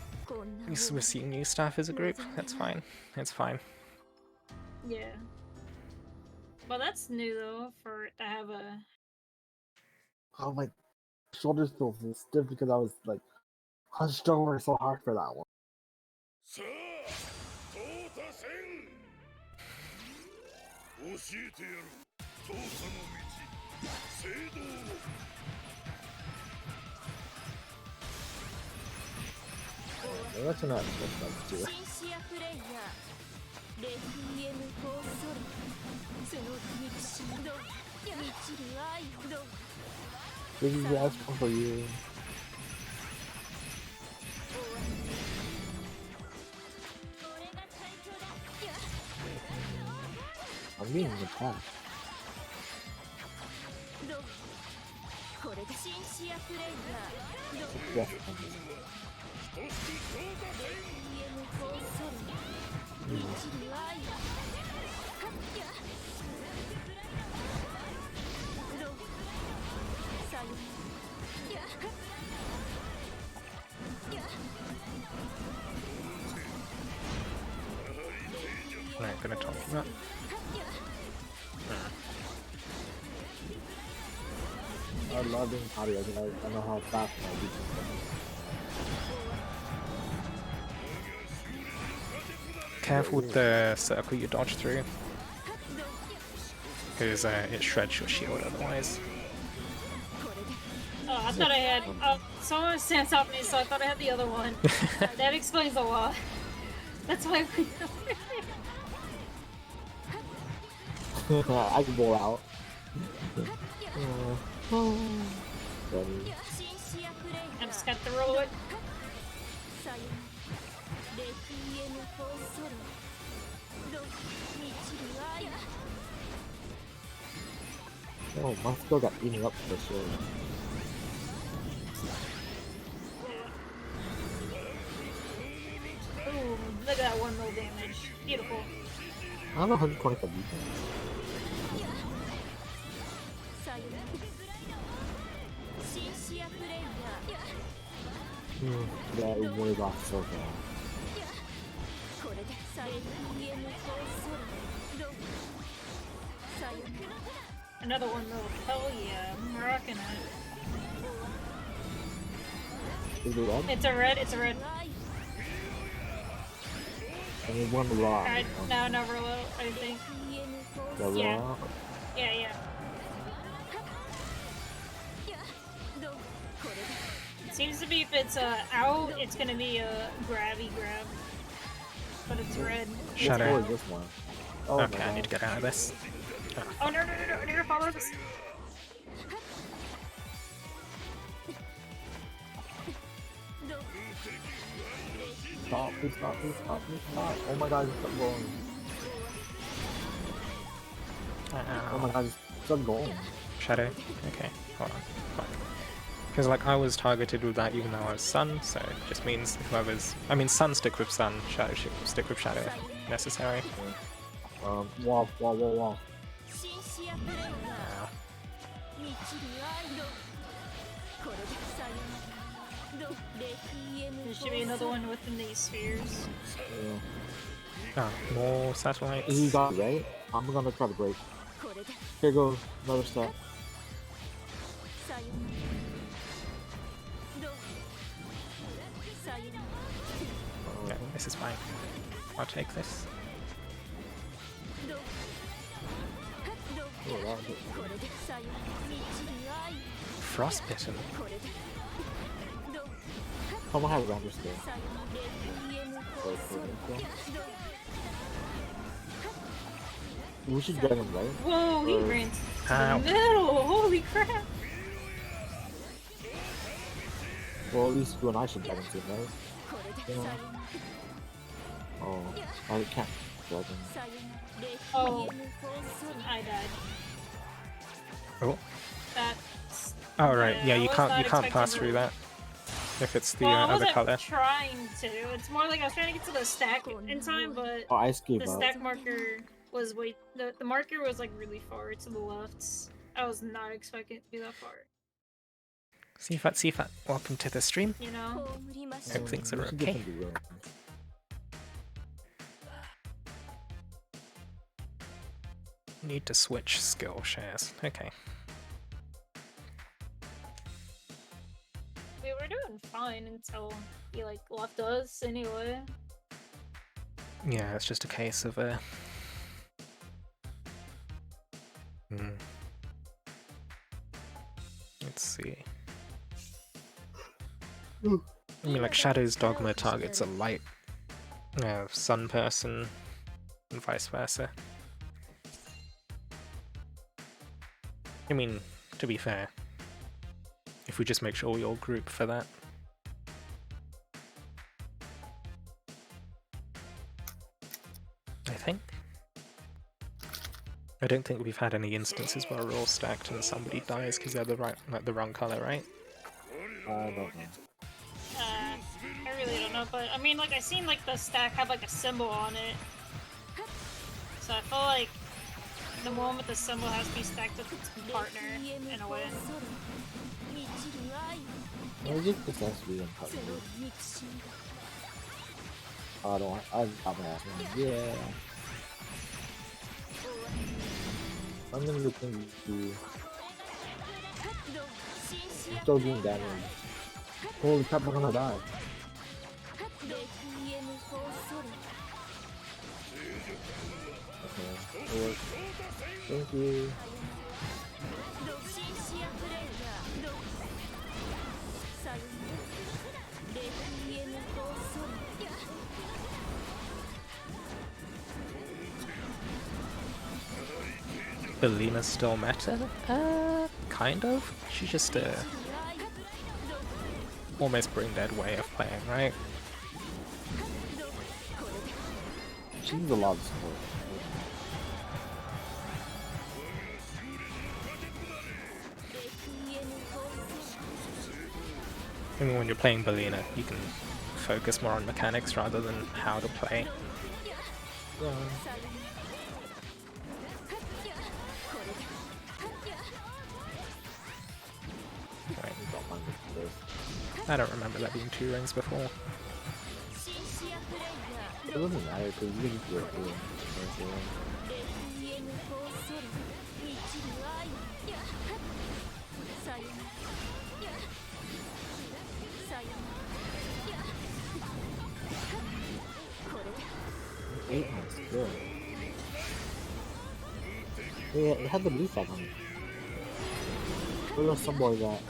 we're seeing new stuff as a group. That's fine. It's fine. Yeah. Well, that's new though, for it to have a... Oh, my shoulders feel so stiff because I was like hunched over so hard for that one. さあ、操作せん。教えてやる。操作の道、聖堂を。That's not supposed to do. シンシアプレイヤーレフィエムフォーソルその憎しみど満ちる愛ど This is the last one for you. 俺が最強だ I'm being attacked. どうこれでシンシアプレイヤーどう Yes. レフィエムフォーソル満ちる愛どうさよAlright, gonna top that. I love being potty because I know how fast my beat is going. Careful with the circle you dodge through, because it shreds your shield otherwise. Oh, I thought I had. Someone was standing on me, so I thought I had the other one. That explains a lot. That's why we. I can bowl out. Ready. シンシアプレイ I ヤー just got to roll it. さよレクイエムフォーソロロ満ちる愛 Oh, my skill got eaten up for sure. Ooh, look at that 1 mil damage. Beautiful. I don't know how you call it the beat. さよシンシアプレイヤー Yeah, it was off so far. これでさレクイエムフォーソロロさよ Another 1 mil. Hell yeah, I'm rocking it. Is it red? It's a red. It's a red. 愛 And it won the raw. Alright, now never low. I think. レクイエムフォー The ソロ Yeah. raw. Yeah, yeah. ロこれで It seems to be if it's out, it's gonna be a grabby grab. But it's red. What Shadow. score is this one? Oh my Okay, I need to god. get out of this. Oh no, I need to follow this. Stop, please stop, please stop, please stop. Oh my god, it's going. Oh my god, it's still going. Shadow? Okay, hold on. Because like I was targeted with that even though I was Sun, so it just means whoever's... I mean Sun stick with Sun, Shadow stick with Shadow if necessary. Wall. シンシアプレイヤー満ちる愛ロこれでさよロレクイエム There フ should ォ be ー another ソロ one within these spheres. Yeah. Ah, more satellites. You got it, right? I'm gonna try to break. これで Here goes another step. さよロさよ Yeah, this is fine. I'll take this. ロロ Oh, that was it. これでさよ満ちる愛 Frostbitten. これでロ Someone has Ranger still. さよレクイエムフォーソロロ We should get him, right? Whoa, he Uh, ran to Ow. the middle! Holy crap! Well, at least you and I should get him too, right? これでさよ Oh, I can't drag him. さよレクイエム Oh, フォーソロ I died. Oh. That's... Oh right, Yeah, yeah, I you was can't not pass expecting through that. that. If it's the Well, I other wasn't color. trying to. It's more like I was trying to get to the stack in time, but Oh, I gave the up. stack marker was way... The marker was like really far to the left. I was not expecting it to be that far. Sifat, welcome to the stream. You know? 葬りましょ Hope う things We are should get okay. him to win. Need to switch skill shares. Okay. We were doing fine until he like left us anyway. Yeah, it's just a case of Let's see. I mean, like Shadow's Dogma targets a light sun person and vice versa. I mean, to be fair, if we just make sure we all group for that. I think. I don't think we've had any instances where we're all stacked and somebody dies because they're the wrong color, right? I don't know. I really don't know, but I mean, like I seen like the stack have like a symbol on it, so I feel like the one with the symbol has to be stacked with its partner in a way. 満ちる愛 Maybe just the best we can cut その it. 憎しみ I don't want. I got my ass in. Yeah. I'm gonna look into. I'm still doing damage. Holy crap, we're gonna die. Okay, it worked. Thank you. Belina's still meta? Kind of. She's just a almost brain dead way of playing, right? She needs a lot of support. I mean, when you're playing Belina, you can focus more on mechanics rather than how to play. Yeah. Right. I don't remember that being 2 rings before. It doesn't matter because you can just do it too. Eight months, good. Yeah, it had the blue flag on it. Where was some boy at?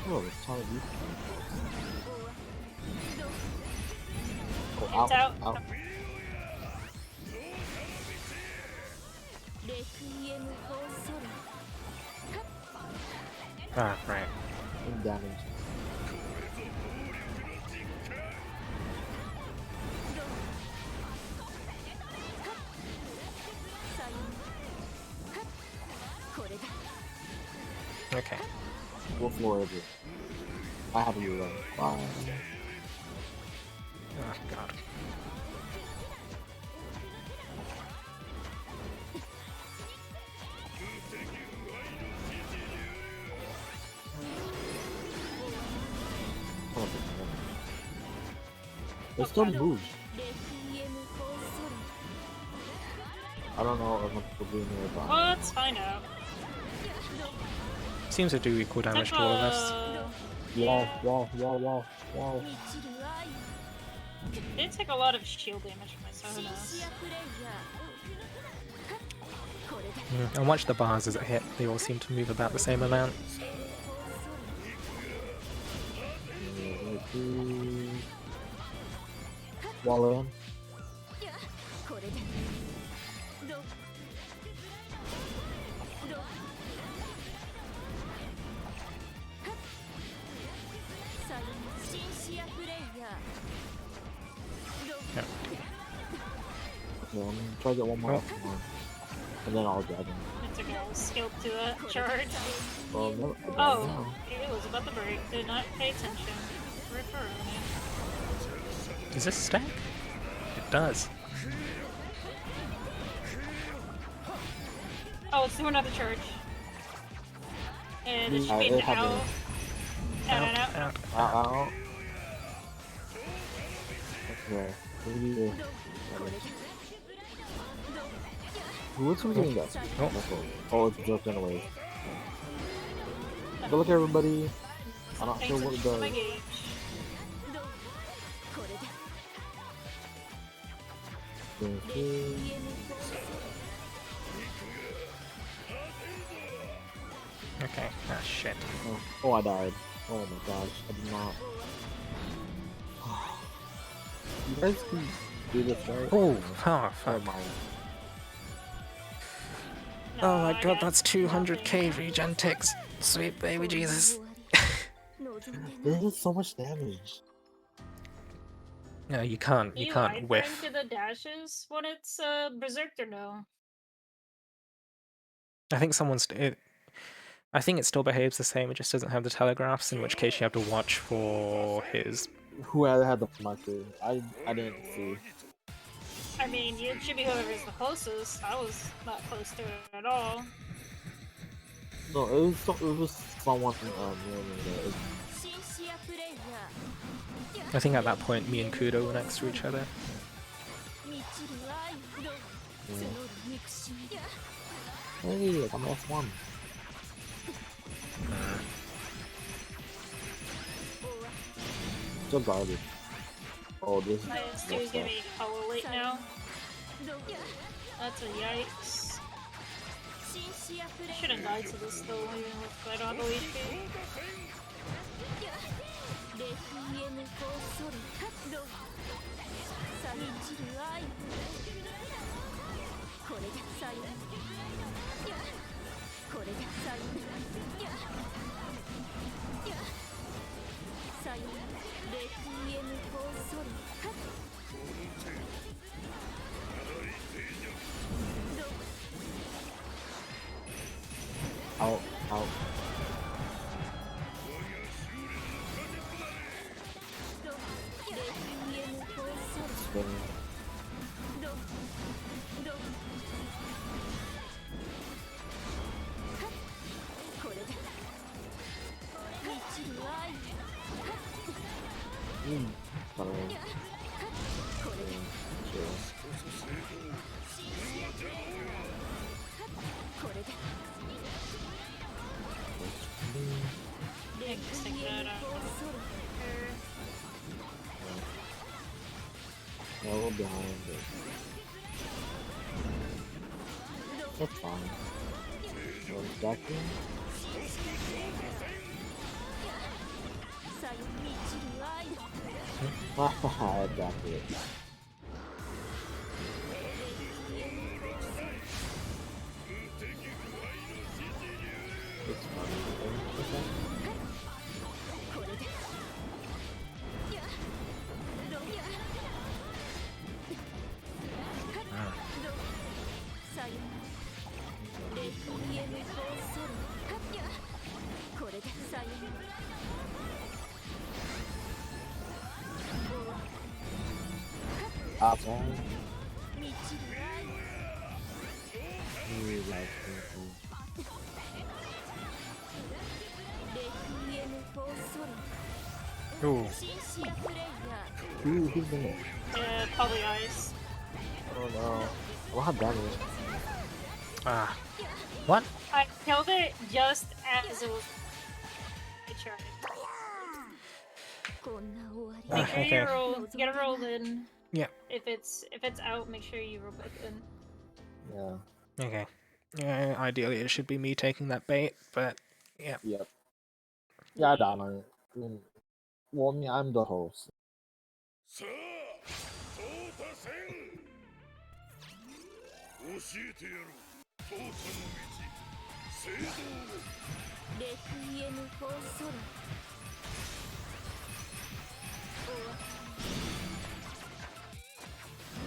Oh, it's trying to do. Oh, It's out. out. Ah, right. And damage. Okay. What floor is it? I have you run. Bye. Oh, God. It still moves. I don't know if I'm still being here, but Let's find out. Seems to do equal damage to all of us. wall. They take a lot of shield damage from this, so who knows? And watch the bars as it hit. They all seem to move about the same amount. Wall in. Yeah. Yeah, I'm gonna try to get one more Oh. up tomorrow. And then I'll drag him. It's a girl skill to a charge. Well, no, Oh, it was about to break. Did not pay attention. Refer me. Does this stack? It does. Oh, let's do another charge. And it should be it an had out. Out. Out. Out. Okay. Maybe. What's we getting that? Oh. Oh, it's broken away. Good luck, everybody. I'm not sure what it My does. gauge. Okay. Ah, shit. Oh, I died. Oh my gosh, I did not. You guys can do this, right? Oh, Never fuck. mind. Oh my I god, got that's 200k regen ticks. Sweet baby Jesus. This is so much damage. No, you can't life whiff. to the dashes when it's berserker no. I think I think it still behaves the same, it just doesn't have the telegraphs, in which case you have to watch for his... Who had the marker? I didn't see. I mean, it should be whoever's the closest. I was not close to it at all. No, it was someone near me. It was, シンシアプレイヤー I think at that point, me and Kudo were next to each other. 満ちる愛の募る憎しみ hey, I'm F1. Just garbage. Oh, this is. My S2 is gonna be hella late now. That's a yikes. シンシアプレイ I ヤ shouldn't die to this though, even if I don't have the HP. ーレフイエムフォーソル活動さ満ちる愛これでさよこれでさよさよレフイエムフォーソル活動 Out, out. Spin. Sorry. Sure. Yeah, stick that out. Yeah, we're behind it. That's fine. Back in. Haha, back it. It's funny. Outside. You like Ooh. シンシアプレイヤ Ooh, who's in it? Yeah, probably ice. Oh no. What damage? Ah. What? I killed it just as it was. I tried. ーこんな終わり Make sure okay. you roll. Get a roll in. Yeah. If it's out, make sure you roll back in. Yeah. Okay. Yeah, ideally it should be me taking that bait, but yeah. Yep. Yeah, I died on it. Well, I mean, I'm the host. さあ淘汰戦教えてやろう淘汰の道聖堂をレクイエムフォーソロ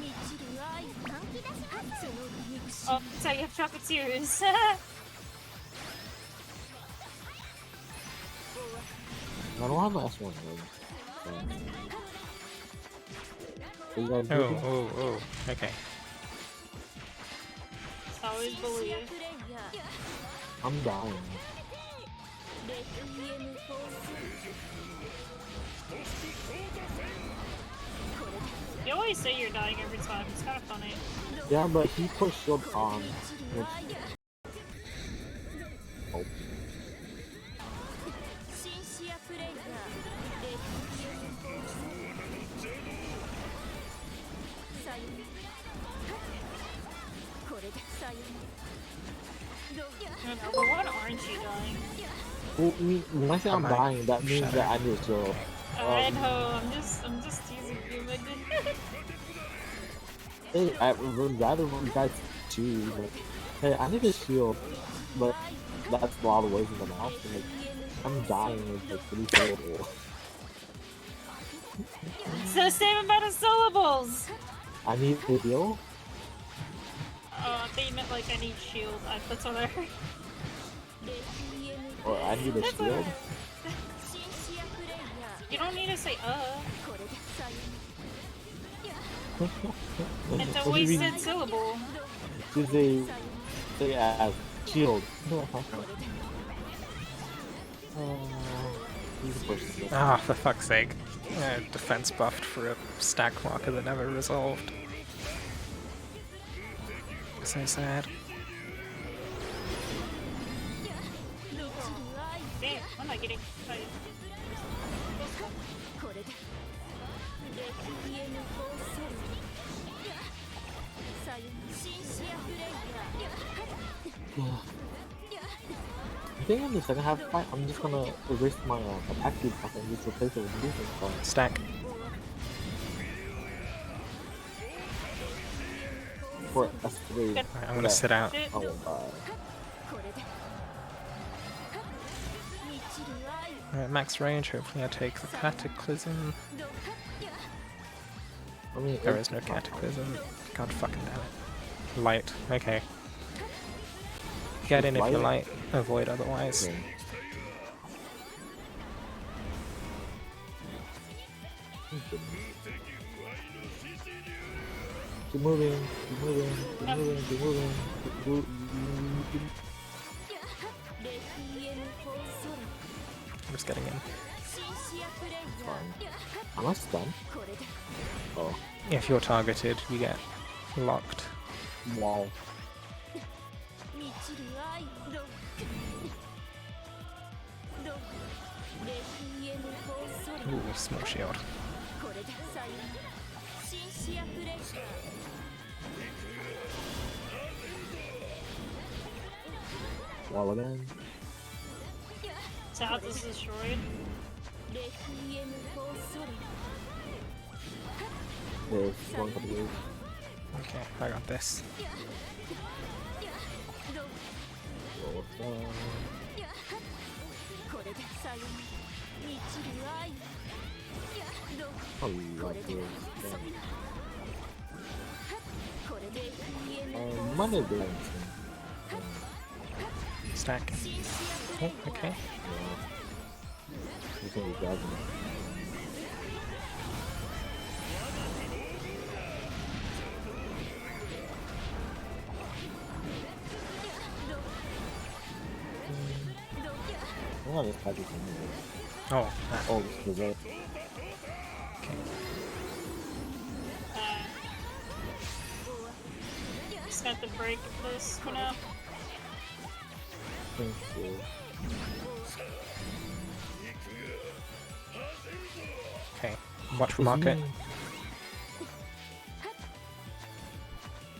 満ちる愛吐き出しますその憎し Oh, so you have chocolatiers. I don't have the S1 though. So you guys do Oh, this? oh, oh. Okay. Always シンシ believe. アプレイヤー I'm dying. レクイエムフォーソロこれで You always say you're dying every time. It's kind of funny. Yeah, but he pushed shield on. 満ちる愛 Oh. シンシアプレイヤーレクイエムフォーソロさよこれでさよどう No, but what aren't you dying? Well, when I say I'm Am I- dying, that means Shut that up. I need to shield. I know. I'm just teasing you, my dude. Hey, I would rather you guys too. But, hey, I need a shield, but that's a lot of ways in the mouth. And, like, I'm dying with like pretty horrible. It's the same amount of syllables. I need to heal. I thought you meant like I need shield. That's what I heard. レクイエム Or I need a That's what I shield. heard. シンシアプレイヤー You don't need to say これでさよ It's a What do you mean? wasted syllable. Did they say as shield? これで He's pushing it. Ah, for fuck's sake. Defense buffed for a stack marker that never resolved. So sad. Damn, I'm not getting excited. これでレクイエム・フォー・ソルさよシンシア・フレイヤー I think in the second half fight, I'm just gonna erase my attack speed buff and just replace it with movement buff. Stack. For S3. Alright, I'm gonna sit out. I won't buy. これで満ちる愛 Alright, max range, hopefully I take the Cataclysm. どう I mean, There it's is no not Cataclysm. God fucking damn it. Light, okay. Get in if you Light? like, avoid otherwise. Okay. Keep moving, keep moving, keep moving, keep moving, keep moving. レクイエム・フォー・ソル I'm just getting in. シンシア・フレイヤー Am I stunned? これで Oh, If you're targeted, you get locked. wow. 満ちる愛どうどうレクイエム・フォー・ソル Ooh, small shield. これでさよシンシア・フレイヤー Wall again. South is destroyed. レクイエム・フォー・ソル There's one couple of Okay, I got this. どう roll down. これでさよ満ちる愛どう I こ love れで this. これでレクイエム・ Money dancing. Stack. シンシア・フ Oh, レイヤー okay. Yeah. He's gonna be grabbing it. I'm gonna just package him. Oh, that. Oh, this is it. Just got the break of this for now. Thank you. Okay. Watch market.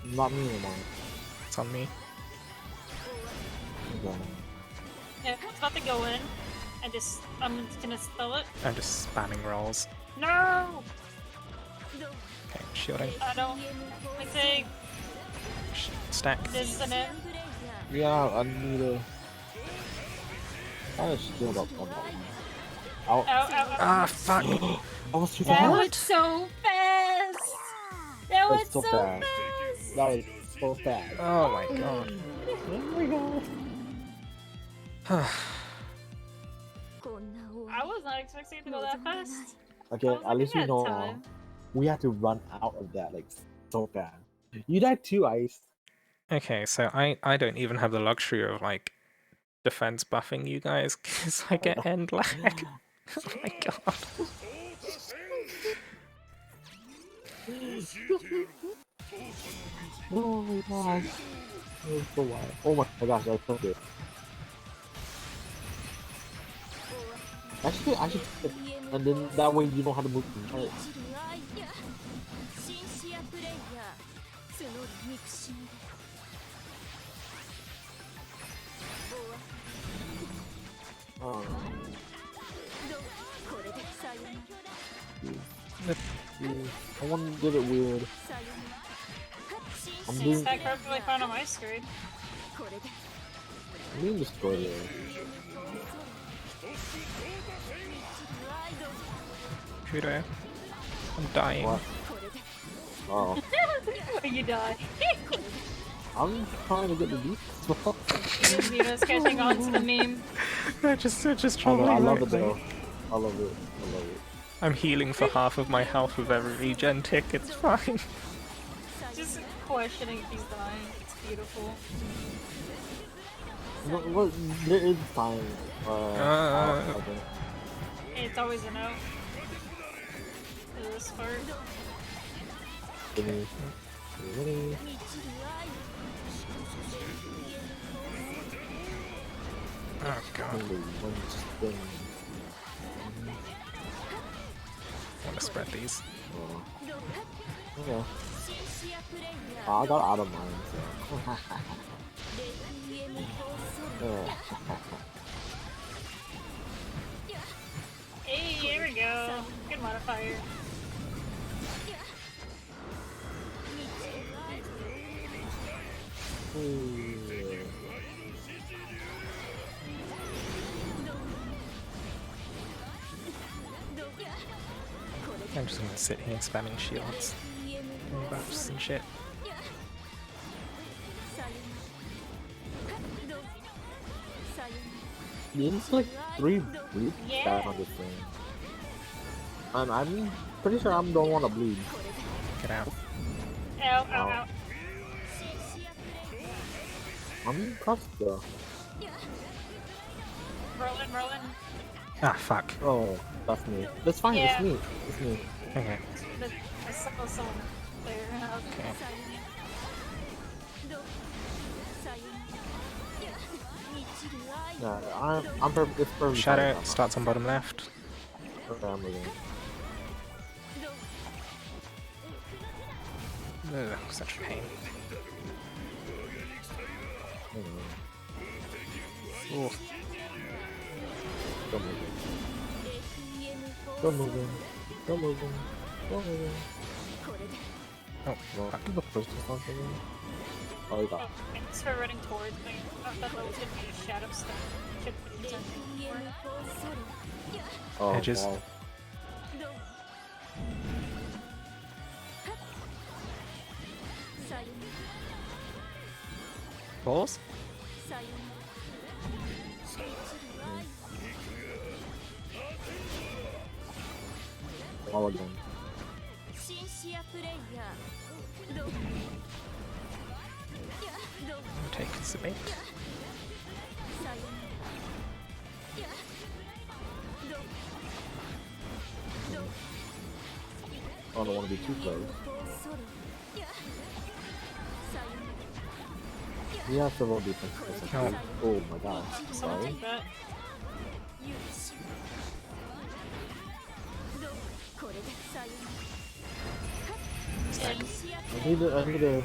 Not me anymore. It's on me. Okay. Yeah, it's about to go in. I'm just gonna spell it. I'm just spamming rolls. No! Okay, shielding. I don't. I think Stack. this is an end. Yeah, I need a. I just shield up on that one. Ow. Ow, ow, ow. Ah, fuck! I was too That fast. was so fast! That was That's so so fast. fast! That was so fast. Oh my god. Oh my god. こんな終 I わ was not expecting it to go that fast. Okay, I was at least looking we at know time. we had to run out of that like so fast. You died too, Ice. Okay, so I don't even have the luxury of like defense buffing you guys because I get end lag. Oh my god. Oh my gosh. It was so wild. Oh my gosh, I took it. Actually, I should take it. And then that way you don't have to move. 満ちる愛シンシア・プレイヤー募る憎しみで Oh, どうこれでさよなら I want to get it weird. さよなら I'm シン doing, シア That perfectly fine on my screen. これで I'm being destroyed here. Kudo. I'm dying. What? これで Oh, You die. I'm trying to get the beat as well. Nina's catching on to the meme. They're just I troubling love me. it though. I love it. I love it. I'm healing for half of my health with every regen tick, it's fine. Just questioning if he's dying. It's beautiful. What? There is time. I think. It's always a no. This part. Gimme. Gimme. Oh god. Only one thing. I want to spread these. Oh. Okay. I got out of mine, so. Yeah. Hey, here we go. Good modifier. Ooh. I'm just gonna sit here spamming shields and buffs and shit. There's like 3 bleeds Yeah. back on this thing. And I'm pretty sure I'm the one to bleed. Get out. Ow, ow, ow. I'm impressed though. Rolling. Ah, fuck. Oh, that's me. That's fine, Yeah. it's me. It's me. Okay. I saw someone there. Okay. Yeah, I'm perfect. It's perfect. Shadow starts on bottom left. Okay, I'm moving. Ugh, such a pain. Ooh. Go moving. Go moving. Go moving. Go moving. Oh, Well, fuck. the first or something. Oh, you got. Oh, thanks for running towards me. I thought that was gonna be a shadow step. Should put it in. Oh, Edges. wow. Balls? All of them. Take the bait. I don't want to be too close. We have several defenses. Oh. Oh my god. Someone Sorry. take that. I need to.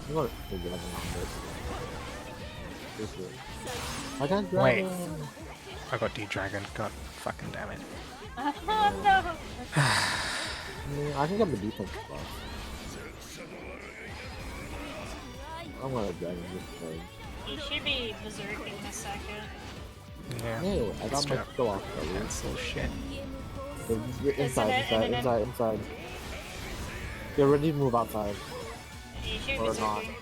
I'm gonna figure out this. This way. I got Wait. dragon. I got D-Dragon. God fucking damn it. Oh no! I can get the defense buff. I'm gonna dragon this way. He should be berserking in a second. Yeah. Hey, I got my Strap. skill off already. Cancel shit. Inside. Get ready to move outside. He should be Or not. berserking.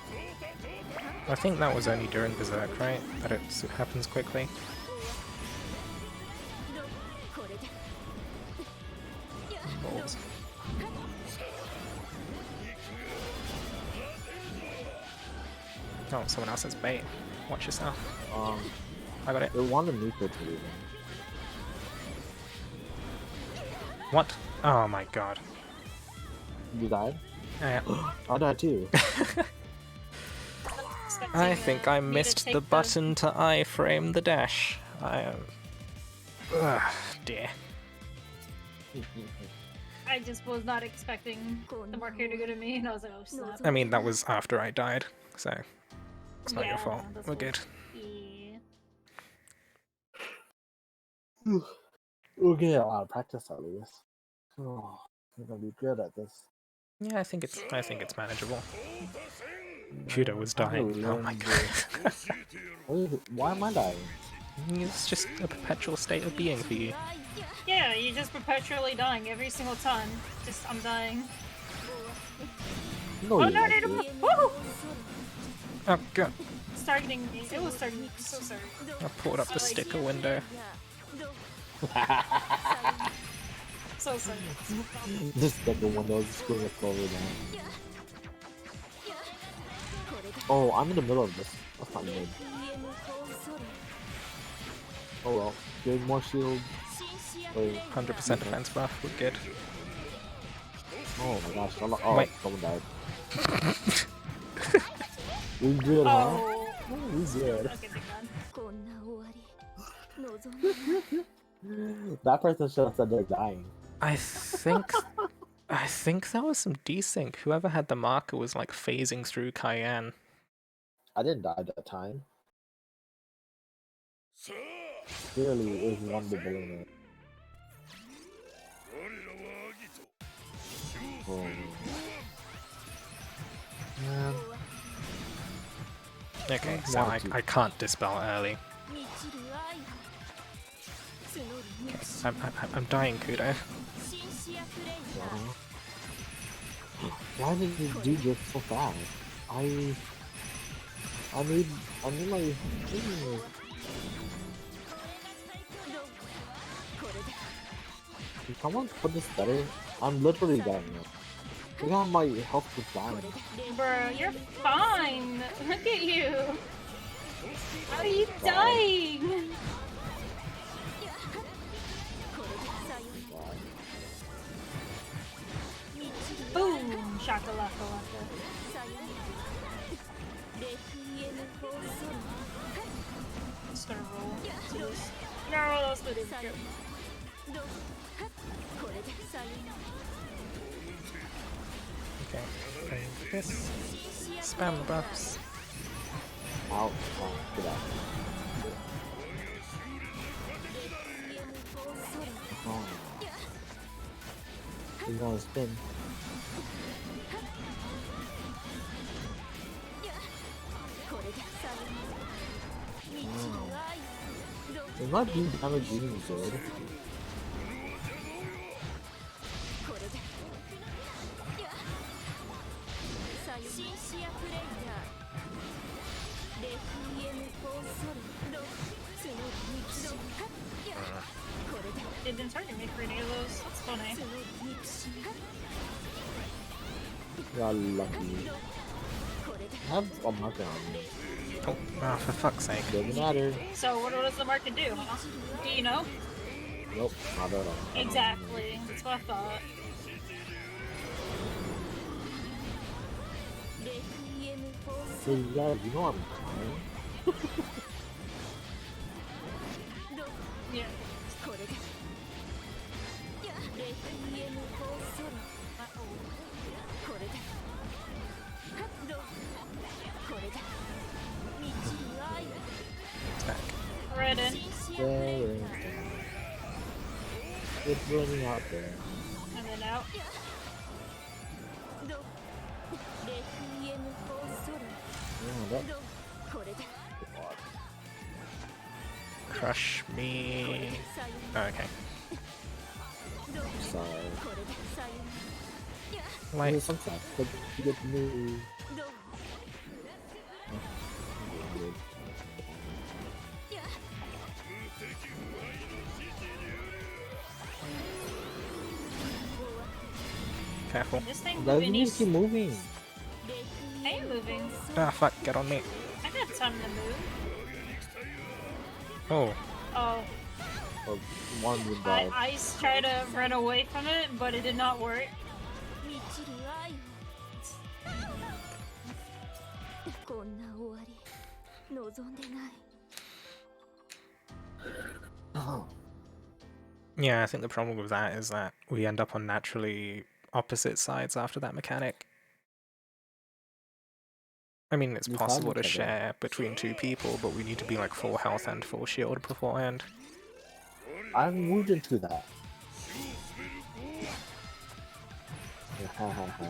I think that was only during Berserk, right? That it happens quickly. Balls. Oh, someone else has bait. Watch yourself. I got it. They wanted me to leave. What? Oh my god. You died? Yeah. I died too. I think I Me to missed take the button to iframe the dash. I am. Ugh, dear. I just was not expecting the marker to go to me, and I was like, oh snap. I mean, that was after I died, so it's not your Yeah, fault. that's We're what- good. Yeah. We'll get a lot of practice at least. Oh, I'm gonna be good at this. Yeah, I think it's manageable. Judo was dying. Oh my god. Why am I dying? It's just a perpetual state of being for you. Yeah, you're just perpetually dying every single time. Just, I'm dying. No, Oh you no, like no, it. no! Woohoo! Oh god. It's targeting me. It was targeting me. I'm so sorry. I pulled up the sticker window. So sorry. Just like the windows screwing us over down. Oh, I'm in the middle of this. That's not good. Oh well. Getting more shield. Wait. 100% defense buff, we're good. Oh my gosh. Oh, Wait. someone died. We good, huh? Oh. We good. Okay, big man. That person should have said they're dying. I think that was some desync. Whoever had the marker was like phasing through Cayenne. I didn't die that time. さあ Clearly, it was one the balloon. 我らはアギト勝 Oh. 負する Man. Okay, so Wow. I can't dispel early. I'm dying, Kudo. Why did you do this so fast? I need my. Can someone put this better? I'm literally dying now. Look how my health is dying. Bro, you're fine. Look at you. How are you dying? Boom! Shakalaka laka. Just gonna roll. To this. No, let's do this. Okay, playing this. Spam the buffs. Out. Oh, get out. Oh. He's gonna spin. Is my beam damage even good? It didn't start to make any of those. That's funny. You're lucky. I have a marker on me. Oh, for fuck's sake. Doesn't matter. So what does the market do, huh? Do you know? Nope, not at all. Exactly. That's what I thought. So yeah, you know I'm crying. Yeah. Attack. Ready. There. It's running out there. And then out. Yeah, that. Crush me. Oh, okay. Sorry. Light. Sometimes, but you get me. Careful. This thing Doesn't moving need is... to keep moving. I am moving. Ah, fuck, get on me. I got time to move. Oh, Oh, Oh, one would die. I tried to run away from it, but it did not work. Oh. yeah, I think the problem with that is that we end up on naturally opposite sides after that mechanic. I mean, it's You possible found to each other. share between two people, but we need to be like full health and full shield beforehand. I moved into that. Ha ha ha.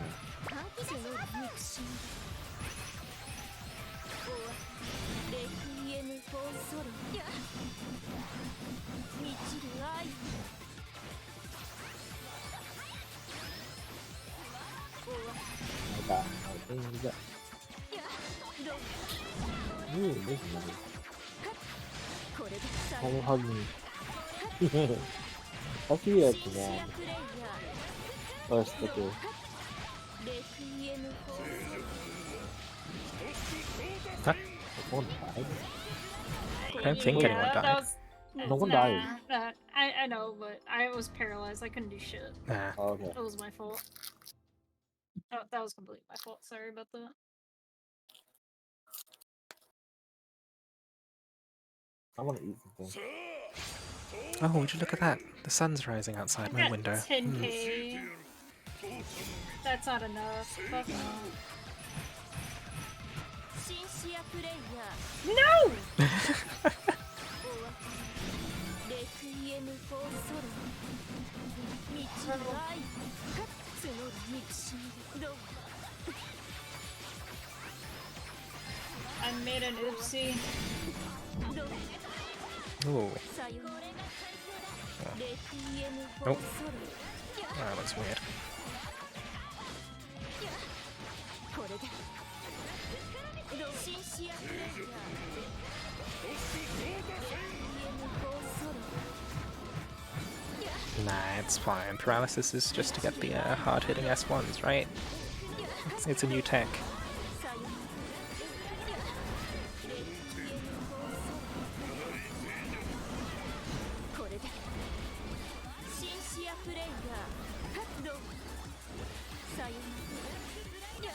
I got my things up. Ooh, this is nice. Come hug me. That's be a command. Or a sticker. Huh? Someone died? I don't think anyone that died. was- No one nah, died. I know, but I was paralyzed. I couldn't do shit. Nah. Oh, okay. That was my fault. Oh, that was completely my fault. Sorry about that. I want to eat something. Oh, would you look at that? The sun's rising outside I my got window. 10k. That's not enough. Fuck no. シンシアプレイヤー No! レクイエム・フォー・ソロ道の愛募る憎しみどう I made an oopsie. どう Ooh, さよならレクイエム・フォ Nope. ー・ソロ that looks weird. これでシンシアプレイヤーレクイエム・フォー・ソロ Nah, it's fine. Paralysis is just to get the hard-hitting S1s, right? It's a new tech. さよならレクイエム・フォー・ソロこれでシンシアプレイヤーどうさよなら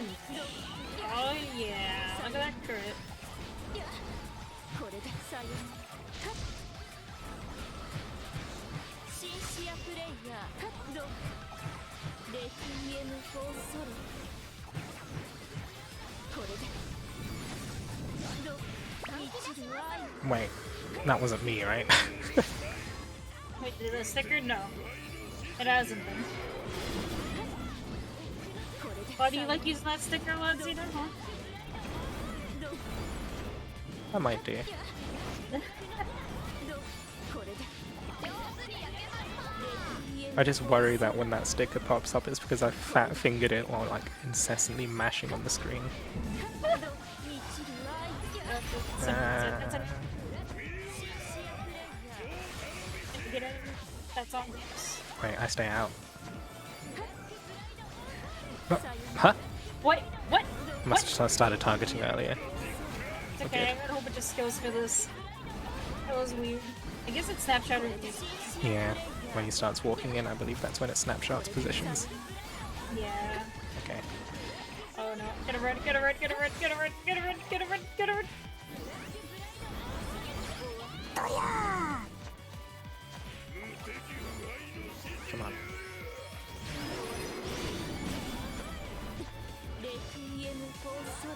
Oh yeah, look at that crit. これでさよならシンシアプレイヤーどうレクイエム・フォー・ソロこれでどう満ちる愛 Wait, that wasn't me, right? Wait, did the sticker? No. It hasn't been. これで Why do you like using that sticker, Lindsay? Huh? I might do. どうこれで I just worry that when that sticker pops up, it's because I fat-fingered it while like incessantly mashing on the screen. 満ちる愛 That's a get it? That's on this. Wait, I stay out. さよな Huh? Wait, what? Must have started targeting earlier. It's okay, I got a whole bunch of skills for this. That was weird. I guess it's snapshot reviews. Yeah, when he starts walking in, I believe that's when it snapshots positions. Yeah. Okay. Oh no. Get a red, get a red, get a red, get a red, get a red, get a red, get a red. Come on. レクイエム・フォー・ソロ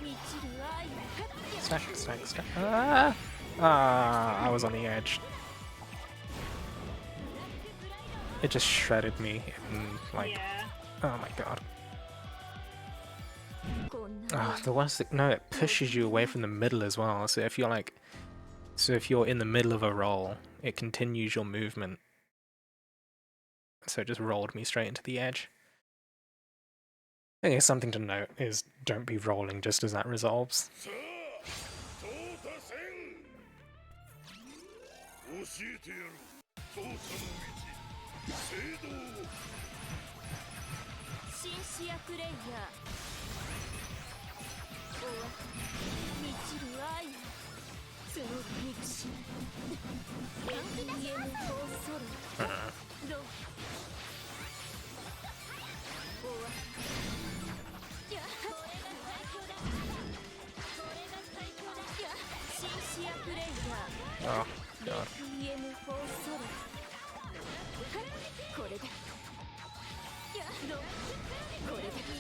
満ちる愛 Stack, stack, stack. Ah! Ah, I was on the edge. It just shredded me in, like, Yeah. oh my god. こんな Ah, the worst thing, no, it pushes you away from the middle as well. So if you're in the middle of a roll, it continues your movement. So it just rolled me straight into the edge. I think something to note is don't be rolling just as that resolves. さあ淘汰戦教えてやろう操作の道聖堂をシンシアプレイヤーおわ満ちる愛募る憎しみレクイエム・フォー・ソロどうおわシンシアプレイヤー Oh, レ god. クイエム・フォー・ソロこれでどうこれでレク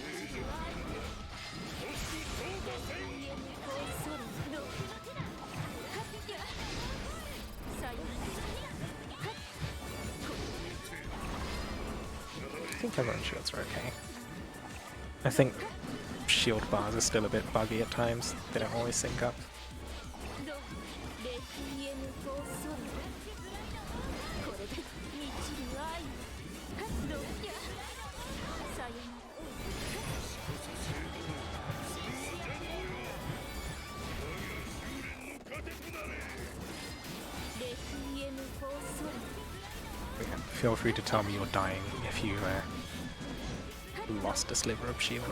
イエム・フォー・ソロどうさよなら I think everyone's shields are okay. I think shield bars are still a bit buggy at times. They don't always sync up. どうレクイエム・フォー・ソロこれで満ちる愛 Yeah, feel free to tell me you're dying if you lost a sliver of shield.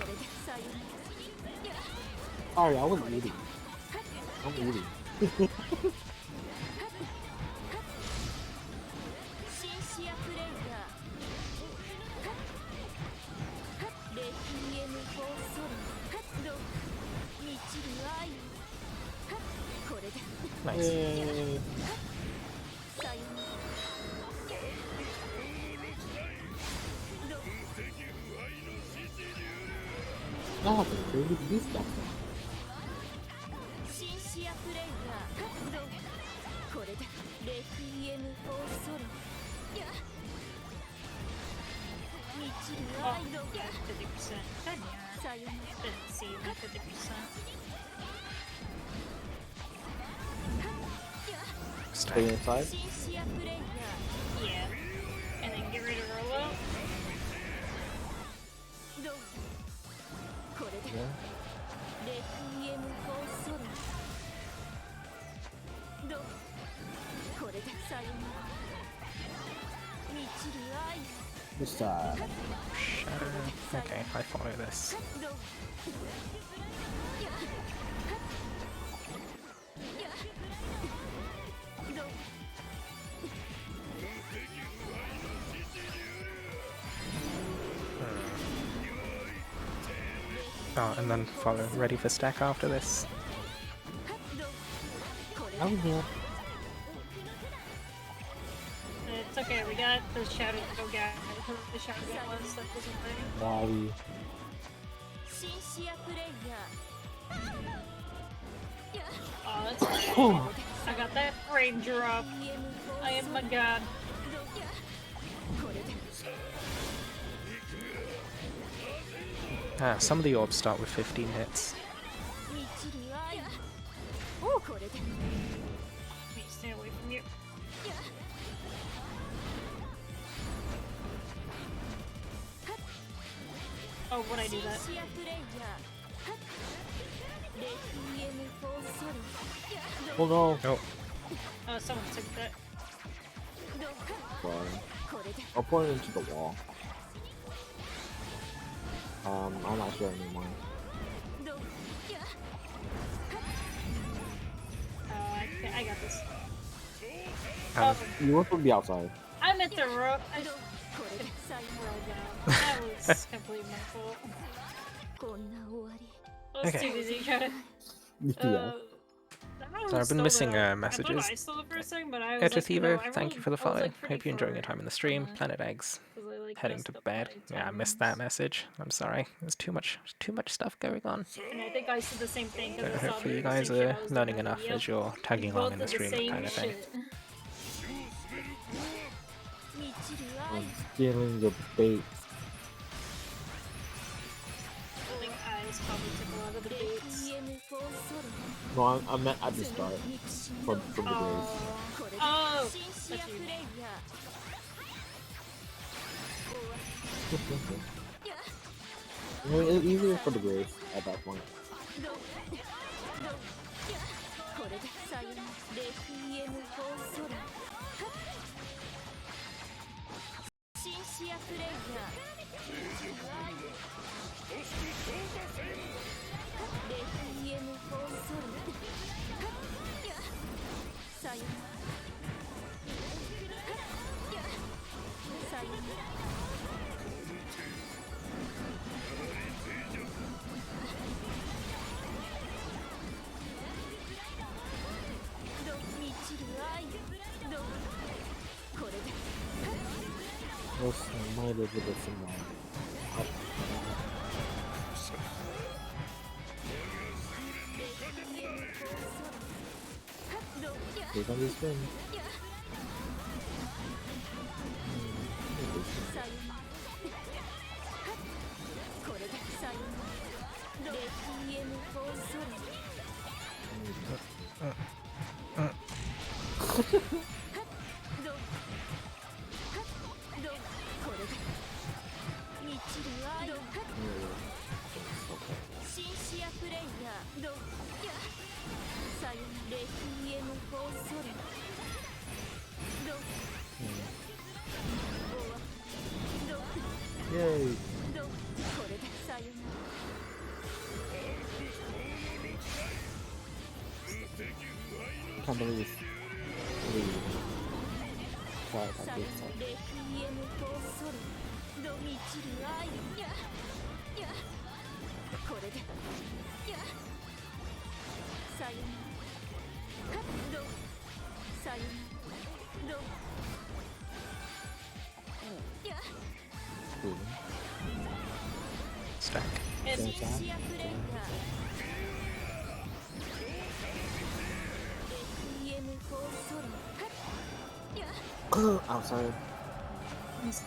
Sorry, I was eating. I'm eating. シンシアプレイヤーレクイエム・フォー・ソロど満ちる愛これで Nice. Yay. さよならど I have to really do stuff. シンシアプレイヤーどこれでレクイエム・フォー・ソロ満ちる Oh, 愛ど yeah, 50%. God, yeah. さよなら Didn't see my 50%. Stay inside. シンシアプレイヤ Yeah. And then get rid of Rolo. ーどこれで Yeah. レクイエム・フォー・ソロどこれでさよなら満ちる愛 This side. Shadow. Okay, I follow this. どど Oh, and then follow. Ready for stack after this. どこれ I'm here. It's okay, we got the Shadow Go guy. The Shadow Go was that wasn't right. Wally. シンシアプレイヤ Oh, that's right. I got that raindrop. ー EM フォ I ー am ソ my ロ god. これで Ah, some of the orbs start with 15 hits. 満ちる愛これで Let me stay away from you. Oh, would I do シン that? シアプレイヤーレクイエム・フォー・ソロ Oh no. Oh, Oh, someone took that. ど Sorry. これで I'll point it into the wall. I'm not sure anymore. ど I got this. um, You want to be outside. I meant the rope. I ど just これでさよ rolled down. That was completely my fault. こんな終わり I was Okay. too busy trying to. Yeah. I don't know So who I've been stole missing, the- messages. I thought I stole it for a second, but I was Edge like, no, Thiever, I thank you rolled- for the I was, follow. like, pretty Hope you're enjoying your far time in the stream. on Planet Eggs. 'cause I, like, Heading messed to up bed. my Yeah, I missed that timings. message. I'm sorry. There's too much stuff going on. And I think I said the same thing So because I saw hopefully the you guys same shit are I was doing. learning I was enough like, yep, as you're we tagging along both in the did the stream, same kind of thing. shit. 満ちる愛 I'm stealing the bait. I think I just probably took a lot of the レ baits. クイエム・フォー・ソロ No, I meant at the start. 憎しみ From the graves. Oh, これで oh, シンシア that's プ you. レイヤー I mean, it's easier for the graves at that point. どこれでさよならレクイエム・フォー・ソロシンシアプレイヤーレクイエム・フォー・ソロさよならさよならど満ちる愛どこれで Let's might live with this in mind. Take on this thing. さよならこれでさよならレクイエム・フォー・ソロどこれで満ちる愛シンシアプレイヤーどさよならレクイエム・フォー・ソロど can't believe it's really tried at this time. レクイエムフォーソロの満ちる愛ややこれでやさよならどさよならどや Really? Stack. シンシアプレイヤーレクイエムフォーソロや I'm sorry. Is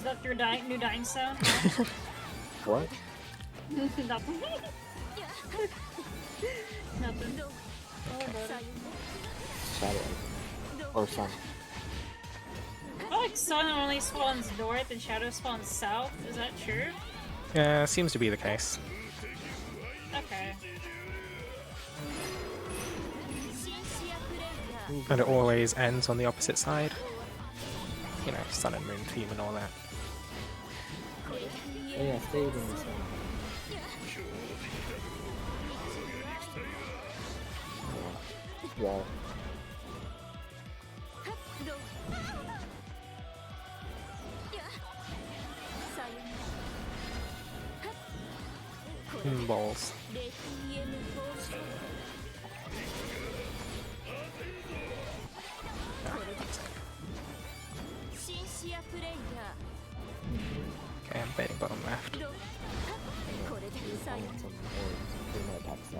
that your new dying sound? What? Nothing. や Nothing. ど Oh, buddy. さよ Shadow なら or sun. I feel like sun only spawns north and shadow spawns south. Is that true? Yeah, seems to be the case. Okay. シンシアプレイヤー And it always ends on the opposite side. You know, sun and moon theme and all that. Oh, yeah, stay in the sun. Yeah. どやさよなら Balls. レクイエムフォーソロ シンシアプレイヤ Okay, I'm betting bottom left. ーどこれでさよ Some or attack set.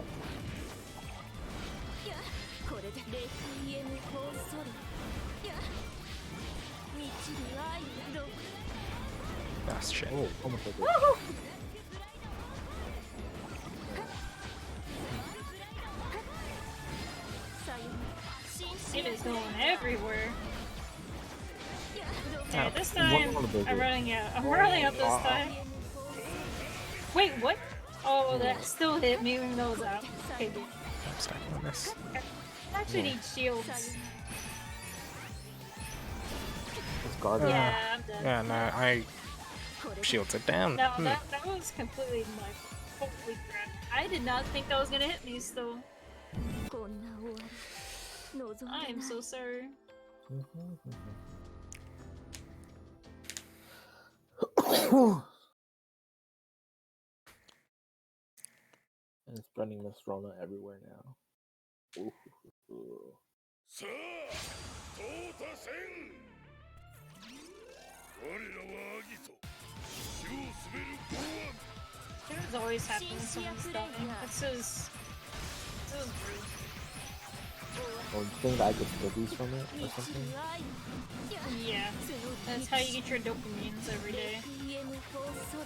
やこれでレクイエムフォーソロや満ちる愛ど That's shit. Oh, almost like it. さよならシンシ It ア is プレイ going ヤー everywhere. やど Yeah, this One time of the I'm bigger. running out. I'm running up this time. エムフォーソロ Wait, what? Oh, that still hit me even though it was out. Okay, dude. I'm stacking on this. I actually need shields. It's guarded. Yeah, I'm dead. Yeah, no, I shields are down. No, Hmm. that was completely my fault. Holy crap. I did not think that was gonna hit me still. こんな終わり望んで I ない am so sorry. And it's spreading this Rona everywhere now. Ooh. さあ淘汰戦我らはアギト死を滑る剛腕 This is always happening when someone's dying. This is rude. Or you think that I could steal these from it or 満ち something? る愛や Yeah, その that's how you get your dopamines every レ day. クイエムフォーソロ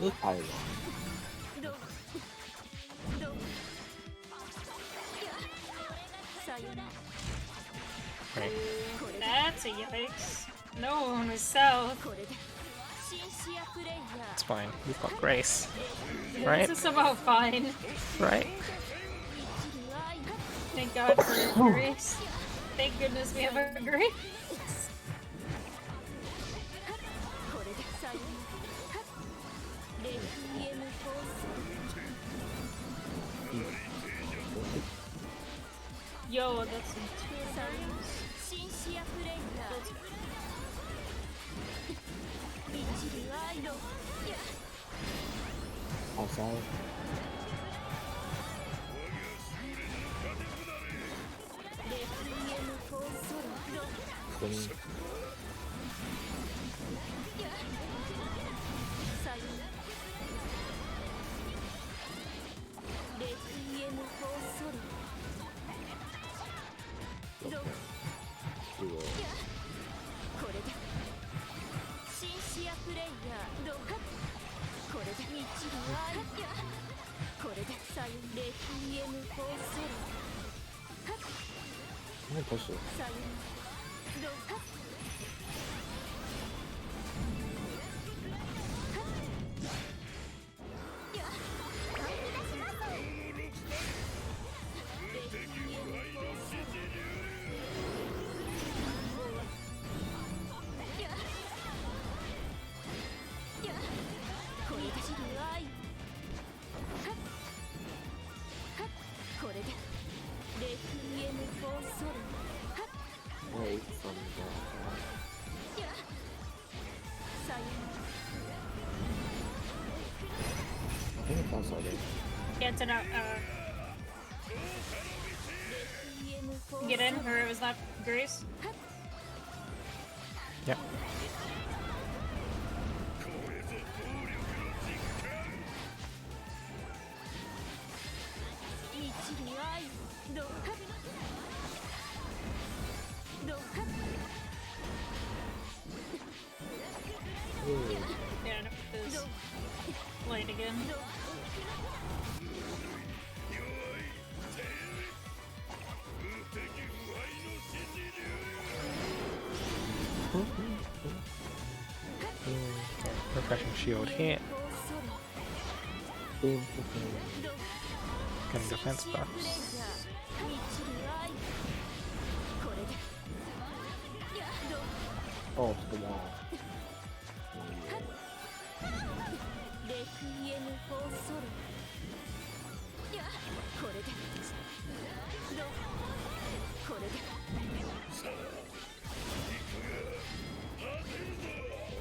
This probably wrong. どどやさよなら Right. That's a yikes. No one is south. これでシンシアプレイヤ It's fine. We've got Grace. This Right? is somehow fine. Right? ー満ちる愛 Thank God for grace. Thank goodness we have a grace. これでさよならレクイエムフォーソロ Yo, that's some さよならシンシアプレイヤー満ちる愛のや Outside. レクイエムフォーソロ Spinning. やさよならレクイエムフォーソロど Do it. これでシンシアプレイヤーどこれで満ちる愛やこれでさよレクイエムフォーソロ I'm gonna push it. さよならどや書き出しますレクイエムフォーソロややこれで散る愛 Yeah, to not get in, or it was not Grace. Yep. Yeah, no, this light again. Okay, refreshing shield here. Getting defense buffs. Oh, to the wall.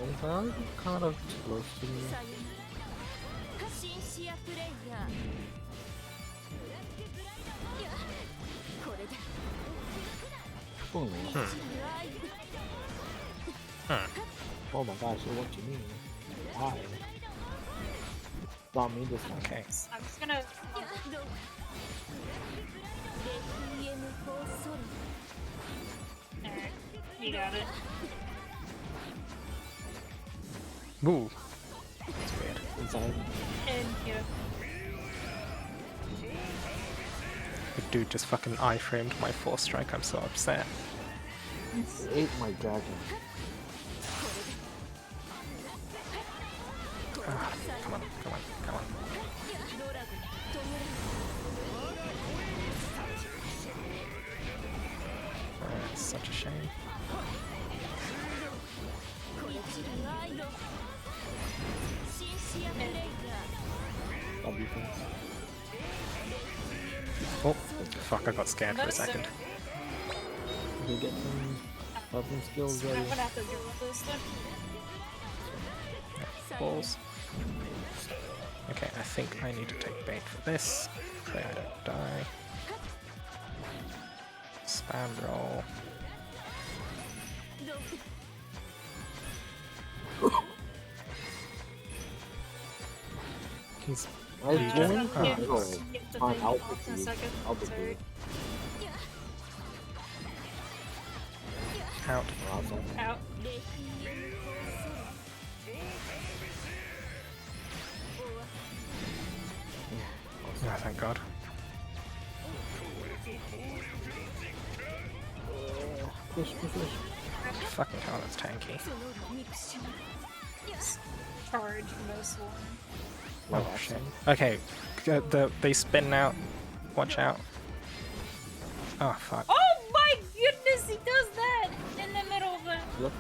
Is that kind of close to me? Oh, oh my gosh, so what do you mean? Why? Not me this time. Okay. I'm just gonna. Alright, you got it. Ooh. That's weird. Inside. And yeah. The dude just fucking iframed my force strike. I'm so upset. It ate my dragon. Ah, come on, come on, come on. It's such a shame. That'll be fun. Oh, fuck, I got scared for a second. We get some weapon skills I'm ready. gonna have to deal with this then. Balls. Okay, I think I need to take bait for this. Pray I don't die. Spam roll. He's I was Yeah. going Yeah. to Yeah. go Get the find thing out in a with you. second. I'll be Sorry. out. awesome. Out. Oh, thank God. Push, push, push. Fucking hell, that's tanky. Charge most one. Oh shit. Okay, they spin out. Watch out. Oh fuck. Oh my goodness, he does that in the middle of the. Look,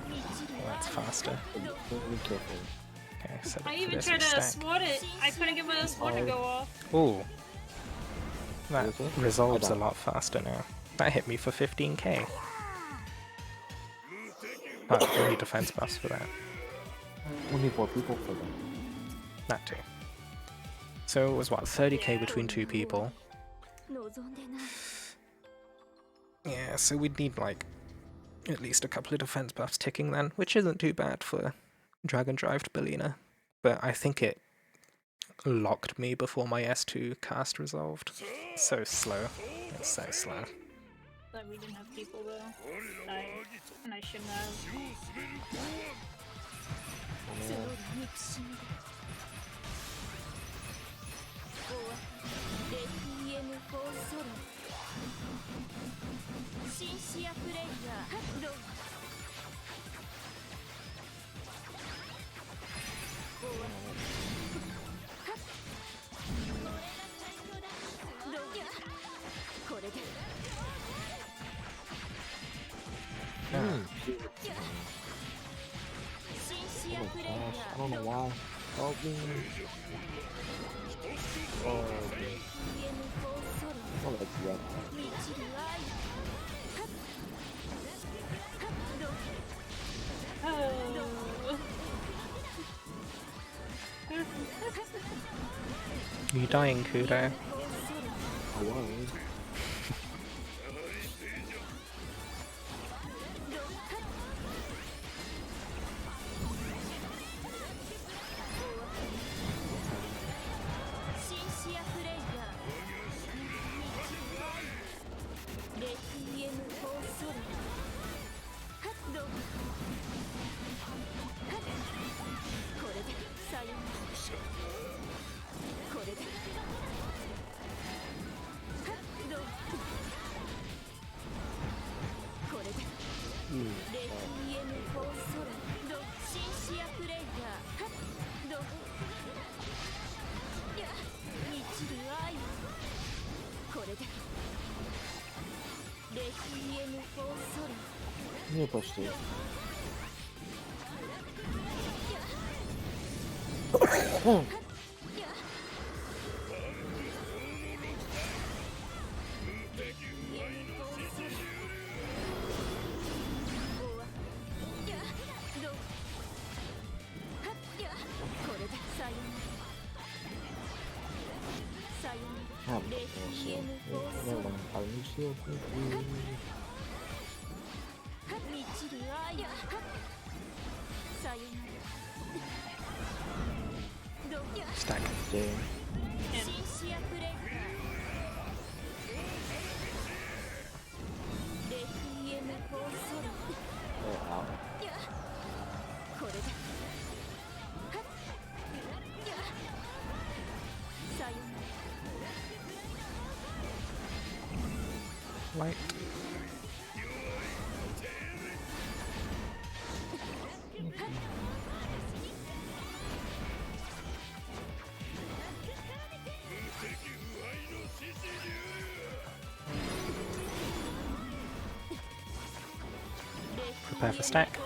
Well, that's faster. be careful. Okay, set it I for even this tried and to stack. swat it. I couldn't get my swat to go off. Ooh. That Is it? resolves I a died. lot faster now. That hit me for 15k. But I need defense buffs for that. Only 4 people for them. That too. So it was what, 30k between two people? Yeah, so we'd need like at least a couple of defense buffs ticking then, which isn't too bad for Dragon Drived Bellina. But I think it locked me before my S2 cast resolved. So slow. It's so slow. But we didn't have people though. And I shouldn't have. Oh my gosh, I don't know why. Help me. Oh, okay. I like red. Oh. You dying, Kudo? I was. You pushed it. Stack. Damn. Oh, wow. Light. Prepare for stack.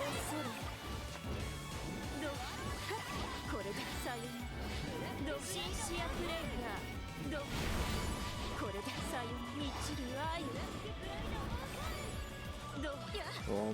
Roll.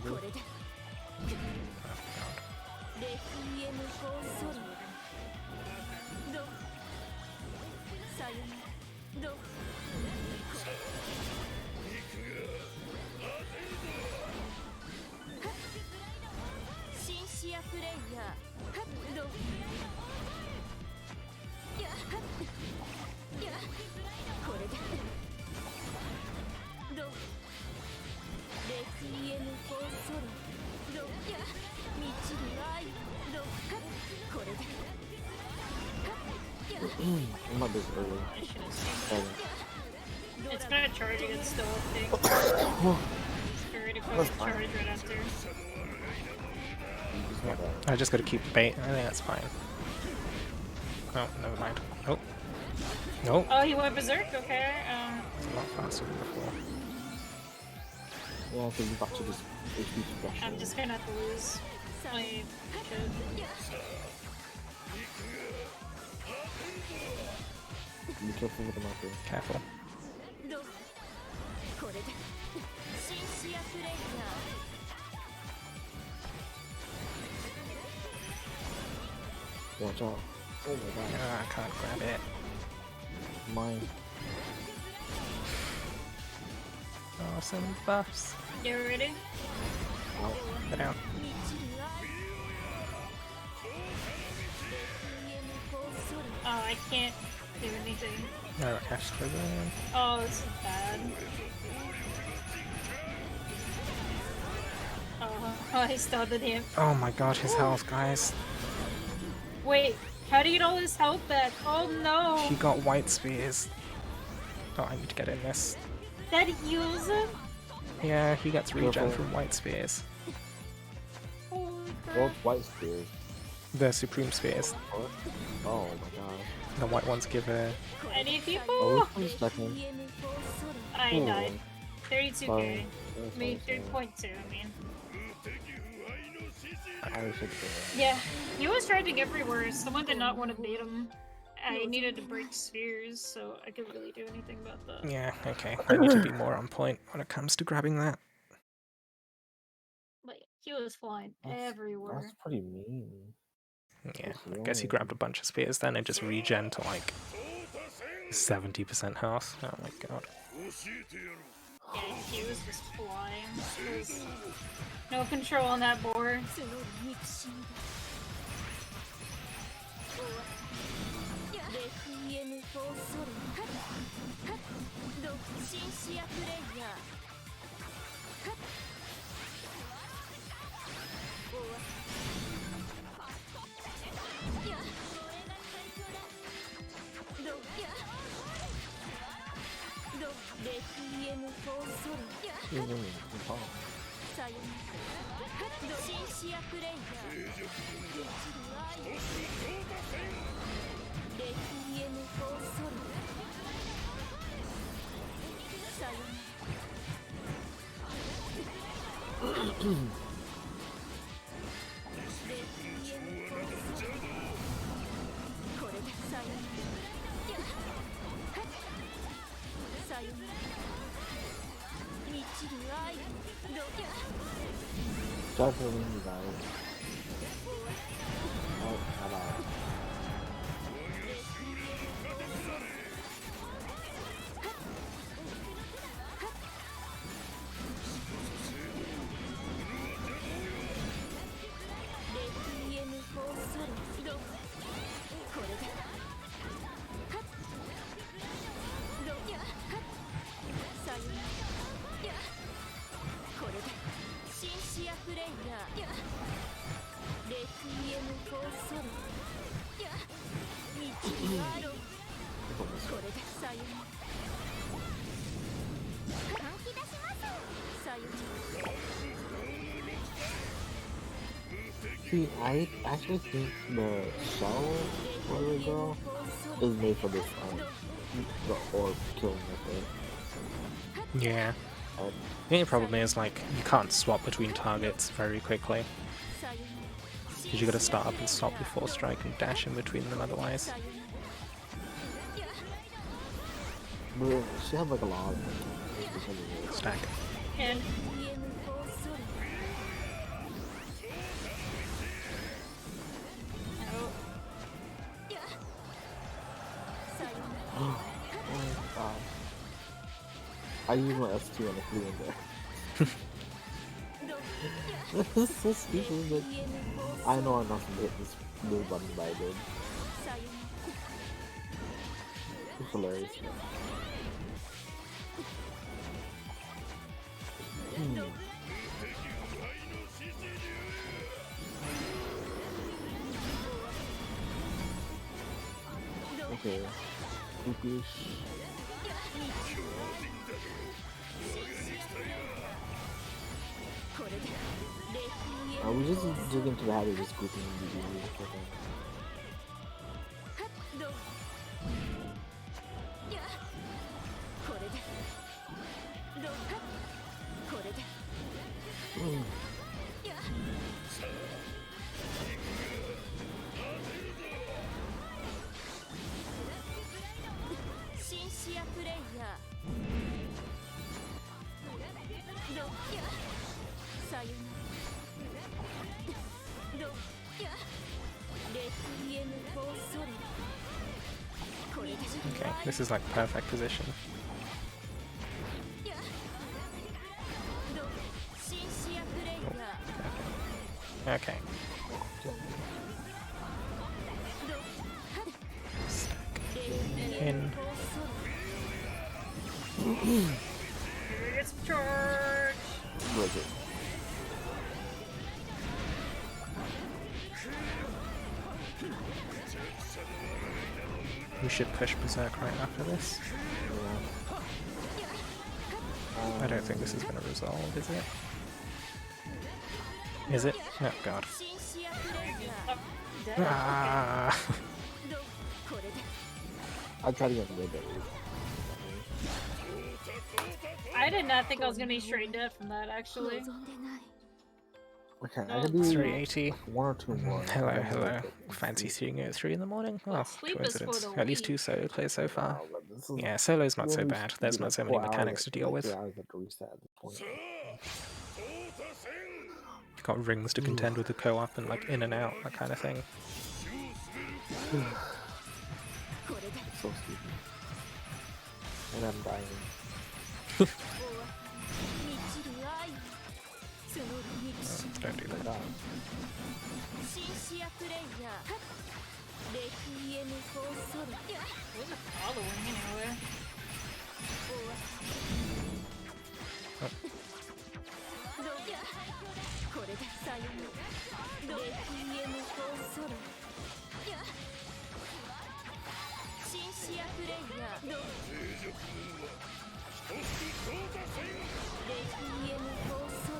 It might be early. It's gonna charge against still, I think. You're ready for That's the fine. charge right after. I just gotta keep bait. I think that's fine. Oh, never mind. Nope. Nope. Oh, he went berserk, okay. It's a lot faster than before. Yeah, because you've got to just HP suppression. I'm just gonna have to lose my shit. Be careful with the marker. Careful. Watch out. Oh my god. Ah, I can't grab it. Mine. Oh, some buffs. You ready? Out. Get down. Oh, I can't do anything. No, Astro. Oh, this is bad. Oh, I stunned him. Oh my god, his health, guys. Wait, how do you get all his health back? Oh no! He got white spears. Oh, I need to get in this. That heals him? Yeah, he gets regen Careful. from white spears. Oh my Both god. white spears. The supreme spears. What? Oh my god. The white ones give a... Any Oh, people? which one's second? I Oh. died. 32k. Sorry. I mean, 3.2, I mean. I should say. Yeah, he was charging everywhere. Someone did not want to bait him. I needed to break spheres, so I could really do anything about that. Yeah, okay. I need to be more on point when it comes to grabbing that. But he was flying everywhere. That's pretty mean. Yeah, That's I guess he annoying. grabbed a bunch of spears then and just regen to like 70% health. Oh my god. 教えてやろう Yeah, he was just flying. There's no control on that board. その憎しみだレクイエム・フォー・ソルドシンシア・プレイヤーいや俺が最強だレクイエム・フォー・ソルさよならシンシア・プレイヤーレクイエム・フォー・ソルさよならこれでさよならさよなら満ちる愛どや Sorry for leaving you guys. Oh, bye-bye. レクイエム・フォー・ソルドこれでどやさよならやこれでシンシア・プレイヤーやレクイエム・フォー・ソルや道があるこれでさよなら本気出しますさよなら See, I actually think the shell for the girl is made for this, the orb killing method. Yeah. The only problem is, like, you can't swap between targets very quickly. Because you gotta start up and stop before strike and dash in between them otherwise. But she has like a lot of Stack. And Oh my god. I used my S2 and it flew in there. This is so stupid, but I know I'm not gonna hit this blue button, but I did. It's hilarious. Okay. Oopish. We just dig into the habit of just grouping the videos. Okay, this is like perfect position. Okay. Stack in. it's charged. Blizzard. We should push Berserk right after this. I don't think this is going to resolve, is it? Is it? Oh god. Ah! I tried to get rid of it. I did not think I was gonna be straight dead from that, actually. Okay, I can do 380. one or two more. Hello, hello. Fancy seeing it at 3 in the morning? Well, Sleep is for coincidence. the At least weak. 2 solo clears so far. Wow, but this is Yeah, solo's not so only bad. There's like not so many 4 hours mechanics to deal like with. 3 hours at reset at this point. さあ淘汰せん You've got rings to contend with the co-op and like in and out, that kind of thing. So stupid. and I'm dying. 満ちる愛募る憎し Don't do that.みシンシアプレイヤーレクイエムフォーソロ Who's it following anyway? どうこれでさよならレクイエムフォーソロシンシアプレイヤーどう静寂者は等しく淘汰せん。レクイエムフォーソロ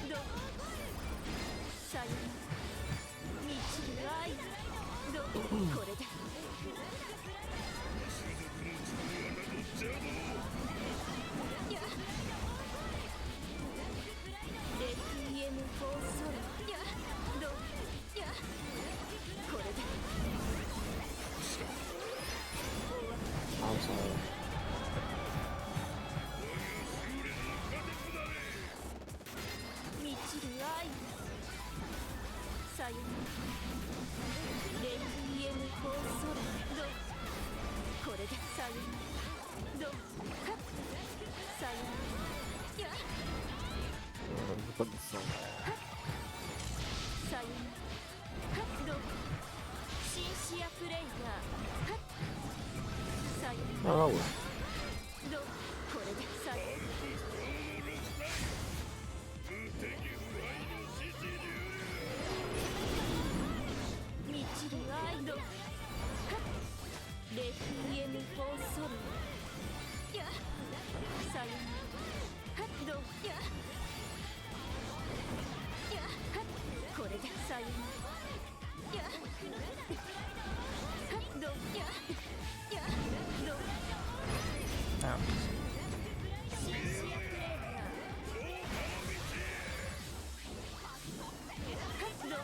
どうさよなら満ちる愛どうこれで種族の力など邪道。レクイエムフォーソロどうこれで I'm sorry. 満ちる愛さよならレクイエムフォーソロどうこれでさよならどうさよなら Look at the sun. さよならどうシンシアプレイヤーさよなら Oh, どうこれでさよ無敵不敗の獅子流。満ちる愛どうレクイエムフォーソロさよならどうこれでさよならどうどう Ow. シンシアプレイヤーどう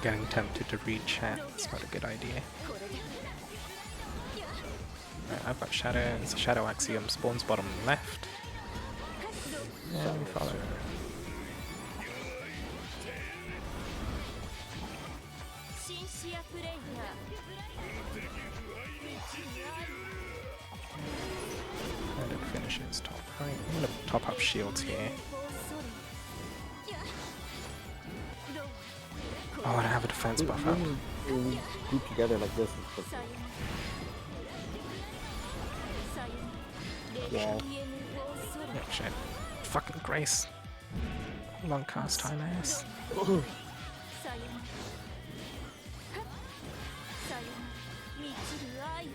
Getting tempted to read chat. It's not a good idea. これで Right, I've got Shadow. It's a Shadow Axiom. Spawns bottom left. Yeah, we follow. シンシアプレイヤー And it finishes top right. I'm gonna top up shields here. どう Oh, I don't have a defense buff up. when we group together like this, it's さよ like, ならさよならレクイエムフォーソロ Oh, shit. Fucking Grace. Long cast time ass. さよならさよなら満ちる愛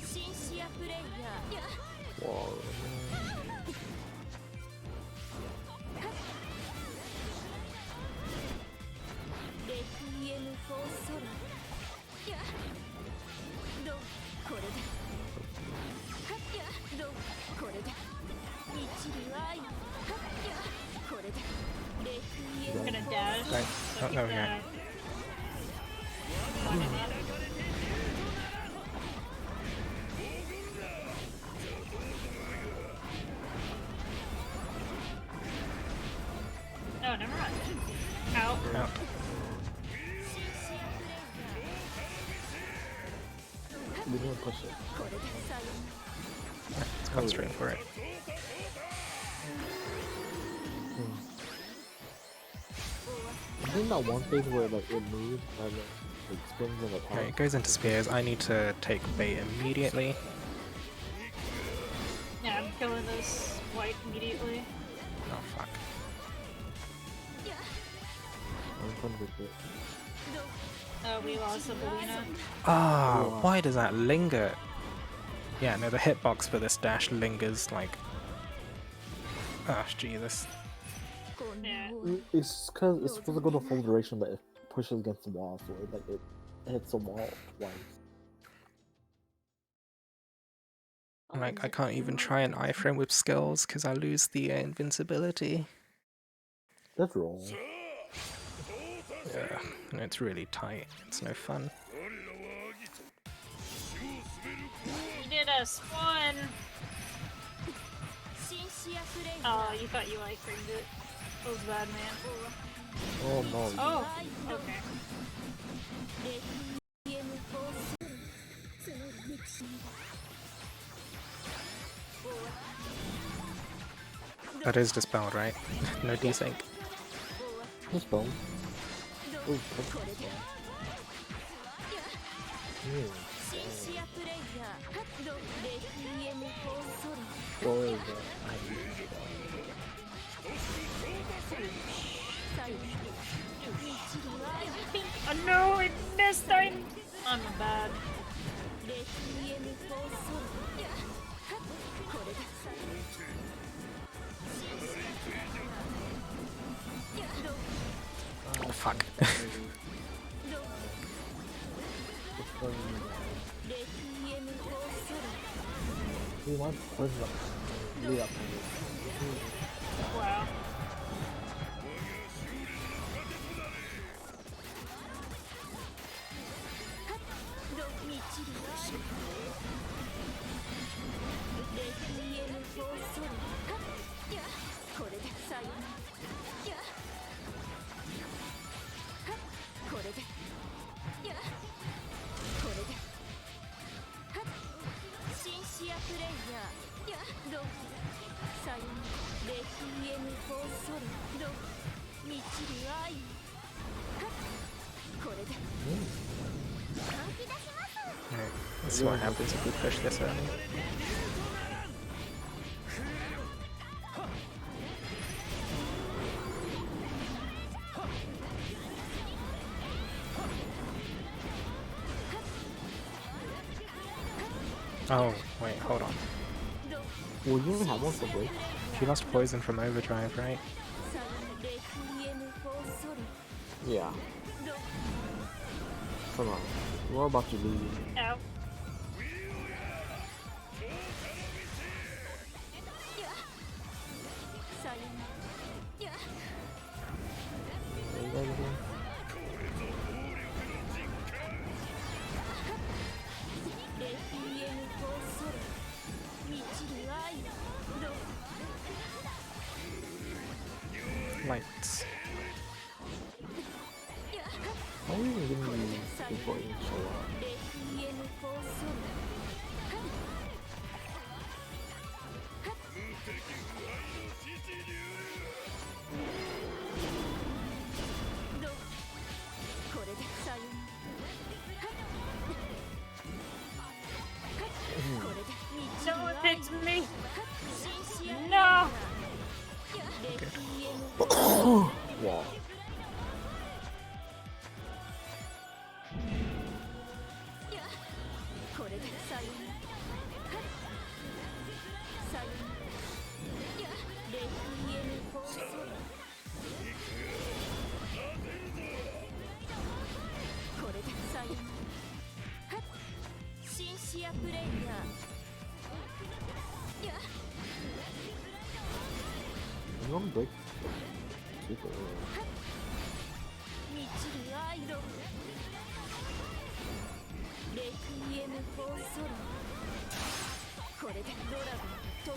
シンシアプレイヤー whoa. レクイエムフォーソロどうこれでどうこれで満ちる愛これでレクイエム I'm フォ gonna ー dash. Right. Oh, there we go. Oh, never mind. Out. Out. シンシアプレイヤ We didn't push it. ーこれでさよ Let's go straight for it. Isn't that one thing where like it moves and it spins in the Okay, top? it goes into spears. I need to take bait immediately. Yeah, I'm killing this white immediately. Oh, fuck. I'm fun with it. Oh, we lost the Belina. Oh, why does that linger? Yeah, no, the hitbox for this dash lingers like... Oh, Jesus. こんな Yeah. 大 It's because it's supposed to go the full duration, but it pushes against the wall, so it hits the wall twice. Like, I can't even try an iframe with skills because I lose the invincibility. That's wrong. Yeah, and it's really tight. It's no fun. 我らはアギト死を滑る We did hit us. One. シンシアプレイヤ Oh, ー you thought you like framed it. That was bad, man. Oh no. Oh, okay. レクイエムフォースその歴史 That is dispelled, right? No desync. Who's bone? こ Ooh, れで yeah. シンシアプレイヤーどレクイエムフォーソロ What is that? 最後一度は Oh no, I missed. I'm bad. レクイエムフォーソロこれで最後 Oh, fuck. レクイエムフォーソロ We want Wisdom. Lead up. Wow. どみちるわレクイエムフォーソロこれで最後これでこれでシンシアプレイヤーど最後レクイエムフォーソロどみちる愛これで Alright, let's see what happens if we push this early. Oh, wait, hold on. Well, you only have one for break. She lost poison from overdrive, right? 最後レクイエムフォーソロ Yeah. ど Come on. We're about to leave. Ow. 最後 There you guys go. レクイエムフォーソロみちる愛ど Lights. How are you even giving me before you show up? レクイエムフォーソロどこれで最後これでみちる Someone 愛 picked me. シンシア No. レクイエムフォーソロ Wow. これで最後最後レクイエムフォーソロこれで最後シンシアプレイヤー You want to break? Keep it. みちる愛どレクイエムフォーソロこれでドラゴン弔う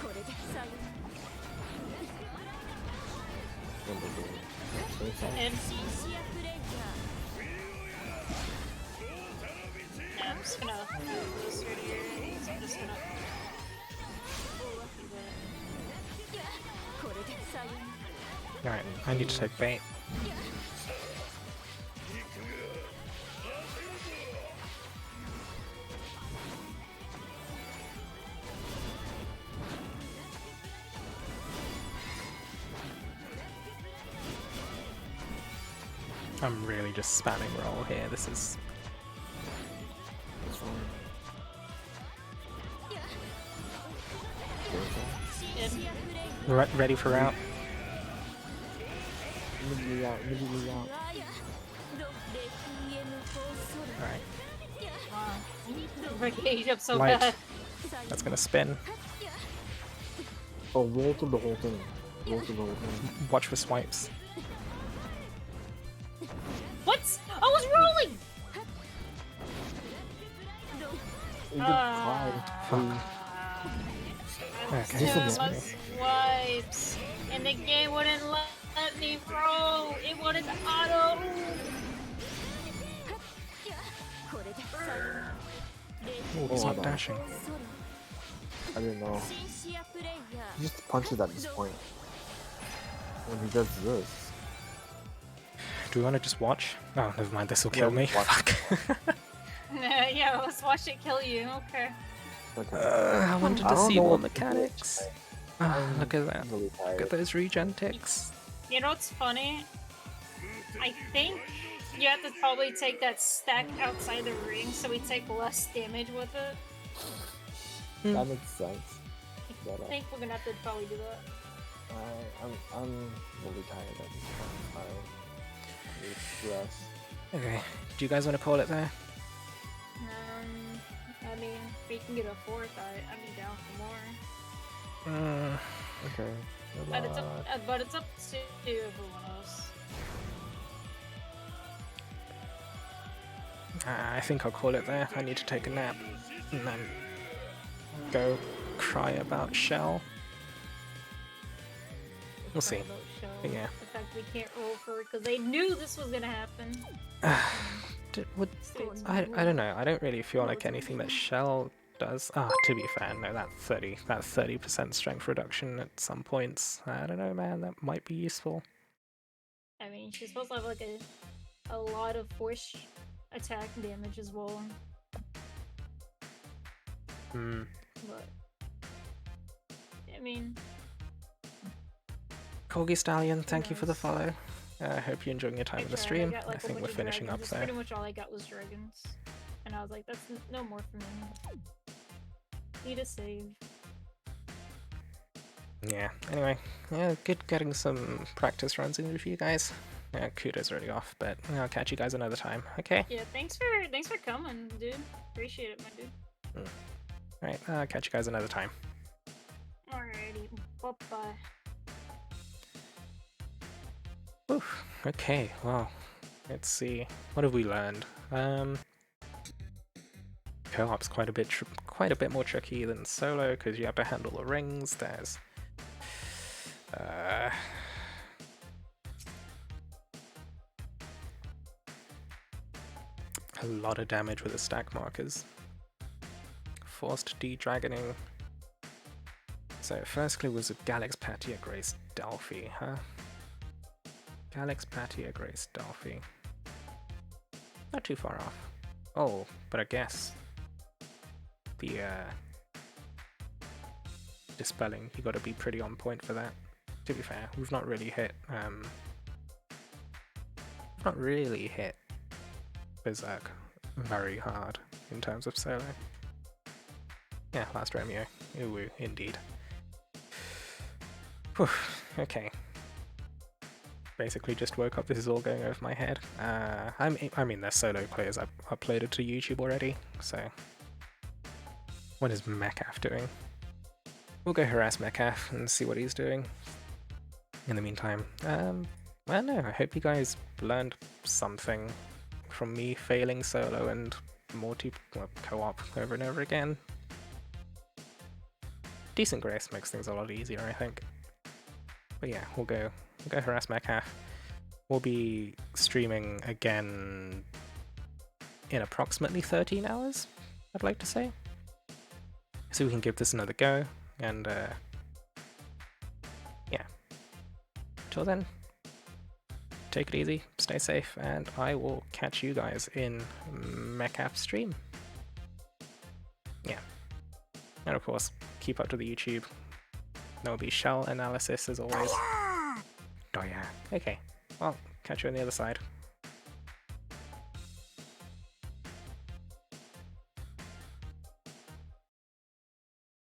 これで最後 And シンシアプレイヤ yeah, I'm just gonna move this right here. So I'm just gonna. ーこれで最後 Alright, I need to take bait. I'm really just spamming roll here. This is What's wrong? シンシアプレイヤー ready for route. Immediately out. Immediately out. 愛どレクイエムフォーソロ Alright. Breaking age up so Light. bad. 最 That's gonna spin. Oh, roll through the whole thing. Roll through the whole thing. Watch for swipes. What? I was rolling! You did cry. Okay, Two that's my me. swipes, and the game wouldn't let me roll. It wanted to auto. Oh, he's not Oh, dashing. I didn't know. シンシアプレイヤ He just punches at this point. When he does this. Do we want to just watch? Oh, never mind. This will Yeah, kill me. just watch. Fuck. Yeah, let's watch it kill you. Okay. Okay. I wanted I to don't see know more what to do. mechanics. Ah, look at that. I'm really Look at tired. those regen ticks. You know what's funny? I think you have to probably take that stack outside the ring so we take less damage with it. That makes sense. But, I think we're gonna have to probably do that. I'm really tired at this point. I need stress. Okay. Do you guys want to call it there? I mean, if we can get a fourth, I'd be down for more. Okay. But it's up to everyone else. I think I'll call it there. I need to take a nap. And then go cry about Shell. We'll see. About Shell. But yeah. The fact we can't roll for it because they knew this was gonna happen. I don't know. I don't really feel like anything that Shell does. To be fair, no, that 30% strength reduction at some points. I don't know, man. That might be useful. I mean, she's supposed to have like a lot of force attack damage as well. Hmm. But I mean, Corgi Stallion, thank you for the knows? follow. I hope you're enjoying your time I in the tried. stream. I got, like, I a think bunch we're of finishing up dragons. there. Pretty much all I got was dragons, and I was like, "That's no more for me." Need a save. Yeah, anyway, yeah, good getting some practice runs in with you guys. Yeah, Kudo's already off, but I'll catch you guys another time, okay? Yeah, thanks for coming, dude. Appreciate it, my dude. Alright, I'll catch you guys another time. Alrighty, bye bye. Oof, okay, well, let's see. What have we learned? Co-op's quite a bit more tricky than solo because you have to handle the rings. There's a lot of damage with the stack markers. Forced de-dragoning. So firstly was a Galax Patia Grace Delphi, huh? Galax Patia Grace Delphi. Not too far off. Oh, but I guess the dispelling, you gotta be pretty on point for that. To be fair, we've not really hit Berserk very hard in terms of solo. Yeah, last Romeo. Ooh, indeed. Whew, okay. Basically just woke up, this is all going over my head. I mean, they're solo players, I've uploaded to YouTube already, so... What is Mechaf doing? We'll go harass Mechaf and see what he's doing. In the meantime, I don't know, I hope you guys learned something from me failing solo and co-op over and over again. Decent Grace makes things a lot easier, I think. But yeah, we'll go harass Mechaf. We'll be streaming again in approximately 13 hours, I'd like to say. So we can give this another go, and yeah. Till then, take it easy, stay safe, and I will catch you guys in Mechaf stream. Yeah. And of course, keep up to the YouTube. There will be shell analysis as always. Oh yeah. Okay, well, catch you on the other side.